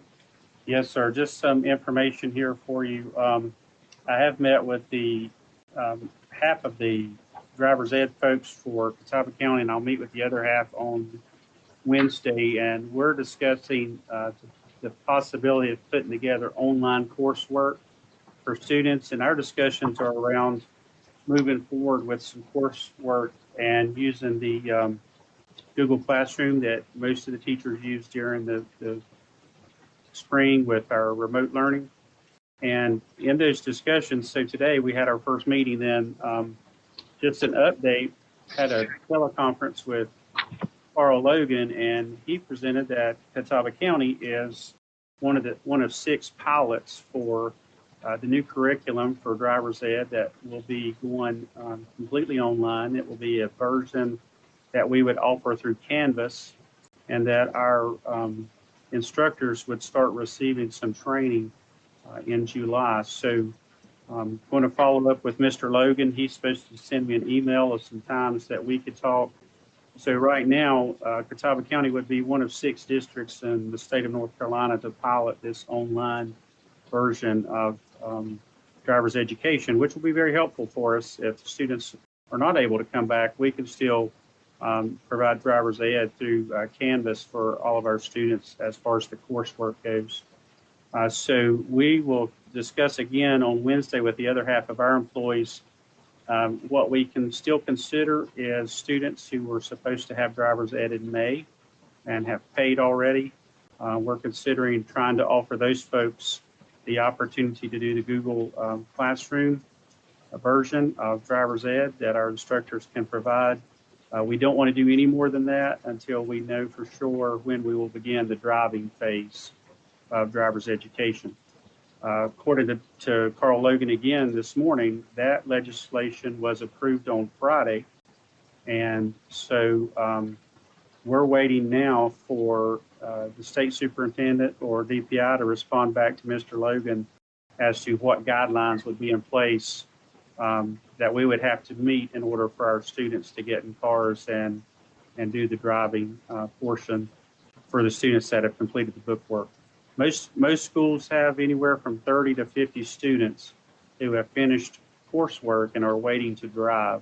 Yes, sir. Just some information here for you. I have met with the half of the driver's ed folks for Catawba County, and I'll meet with the other half on Wednesday, and we're discussing the possibility of putting together online coursework for students, and our discussions are around moving forward with some coursework and using the Google Classroom that most of the teachers use during the spring with our remote learning. And in those discussions, so today we had our first meeting, then just an update, had a teleconference with Carl Logan, and he presented that Catawba County is one of 6 pilots for the new curriculum for driver's ed that will be going completely online. It will be a version that we would offer through Canvas, and that our instructors would start receiving some training in July. So I'm going to follow up with Mr. Logan. He's supposed to send me an email of some times that we could talk. So right now, Catawba County would be one of 6 districts in the state of North Carolina to pilot this online version of driver's education, which will be very helpful for us. If the students are not able to come back, we can still provide driver's ed through Canvas for all of our students as far as the coursework goes. So we will discuss again on Wednesday with the other half of our employees. What we can still consider is students who were supposed to have driver's ed in May and have paid already. We're considering trying to offer those folks the opportunity to do the Google Classroom version of driver's ed that our instructors can provide. We don't want to do any more than that until we know for sure when we will begin the driving phase of driver's education. According to Carl Logan again this morning, that legislation was approved on Friday. And so we're waiting now for the state superintendent or DPI to respond back to Mr. Logan as to what guidelines would be in place that we would have to meet in order for our students to get in cars and do the driving portion for the students that have completed the book work. Most schools have anywhere from 30 to 50 students who have finished coursework and are waiting to drive.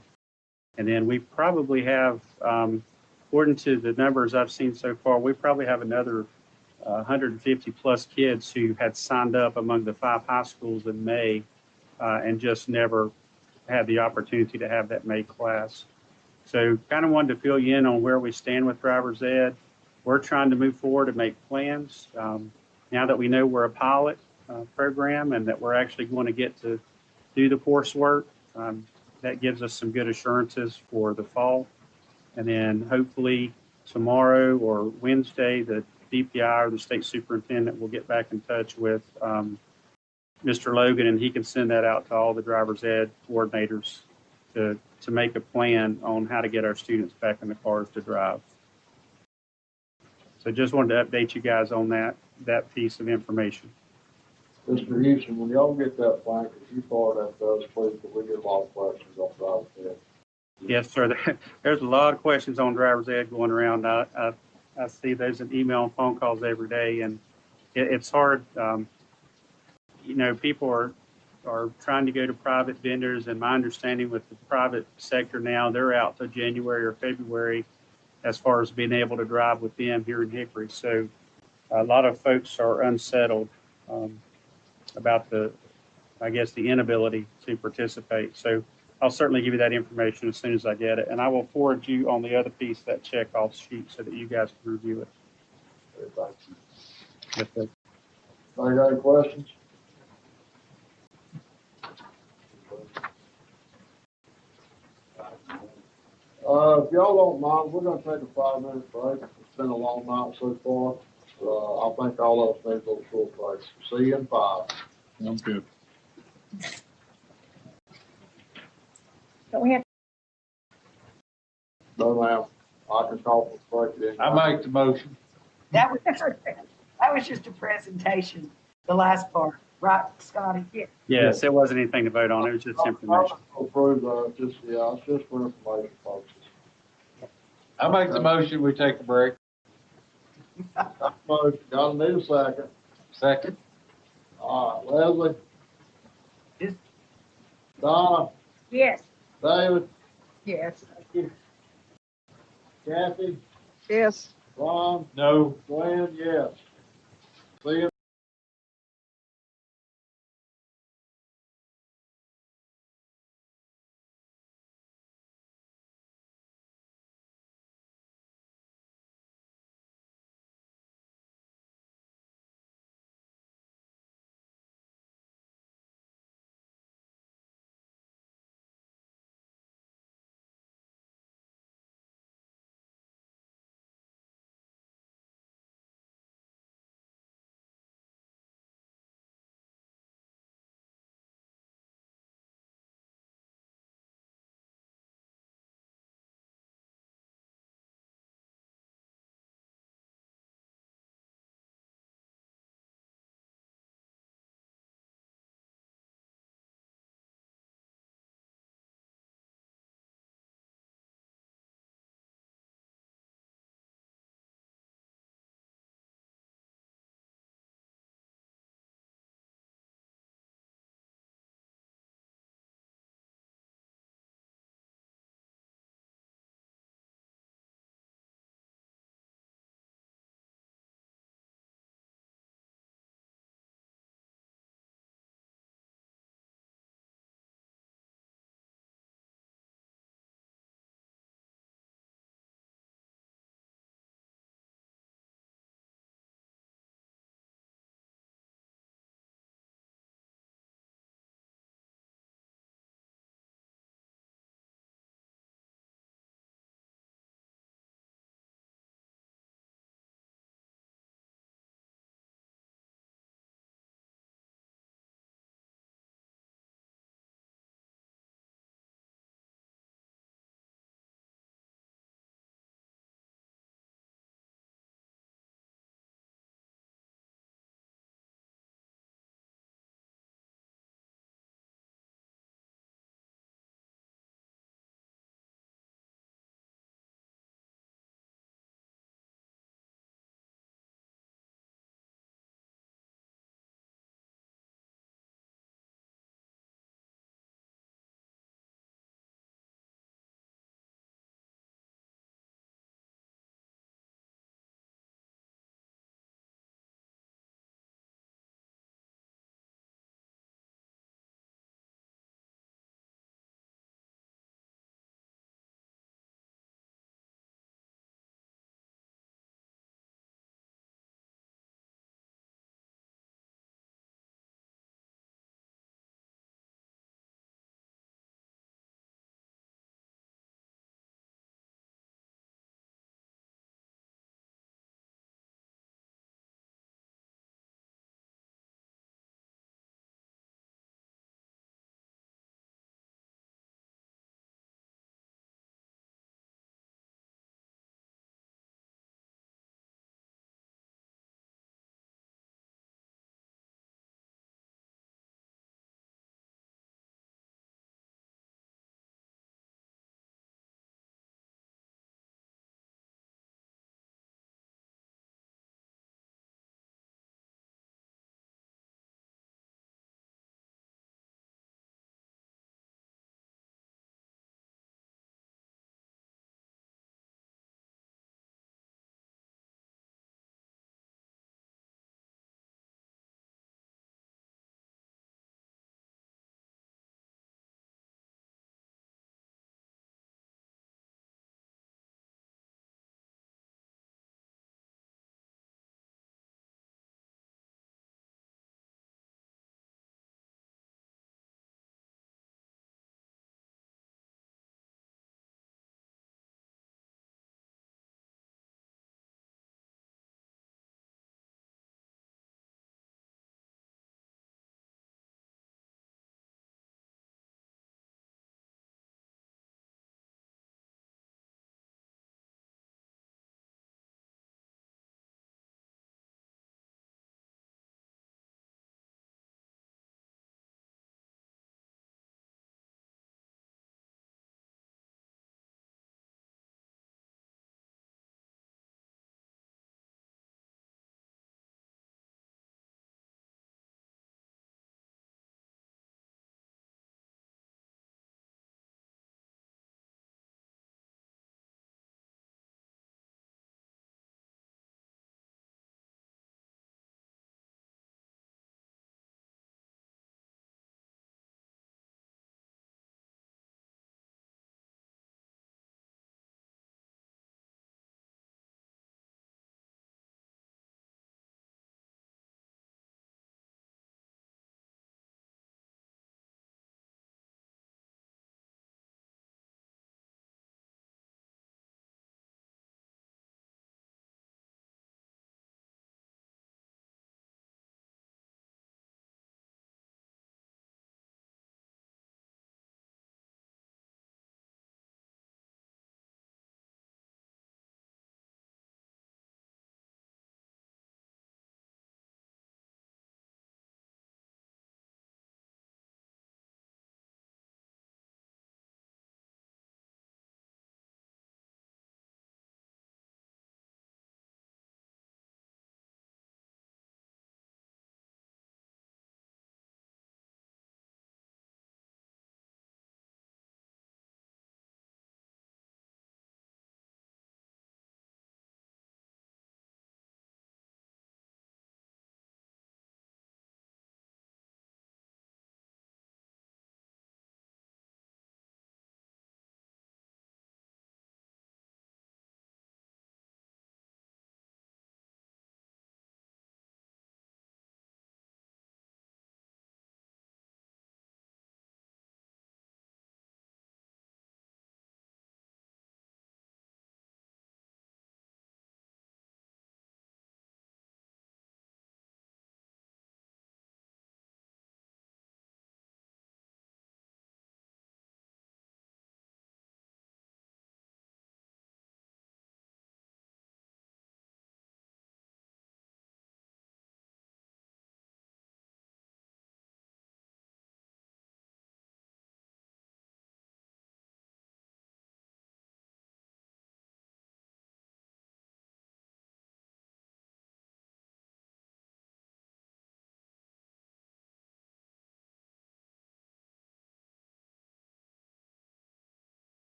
And then we probably have, according to the numbers I've seen so far, we probably have another 150 plus kids who had signed up among the 5 high schools in May and just never had the opportunity to have that May class. So kind of wanted to fill you in on where we stand with driver's ed. We're trying to move forward and make plans. Now that we know we're a pilot program and that we're actually going to get to do the coursework, that gives us some good assurances for the fall. And then hopefully tomorrow or Wednesday, the DPI or the state superintendent will get back in touch with Mr. Logan, and he can send that out to all the driver's ed coordinators to make a plan on how to get our students back in the cars to drive. So just wanted to update you guys on that piece of information.
Mr. Houston, when y'all get that plan, if you forward that to us, please, because we get a lot of questions on driver's ed.
Yes, sir. There's a lot of questions on driver's ed going around. I see those in email and phone calls every day, and it's hard. People are trying to go to private vendors, and my understanding with the private sector now, they're out to January or February as far as being able to drive with them here in Hickory. So a lot of folks are unsettled about the inability to participate. So I'll certainly give you that information as soon as I get it. And I will forward you on the other piece, that checkoff sheet, so that you guys can review it.
Thank you.
Yes, sir.
Anybody got any questions? If y'all don't mind, we're gonna take a 5-minute break. It's been a long night so far. I think all of us need a little short break. See you in 5.
Sounds good.
Don't we have?
No, ma'am. I can call for break then.
I make the motion.
That was just a presentation, the last part, right, Scotty? Yeah.
Yes, it wasn't anything to vote on. It was just information.
Approve, it's just for information purposes.
I make the motion, we take a break.
Motion, gotta need a second.
Second.
All right, Leslie?
Yes.
Donna?
Yes.
David?
Yes.
Kathy?
Yes.
Ron?
No.
Glenn? Yes. See you.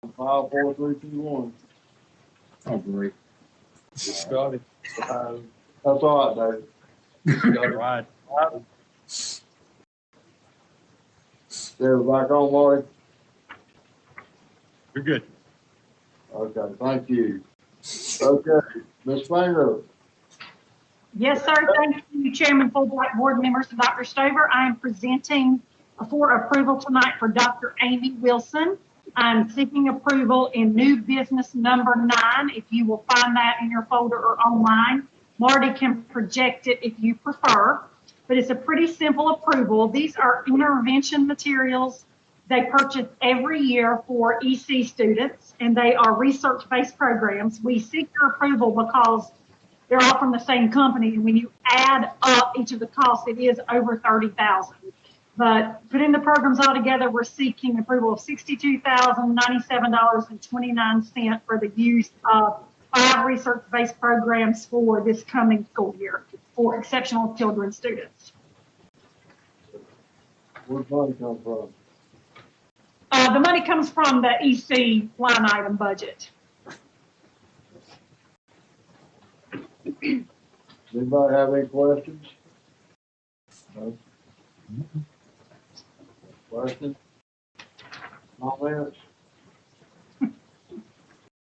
5, 4, 3, 2, 1.
Oh, great.
Scotty.
That's all right, Dave.
All right.
They're back on, Marty?
You're good.
Okay, thank you. Okay, Ms. Finger.
Yes, sir. Thank you, Chairman Fulbright, board members, and Dr. Stover. I am presenting for approval tonight for Dr. Amy Wilson. I'm seeking approval in new business number 9. If you will find that in your folder or online, Marty can project it if you prefer, but it's a pretty simple approval. These are intervention materials they purchase every year for EC students, and they are research-based programs. We seek your approval because they're all from the same company, and when you add up each of the costs, it is over $30,000. But putting the programs all together, we're seeking approval of $62,097.29 for the use of 5 research-based programs for this coming school year for exceptional children students.
Where's money come from?
The money comes from the EC line item budget.
Anybody have any questions? No? Questions? Comments?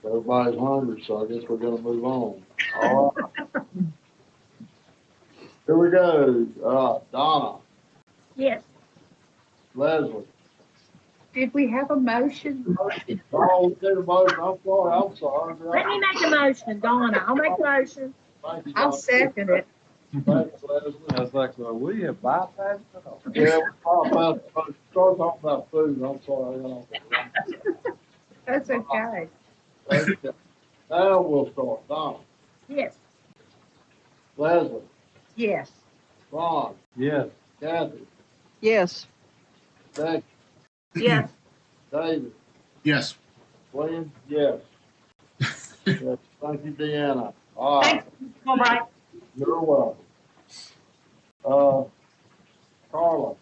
Everybody's hungry, so I guess we're gonna move on. All right. Here we go. Donna,
Yes.
Leslie.
Did we have a motion?
Oh, we did a motion. I'm sorry.
Let me make a motion, Donna. I'll make a motion.
Thank you,
I'll
Donna.
second it.
Thanks, Leslie.
I was like, well, we have bypassed it all.
Yeah, we talked about, start talking about food. I'm sorry.
That's okay.
Okay. Now we'll start. Donna,
Yes.
Leslie,
Yes.
Ron,
Yes.
Kathy,
Yes.
Becky,
Yes.
David,
Yes.
William, yes. Yes. Thank you, Deanna. All right.
Thanks. All right.
You're welcome. Carla.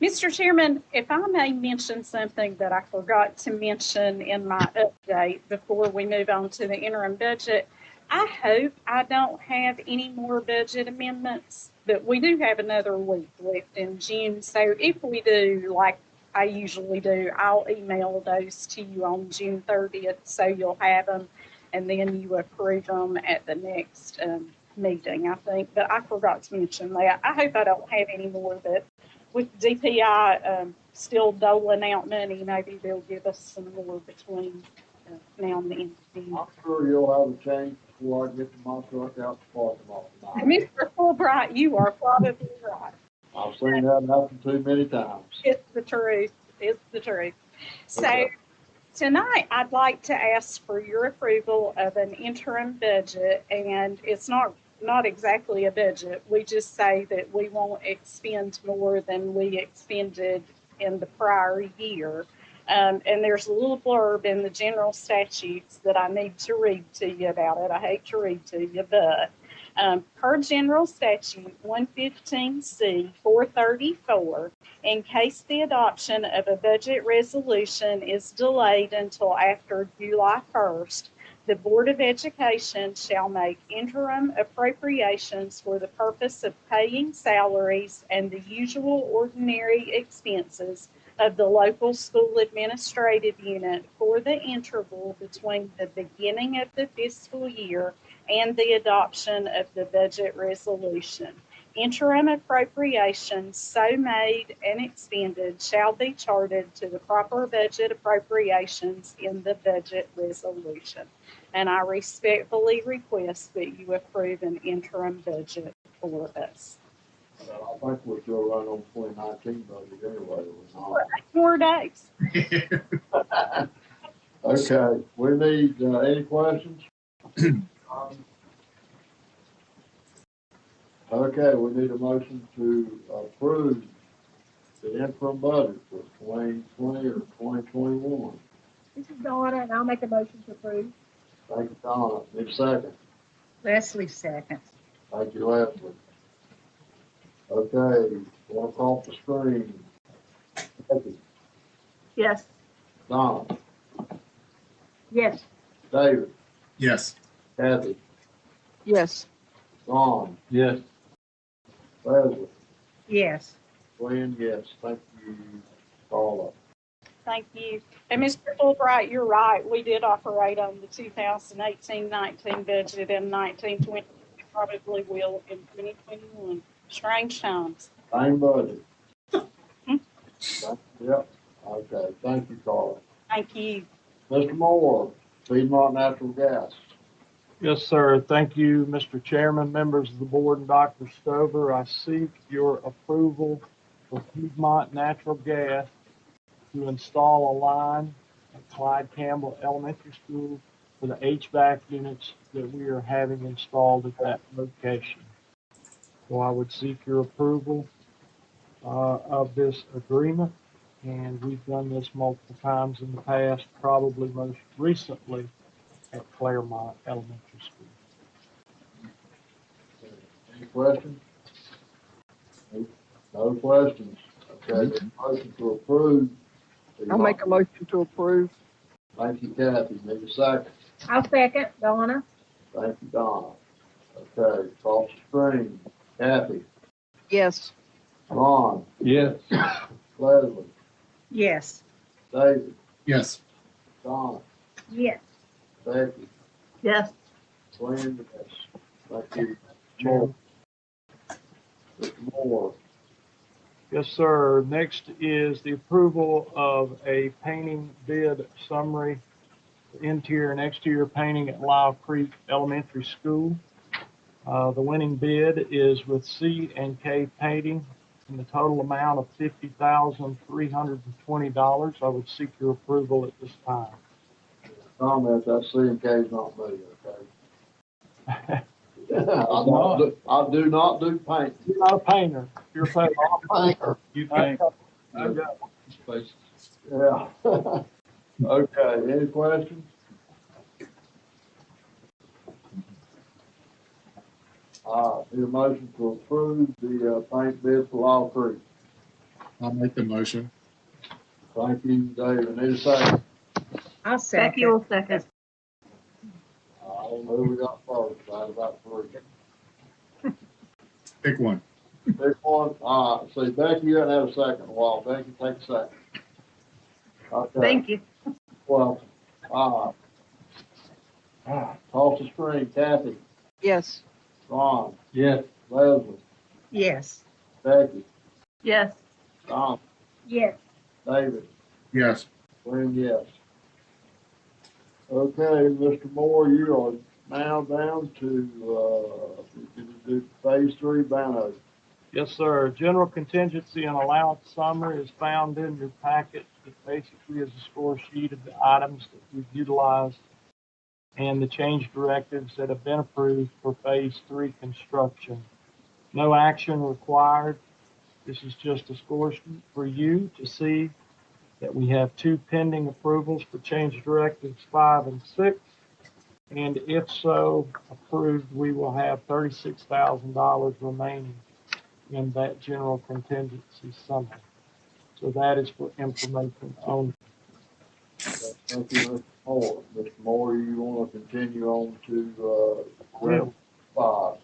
Mr. Chairman, if I may mention something that I forgot to mention in my update before we move on to the interim budget, I hope I don't have any more budget amendments, but we do have another week left in June. So if we do, like I usually do, I'll email those to you on June 30th so you'll have them, and then you approve them at the next meeting, I think. But I forgot to mention that. I hope I don't have any more, but with DPI still doling out money, maybe they'll give us some more between now and then.
I'm sure you'll have a change before I get my truck out the parking lot tonight.
Mr. Fulbright, you are probably right.
I've seen that happen too many times.
It's the truth. It's the truth. So
Okay.
tonight, I'd like to ask for your approval of an interim budget, and it's not exactly a budget. We just say that we won't expend more than we expended in the prior year. And there's a little blurb in the general statutes that I need to read to you about it. I hate to read to you, but per general statute 115C 434, in case the adoption of a budget resolution is delayed until after July 1st, the Board of Education shall make interim appropriations for the purpose of paying salaries and the usual ordinary expenses of the local school administrative unit for the interval between the beginning of the fiscal year and the adoption of the budget resolution. Interim appropriations so made and expended shall be charted to the proper budget appropriations in the budget resolution. And I respectfully request that you approve an interim budget for us.
I think we're still running on 2019 budget anyway. We're
8 more days.
not. Okay, we need, any questions? Okay, we need a motion to approve the interim budget for 2020 or 2021.
This is Donna, and I'll make a motion to approve.
Thank you, Donna. Need a second?
Leslie seconds.
Thank you, Leslie. Okay, walk off the screen. Becky,
Yes.
Donna,
Yes.
David,
Yes.
Kathy,
Yes.
Ron,
Yes.
Leslie,
Yes.
Glenn, yes. Thank you, Carla.
Thank you. And Mr. Fulbright, you're right. We did operate on the 2018-19 budget and 19-20. We probably will in 2021. Strange times.
Same budget. Yep. Okay, thank you, Carla.
Thank you.
Mr. Moore, Piedmont Natural Gas.
Yes, sir. Thank you, Mr. Chairman, members of the board, and Dr. Stover. I seek your approval for Piedmont Natural Gas to install a line at Clyde Campbell Elementary School for the HVAC units that we are having installed at that location. So I would seek your approval of this agreement, and we've done this multiple times in the past, probably most recently at Claremont Elementary School.
Any questions? No questions. Okay, motion to approve.
I'll make a motion to approve.
Thank you, Kathy. Need a second.
I'll second. Donna?
Thank you, Donna. Okay, across the screen. Kathy,
Yes.
Ron,
Yes.
Leslie,
Yes.
David,
Yes.
Donna,
Yes.
Becky,
Yes.
Glenn, yes. Thank you. Moore. Mr. Moore.
Yes, sir. Next is the approval of a painting bid summary, interior and exterior painting at Lyle Creek Elementary School. The winning bid is with C&K Painting in the total amount of $50,320. I would seek your approval at this time.
Comment, that C&K is not me, okay? I do not do paint.
You're not a painter. You're a painter.
Painter.
You paint.
I got
Space.
Yeah. Okay, any questions? Need a motion to approve the paint bid for Lyle Creek.
I'll make the motion.
Thank you, David. Need a second.
I'll second.
Becky will second.
I don't know who we got first. I had about three.
Pick one.
Pick one. See, Becky, you haven't had a second in a while. Becky, take a second. Okay.
Thank you.
Well, toss the screen. Kathy,
Yes.
Ron,
Yes.
Leslie,
Yes.
Becky,
Yes.
Tom,
Yes.
David,
Yes.
Glenn, yes. Okay, Mr. Moore, you are now down to, phase 3 Banno.
Yes, sir. General contingency and allowance summary is found in your packet. It basically is a score sheet of the items that we've utilized and the change directives that have been approved for phase 3 construction. No action required. This is just a score sheet for you to see that we have 2 pending approvals for change directives 5 and 6. And if so approved, we will have $36,000 remaining in that general contingency summary. So that is for information only.
Thank you, Mr. Moore. Mr. Moore, you want to continue on to, Rev 5?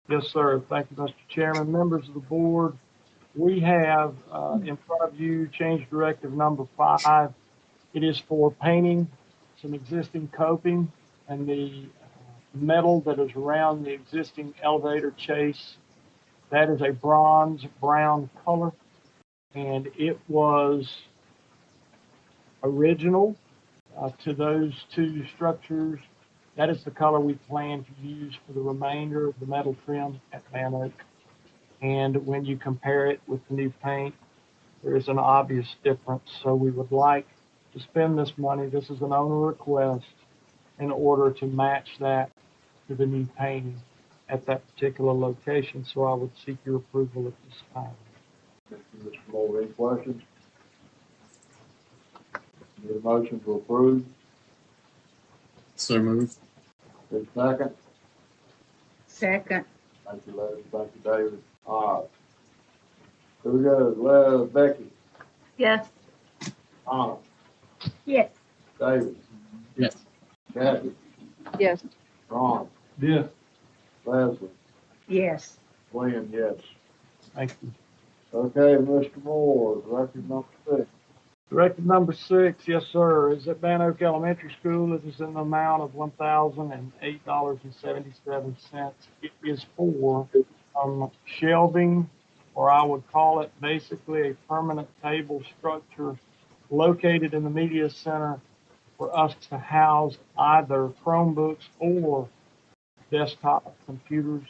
Yes, sir. Thank you, Mr. Chairman. Members of the board, we have in front of you change directive number 5. It is for painting some existing coping and the metal that is around the existing elevator chase. That is a bronze brown color, and it was original to those 2 structures. That is the color we plan to use for the remainder of the metal trim at Van Oak. And when you compare it with the new paint, there is an obvious difference. So we would like to spend this money, this is an owner request, in order to match that to the new painting at that particular location. So I would seek your approval at this time.
Thank you, Mr. Moore. Any questions? Need a motion to approve?
So moved.
Need a second?
Second.
Thank you, Leslie. Thank you, David. All right. Here we go. Becky,
Yes.
Anna,
Yes.
David,
Yes.
Kathy,
Yes.
Ron,
Yes.
Leslie,
Yes.
Glenn, yes.
Thank you.
Okay, Mr. Moore, record number 6.
Directive number 6, yes, sir, is at Van Oak Elementary School. It is in the amount of $1,008.77. It is for shelving, or I would call it basically a permanent table structure located in the media center for us to house either Chromebooks or desktop computers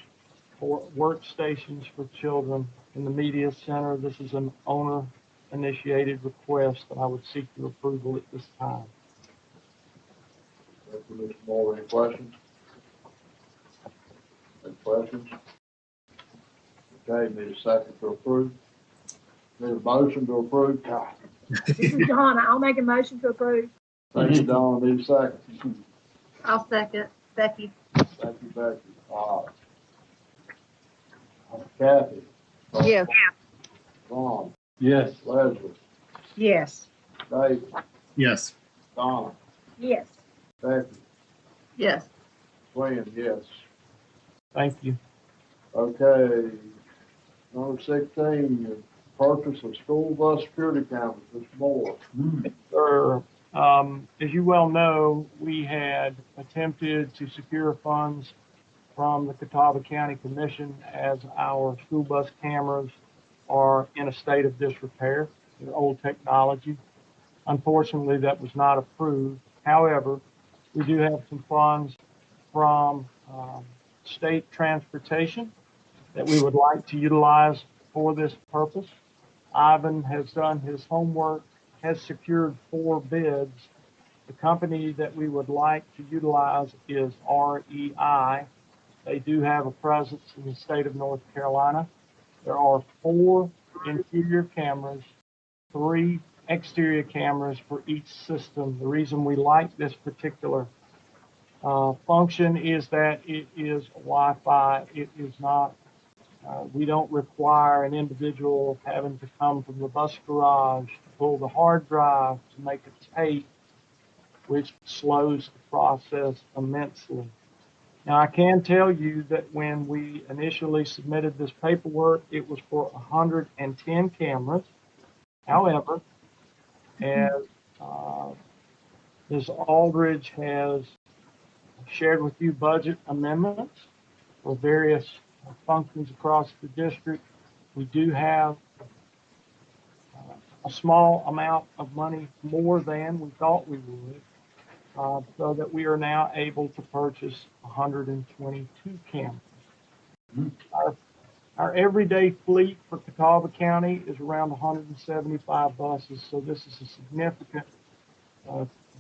or workstations for children in the media center. This is an owner-initiated request, and I would seek your approval at this time.
Thank you, Mr. Moore. Any questions? Any questions? Okay, need a second to approve. Need a motion to approve. God.
This is Dawn. I'll make a motion to approve.
Thank you, Don. Need a second.
I'll second. Becky?
Thank you, Becky. Kathy,
Yes.
Ron,
Yes.
Leslie,
Yes.
Dave,
Yes.
Donna,
Yes.
Becky,
Yes.
Glenn, yes.
Thank you.
Okay, number 16, purchase of school bus security cameras. Mr. Moore.
Sir, as you well know, we had attempted to secure funds from the Catawba County Commission as our school bus cameras are in a state of disrepair. They're old technology. Unfortunately, that was not approved. However, we do have some funds from state transportation that we would like to utilize for this purpose. Ivan has done his homework, has secured 4 bids. The company that we would like to utilize is REI. They do have a presence in the state of North Carolina. There are 4 interior cameras, 3 exterior cameras for each system. The reason we like this particular function is that it is Wi-Fi. It is not, we don't require an individual having to come from the bus garage to pull the hard drive to make a tape, which slows the process immensely. Now, I can tell you that when we initially submitted this paperwork, it was for 110 cameras. However, as Ms. Aldridge has shared with you budget amendments for various functions across the district, we do have a small amount of money more than we thought we would, so that we are now able to purchase 122 cameras. Our everyday fleet for Catawba County is around 175 buses, so this is a significant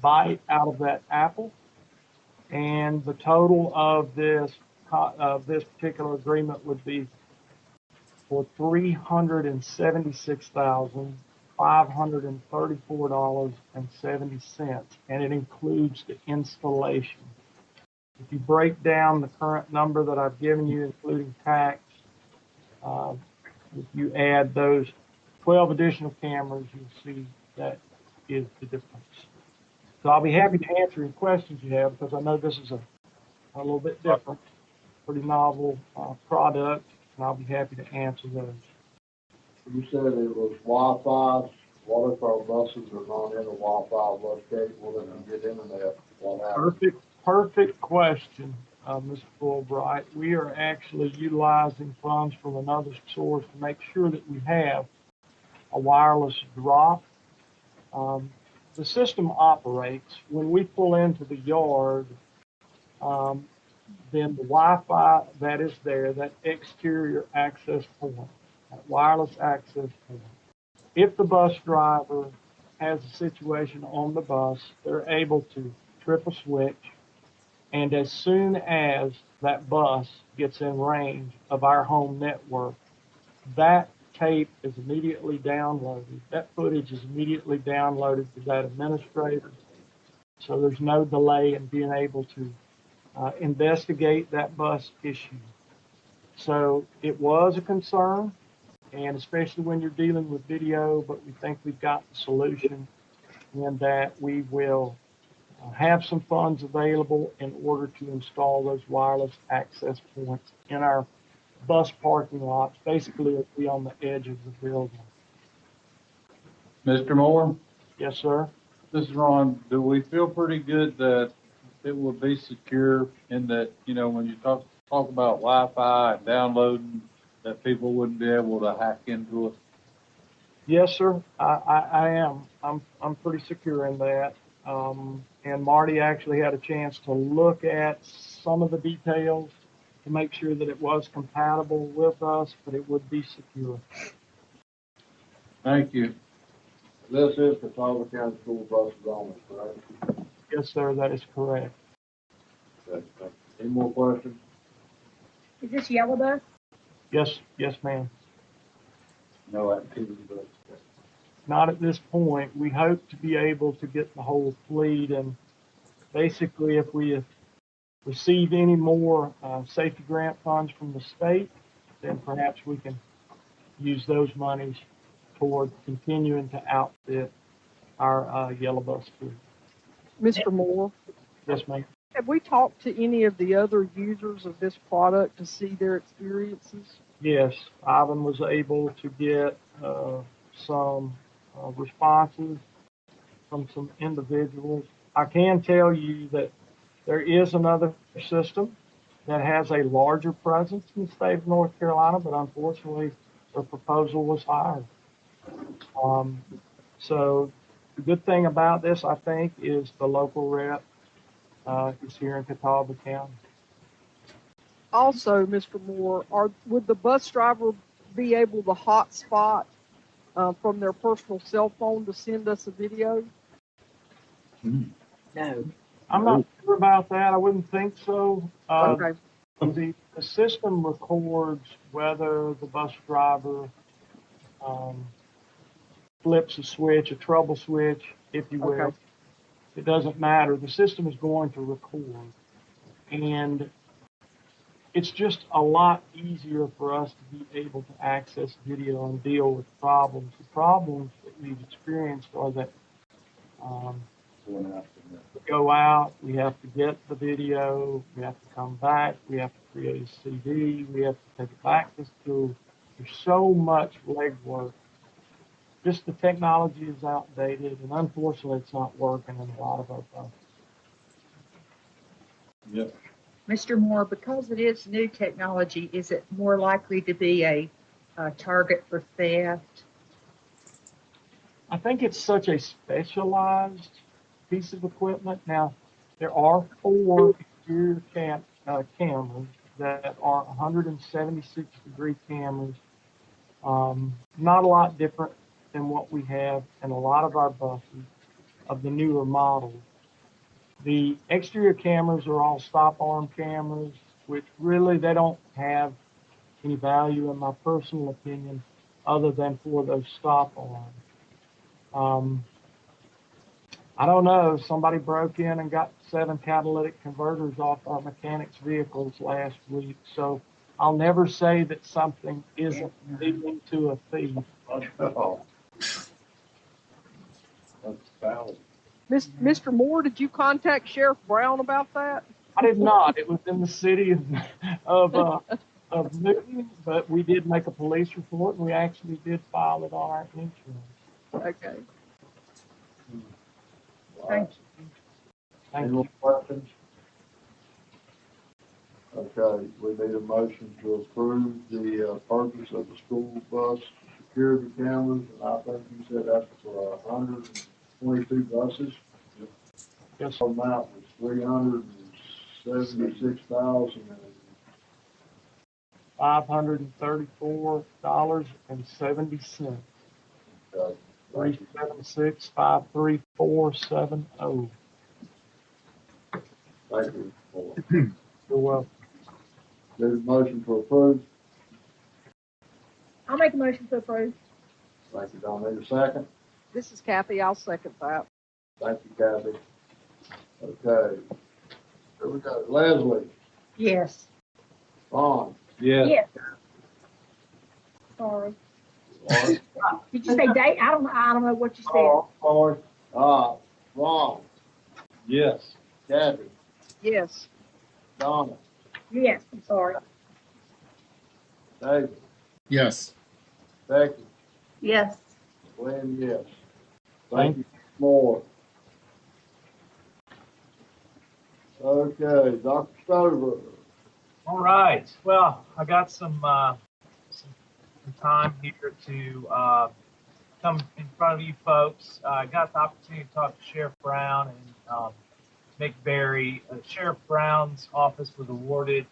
bite out of that apple. And the total of this particular agreement would be for $376,534.70, and it includes the installation. If you break down the current number that I've given you, including tax, if you add those 12 additional cameras, you'll see that is the difference. So I'll be happy to answer any questions you have, because I know this is a little bit different, pretty novel product, and I'll be happy to answer those.
You said it was Wi-Fi. What if our buses are not in a Wi-Fi bus cable that can get internet? What happens?
Perfect question, Mr. Fulbright. We are actually utilizing funds from another source to make sure that we have a wireless drop. The system operates when we pull into the yard. Then the Wi-Fi that is there, that exterior access point, that wireless access point. If the bus driver has a situation on the bus, they're able to trip a switch, and as soon as that bus gets in range of our home network, that tape is immediately downloaded. That footage is immediately downloaded to that administrator. So there's no delay in being able to investigate that bus issue. So it was a concern, and especially when you're dealing with video, but we think we've got the solution in that we will have some funds available in order to install those wireless access points in our bus parking lots. Basically, it'll be on the edge of the building.
Mr. Moore,
Yes, sir.
this is Ron. Do we feel pretty good that it will be secure in that, you know, when you talk about Wi-Fi and downloading, that people wouldn't be able to hack into it?
Yes, sir. I am. I'm pretty secure in that. And Marty actually had a chance to look at some of the details to make sure that it was compatible with us, but it would be secure.
Thank you.
This is Catawba County School buses only, correct?
Yes, sir. That is correct.
Okay, thank you. Any more questions?
Is this yellow bus?
Yes, ma'am.
No activity, but.
Not at this point. We hope to be able to get the whole fleet, and basically if we receive any more safety grant funds from the state, then perhaps we can use those monies toward continuing to outfit our yellow bus fleet.
Mr. Moore,
Yes, ma'am.
have we talked to any of the other users of this product to see their experiences?
Yes, Ivan was able to get some responses from some individuals. I can tell you that there is another system that has a larger presence in the state of North Carolina, but unfortunately, the proposal was higher. So the good thing about this, I think, is the local rep is here in Catawba County.
Also, Mr. Moore, would the bus driver be able to hotspot from their personal cell phone to send us a video?
No.
I'm not sure about that. I wouldn't think so.
Okay.
The system records whether the bus driver flips a switch, a trouble switch, if you will.
Okay.
It doesn't matter. The system is going to record. And it's just a lot easier for us to be able to access video and deal with problems. The problems that we've experienced are that we go out, we have to get the video, we have to come back, we have to create a CD, we have to take it back to school. There's so much legwork. Just the technology is outdated, and unfortunately, it's not working in a lot of our buses.
Yep.
Mr. Moore, because it is new technology, is it more likely to be a target for theft?
I think it's such a specialized piece of equipment. Now, there are 4 exterior cameras that are 176-degree cameras. Not a lot different than what we have in a lot of our buses of the newer models. The exterior cameras are all stop-arm cameras, which really they don't have any value in my personal opinion other than for those stop-arms. I don't know, somebody broke in and got 7 catalytic converters off our mechanics' vehicles last week, so I'll never say that something isn't leading to a thief.
Oh. That's valid.
Mr. Moore, did you contact Sheriff Brown about that?
I did not. It was in the city of Newton, but we did make a police report, and we actually did file it on our insurance.
Okay.
Thank you.
Any more questions? Okay, we need a motion to approve the purchase of the school bus security cameras, and I think you said that's for 122 buses.
Yes.
The amount was $376,000.
$534.70.
Okay.
376-53470.
Thank you.
You're welcome.
There's a motion to approve.
I'll make a motion to approve.
Thank you, Don. Need a second?
This is Kathy. I'll second that.
Thank you, Kathy. Okay. Here we go. Leslie,
Yes.
Ron,
Yes.
Yes. Sorry.
Lauren,
Did you say date? I don't know what you said.
Ron, Yes. Kathy,
Yes.
Donna,
Yes, I'm sorry.
David,
Yes.
Becky,
Yes.
Glenn, yes.
Thank
Thank you more. Okay, Dr. Stover.
All right. Well, I got some time here to come in front of you folks. I got the opportunity to talk to Sheriff Brown and Mick Berry. Sheriff Brown's office was awarded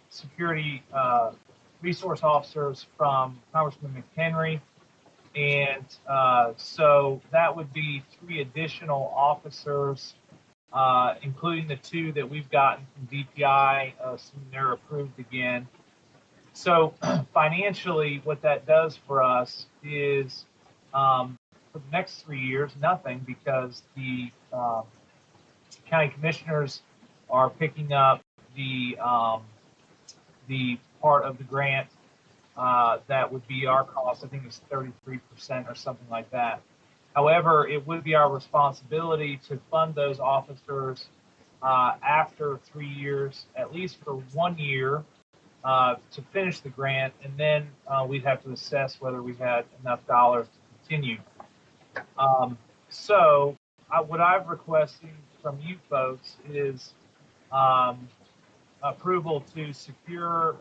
security resource officers from Congressman McHenry. And so that would be 3 additional officers, including the 2 that we've gotten from DPI, assuming they're approved again. So financially, what that does for us is for the next 3 years, nothing, because the county commissioners are picking up the part of the grant that would be our cost. I think it's 33% or something like that. However, it would be our responsibility to fund those officers after 3 years, at least for 1 year, to finish the grant, and then we'd have to assess whether we had enough dollars to continue. So what I've requested from you folks is approval to secure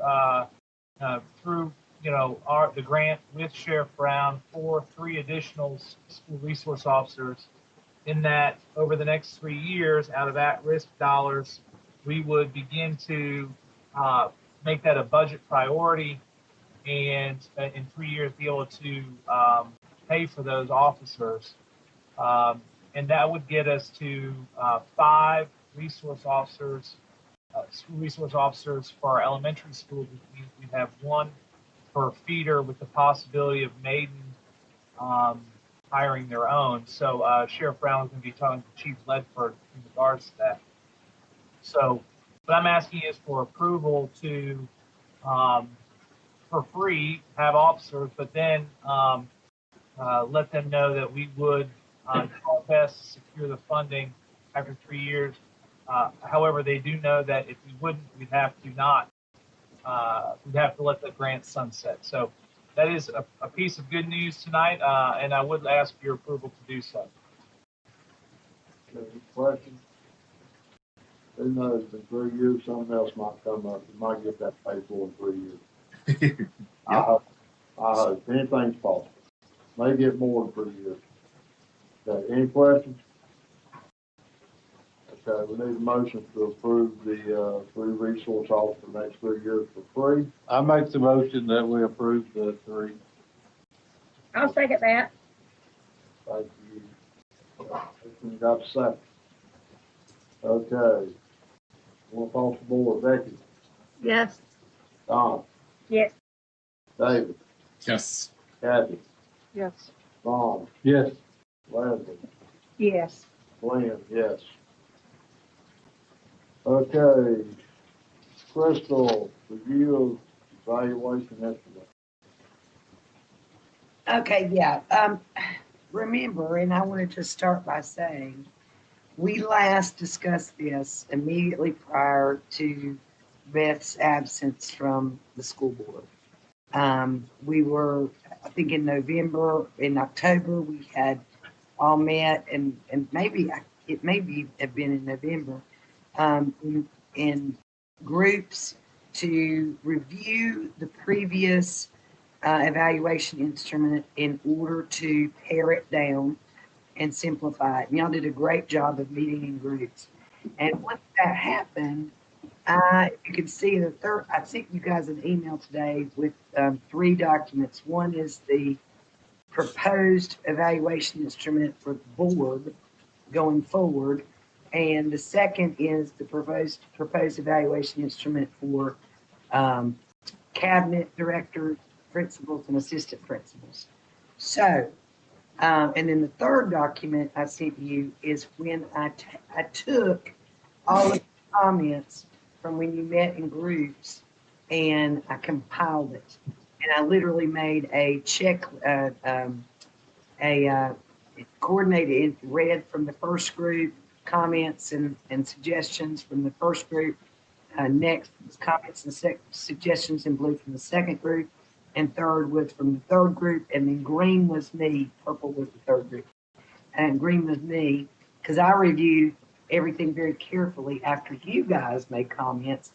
through the grant with Sheriff Brown for 3 additional school resource officers, in that over the next 3 years, out of at-risk dollars, we would begin to make that a budget priority, and in 3 years be able to pay for those officers. And that would get us to 5 resource officers, school resource officers for our elementary schools. We have 1 per feeder, with the possibility of Maiden hiring their own. So Sheriff Brown is going to be talking to Chief Ledford in regards to that. So what I'm asking is for approval to, for free, have officers, but then let them know that we would do our best to secure the funding after 3 years. However, they do know that if we wouldn't, we'd have to let the grant sunset. So that is a piece of good news tonight, and I would ask for your approval to do so.
Any questions? Who knows, in 3 years, something else might come up. You might get that paid for in 3 years. I hope anything's possible. May get more than 3 years. Okay, any questions? Okay, we need a motion to approve the 3 resource officers for the next 3 years for free.
I make the motion that we approve the 3.
I'll second that.
Thank you. You got a second. Okay. We'll call the board. Becky,
Yes.
Donna,
Yes.
David,
Yes.
Kathy,
Yes.
Vaughn,
Yes.
Leslie,
Yes.
Glenn, yes. Okay. Crystal, review of evaluation estimate.
Okay, yeah. Remember, and I wanted to start by saying, we last discussed this immediately prior to Beth's absence from the school board. We were, I think in October, we had all met, and maybe it may have been in November, in groups to review the previous evaluation instrument in order to pare it down and simplify it. And y'all did a great job of meeting in groups. And once that happened, you can see I sent you guys an email today with 3 documents. One is the proposed evaluation instrument for the board going forward. And the second is the proposed evaluation instrument for cabinet directors, principals, and assistant principals. So, and then the third document I sent you is when I took all of the comments from when you met in groups and I compiled it. And I literally made a coordinated, read from the first group comments and suggestions from the first group. Next was comments and suggestions in blue from the second group. And third was from the third group. And then green was me, purple was the third group. And green was me, because I reviewed everything very carefully after you guys made comments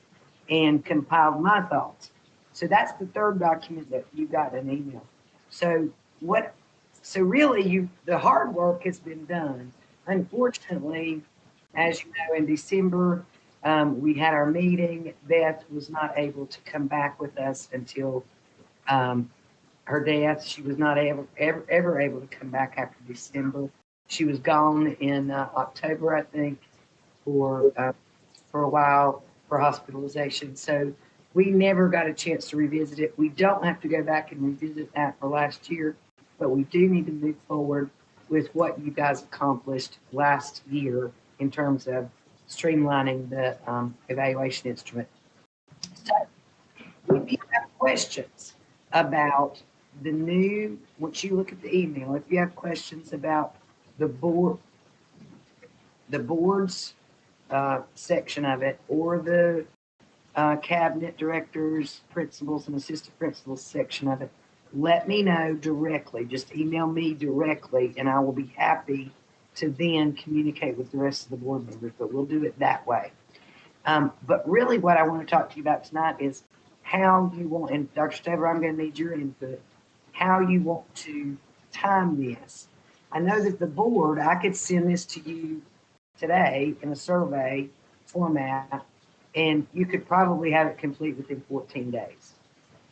and compiled my thoughts. So that's the third document that you got an email. So really the hard work has been done. Unfortunately, as you know, in December, we had our meeting. Beth was not able to come back with us until her death. She was not ever able to come back after December. She was gone in October, I think, for a while for hospitalization. So we never got a chance to revisit it. We don't have to go back and revisit that for last year, but we do need to move forward with what you guys accomplished last year in terms of streamlining the evaluation instrument. So if you have questions about the new, once you look at the email, if you have questions about the board's section of it, or the cabinet directors, principals, and assistant principals section of it, let me know directly. Just email me directly, and I will be happy to then communicate with the rest of the board members, but we'll do it that way. But really what I want to talk to you about tonight is how you want, and Dr. Stover, I'm going to need your input, how you want to time this. I know that the board, I could send this to you today in a survey format, and you could probably have it complete within 14 days.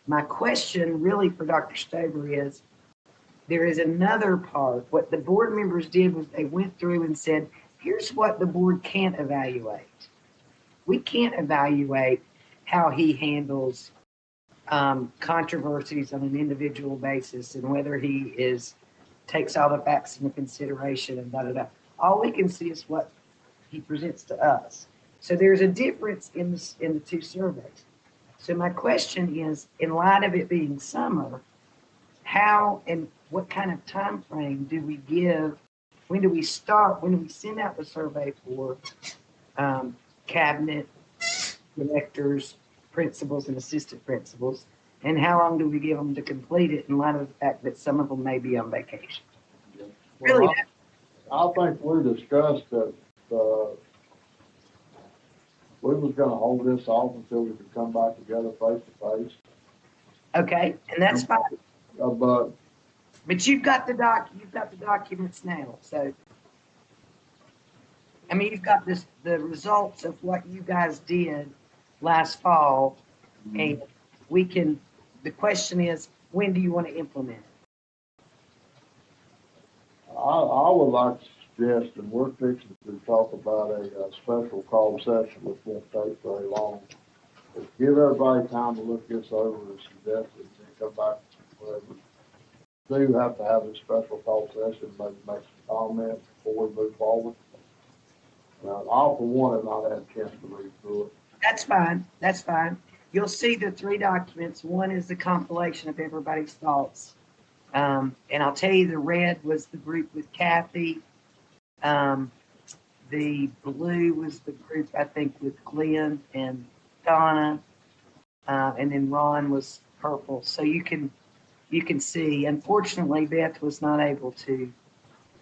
My question really for Dr. Stover is, there is another part. What the board members did was they went through and said, here's what the board can't evaluate. We can't evaluate how he handles controversies on an individual basis and whether he takes all the facts into consideration and da-da-da. All we can see is what he presents to us. So there's a difference in the two surveys. So my question is, in light of it being summer, how and what kind of time frame do we give? When do we send out the survey for cabinet directors, principals, and assistant principals? And how long do we give them to complete it in light of the fact that some of them may be on vacation?
Well,
Really?
I think we discussed that we was gonna hold this off until we could come back together face to face.
Okay, and that's fine.
But
you've got the documents now, so I mean, you've got the results of what you guys did last fall, and we can. The question is, when do you want to implement it?
I would like to suggest, and we're fixing to talk about a special call session, which won't take very long. Is give everybody time to look this over and suggest it, and then come back whatever. Do have to have a special call session, maybe make some comments before we move forward. Now, I for one have not had a chance to read through it.
That's fine. That's fine. You'll see the three documents. One is the compilation of everybody's thoughts. And I'll tell you, the red was the group with Kathy. The blue was the group, I think, with Glenn and Donna. And then Ron was purple. So you can see. Unfortunately, Beth was not able to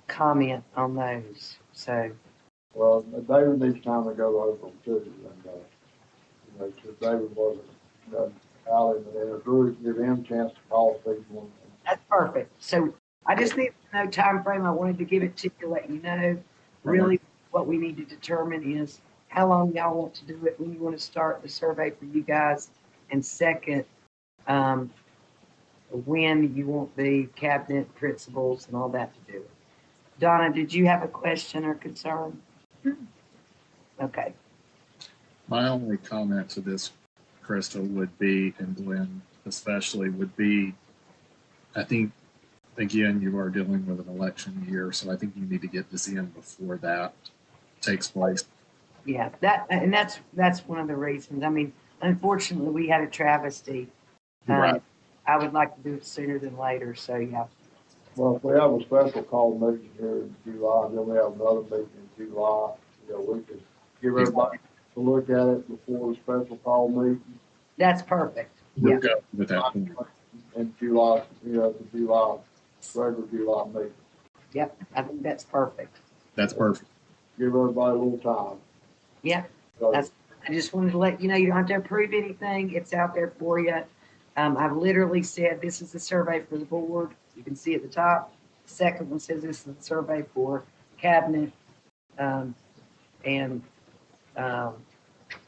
comment on those. So.
Well, David needs time to go over them too, and because David wasn't out in a group, give him a chance to call people.
That's perfect. So I just need to know time frame. I wanted to give it to you to let you know. Really, what we need to determine is how long y'all want to do it, when you want to start the survey for you guys, and second, when you want the cabinet principals and all that to do it. Donna, did you have a question or concern? Okay.
My only comment to this, Crystal, would be, and Glenn especially, would be, I think, again, you are dealing with an election year, so I think you need to get this in before that takes place.
Yeah, that's one of the reasons. I mean, unfortunately, we had a travesty.
Right.
I would like to do it sooner than later, so yeah.
Well, if we have a special call meeting here in July, and then we have another meeting in July, you know, we could give everybody to look at it before the special call meeting.
That's perfect.
We'll
Yeah.
go with that point.
In July, you know, the July, regular July meeting.
Yep, I think that's perfect.
That's perfect.
Give everybody a little time.
Yeah,
So,
I just wanted to let you know, you don't have to approve anything. It's out there for you. I've literally said, this is the survey for the board. You can see at the top. The second one says this is the survey for cabinet, and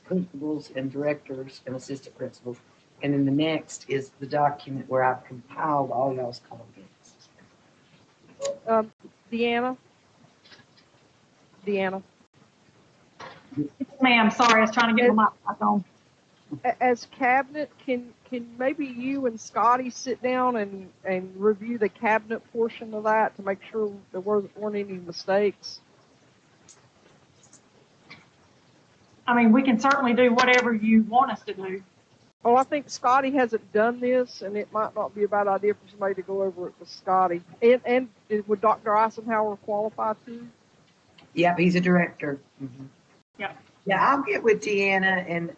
principals and directors and assistant principals. And then the next is the document where I've compiled all y'all's comments.
Deanna?
Ma'am, sorry, I was trying to get my mic on.
As cabinet, can maybe you and Scotty sit down and review the cabinet portion of that to make sure there weren't any mistakes?
I mean, we can certainly do whatever you want us to do.
Well, I think Scotty hasn't done this, and it might not be a bad idea for somebody to go over it with Scotty. And would Dr. Eisenhower qualify too?
Yep, he's a director. Mm-hmm.
Yeah.
Yeah, I'll get with Deanna and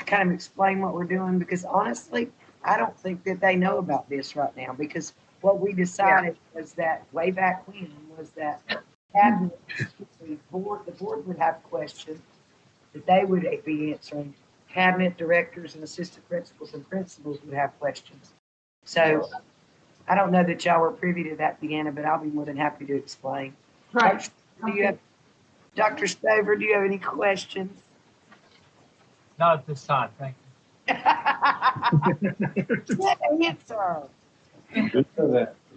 kind of explain what we're doing, because honestly, I don't think that they know about this right now, because what we decided was that way back when was that cabinet, the board would have questions that they would be answering. Cabinet directors and assistant principals and principals would have questions. So I don't know that y'all were privy to that, Deanna, but I'll be more than happy to explain.
Right.
Dr. Stover, do you have any questions?
Not at this time, thank
What answer?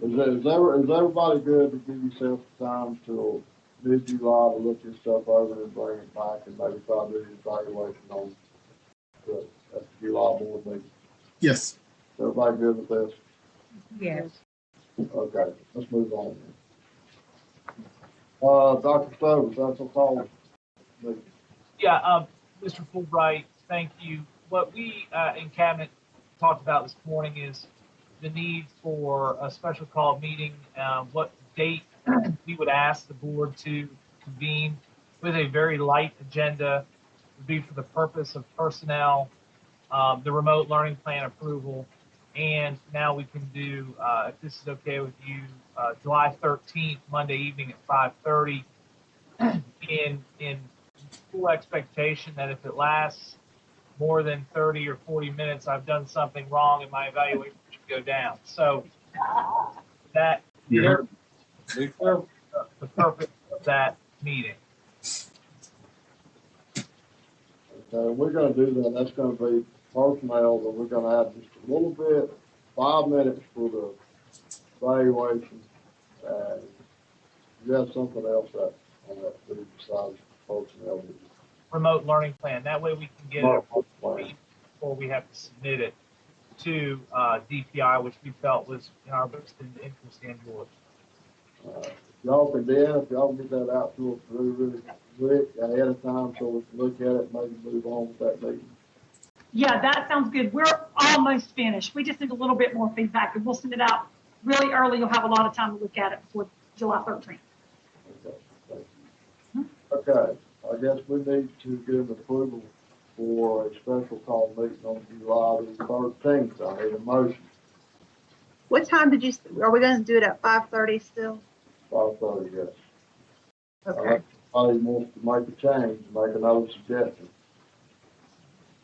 Is everybody good to give yourself time till mid-July to look this stuff over and bring it back and maybe try to do the evaluation on the July board meeting?
Yes.
Is everybody good with this?
Yes.
Okay, let's move on then. Dr. Stover, that's a call.
Yeah, Mr. Fulbright, thank you. What we in Cabinet talked about this morning is the need for a special call meeting, what date we would ask the board to convene with a very light agenda, would be for the purpose of personnel, the remote learning plan approval, and now we can do, if this is okay with you, July 13th, Monday evening at 5:30, in full expectation that if it lasts more than 30 or 40 minutes, I've done something wrong and my evaluation should go down. So that is the purpose of that meeting.
Okay, we're gonna do that. That's gonna be personnel, but we're gonna have just a little bit, 5 minutes for the evaluation. And you have something else that, on that, besides personnel.
Remote learning plan. That way we can get it before we have to submit it to DPI, which we felt was in our best interest and yours.
Y'all can then, if y'all get that out to us really quick ahead of time so we can look at it, maybe move on with that meeting.
Yeah, that sounds good. We're almost finished. We just need a little bit more feedback, and we'll send it out really early. You'll have a lot of time to look at it before July 13th.
Okay, thank you. Okay, I guess we need to give approval for a special call meeting on July the 13th. I need a motion.
What time did you, are we gonna do it at 5:30 still?
5:30, yes.
Okay.
Somebody wants to make a change, make another suggestion.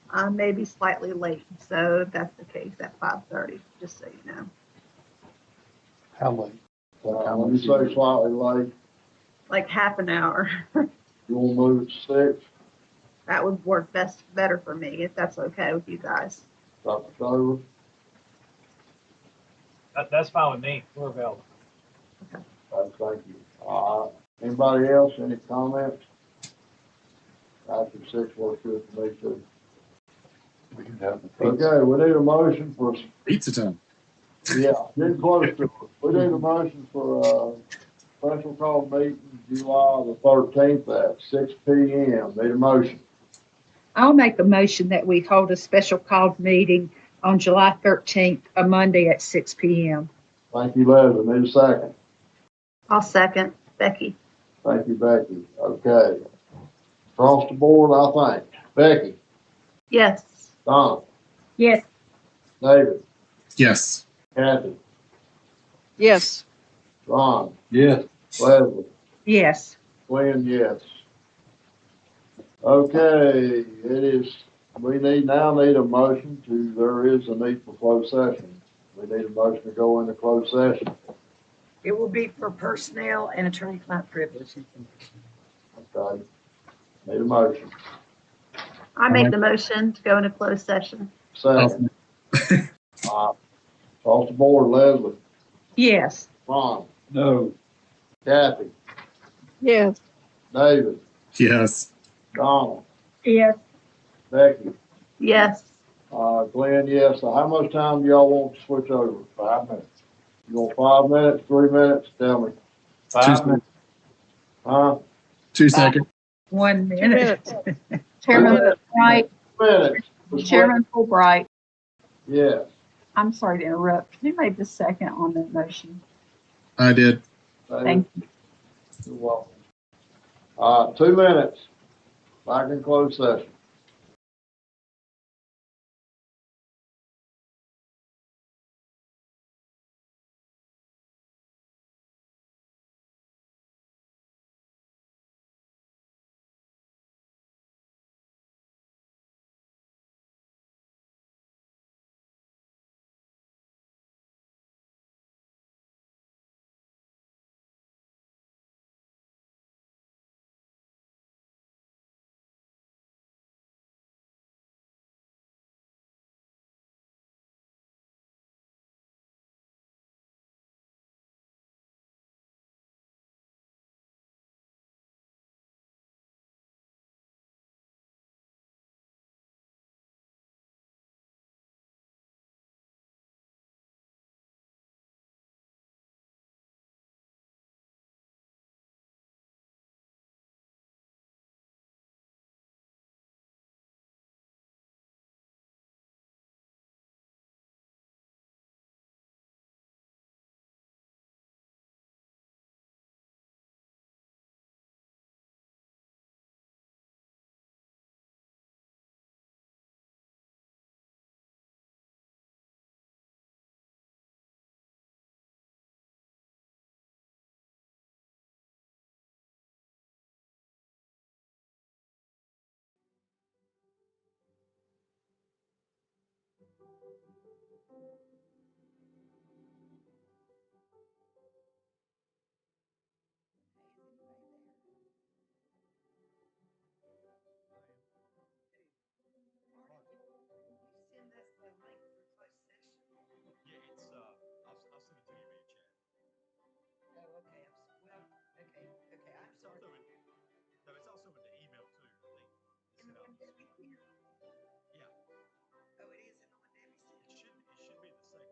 I may be slightly late, so if that's the case, at 5:30, just so you know.
How late? When you say slightly late,
Like half an hour.
you want to move it to 6?
That would work better for me, if that's okay with you guys.
Dr. Stover?
That's fine with me. We're available.
Thank you. Anybody else, any comments? After 6 works good for me too.
We can have the
Okay, we need a motion for,
pizza time.
yeah, getting close to it. We need a motion for, special call meeting July the 13th at 6 p.m. Need a motion.
I'll make a motion that we hold a special called meeting on July 13th, a Monday at 6 p.m.
Thank you, Leslie. Need a second.
I'll second. Becky?
Thank you, Becky. Okay. Across the board, I think. Becky,
Yes.
Donna,
Yes.
David,
Yes.
Kathy,
Yes.
Ron,
Yes.
Leslie,
Yes.
Glenn, yes. Okay, we now need a motion there is a need for closed session. We need a motion to go into closed session.
It will be for personnel and attorney-client privilege.
Okay. Need a motion.
I make the motion to go into closed session.
Second. Across the board, Leslie,
Yes.
Ron,
No.
Kathy,
Yes.
David,
Yes.
Donna,
Yes.
Becky,
Yes.
Glenn, yes. So how much time do y'all want to switch over? 5 minutes. You want 5 minutes, 3 minutes? Tell me.
5 minutes.
Huh?
2 seconds.
1
2
minute.
minutes.
Chairman Fulbright,
2 minutes.
Chairman Fulbright,
Yes.
I'm sorry to interrupt. Who made the second on the motion?
I did.
Thank you.
You're welcome. 2 minutes. Back in closed session.
Oh, it is, and on Debbie's. It should be the same.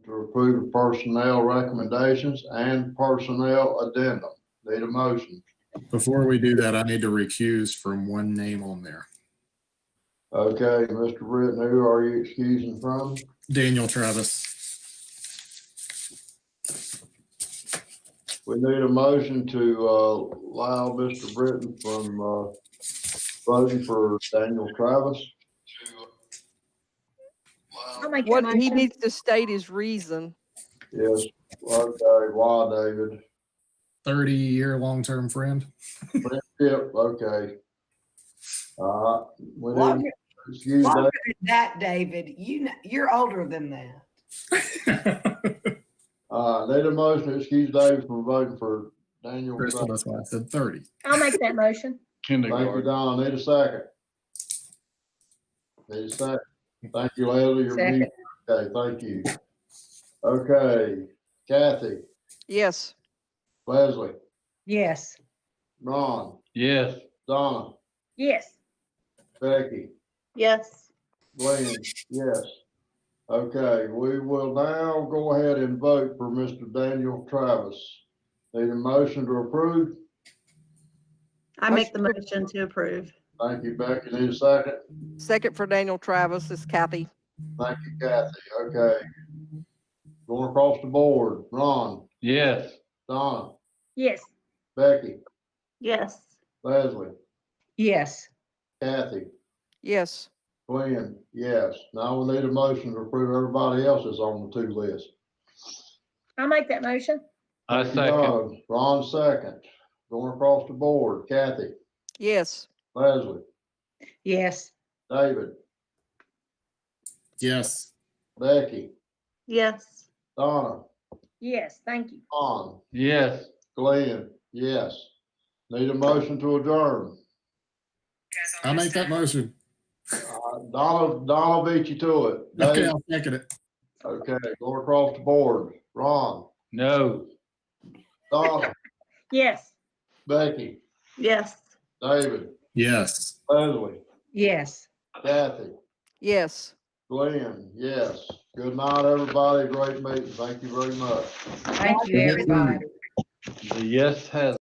to approve the personnel recommendations and personnel addendum. Need a motion.
Before we do that, I need to recuse from one name on there.
Okay, Mr. Britton, who are you excusing from?
Daniel Travis.
We need a motion to allow Mr. Britton from voting for Daniel Travis.
I'll make that
What, he
motion.
needs to state his reason.
Yes, okay, why, David?
30-year long-term friend.
Friendship, okay. We
Longer,
need, excuse
longer
David.
than that, David. You're older than that.
Need a motion to excuse David from voting for Daniel
Crystal,
Travis.
that's why I said 30.
I'll make that motion.
Thank you, Don. Need a second. Need a second. Thank you, Leslie. You're
Second.
muted. Okay, thank you. Okay, Kathy,
Yes.
Leslie,
Yes.
Ron,
Yes.
Donna,
Yes.
Becky,
Yes.
Glenn, yes. Okay, we will now go ahead and vote for Mr. Daniel Travis. Need a motion to approve?
I make the motion to approve.
Thank you, Becky. Need a second?
Second for Daniel Travis is Kathy.
Thank you, Kathy. Okay. Going across the board, Ron,
Yes.
Donna,
Yes.
Becky,
Yes.
Leslie,
Yes.
Kathy,
Yes.
Glenn, yes. Now we need a motion to approve everybody else that's on the two list.
I'll make that motion.
I
Thank you,
second.
Doug. Ron second. Going across the board, Kathy,
Yes.
Leslie,
Yes.
David,
Yes.
Becky,
Yes.
Donna,
Yes. Thank you.
Ron,
Yes.
Glenn, yes. Need a motion to adjourn.
I'll make that motion.
Donna beat you to it.
Okay,
Dave?
I'll second it.
Okay, going across the board, Ron,
No.
Donna,
Yes.
Becky,
Yes.
David,
Yes.
Leslie,
Yes.
Kathy,
Yes.
Glenn, yes. Good night, everybody. Great meeting. Thank you very much.
Thank you, everybody.
The yes has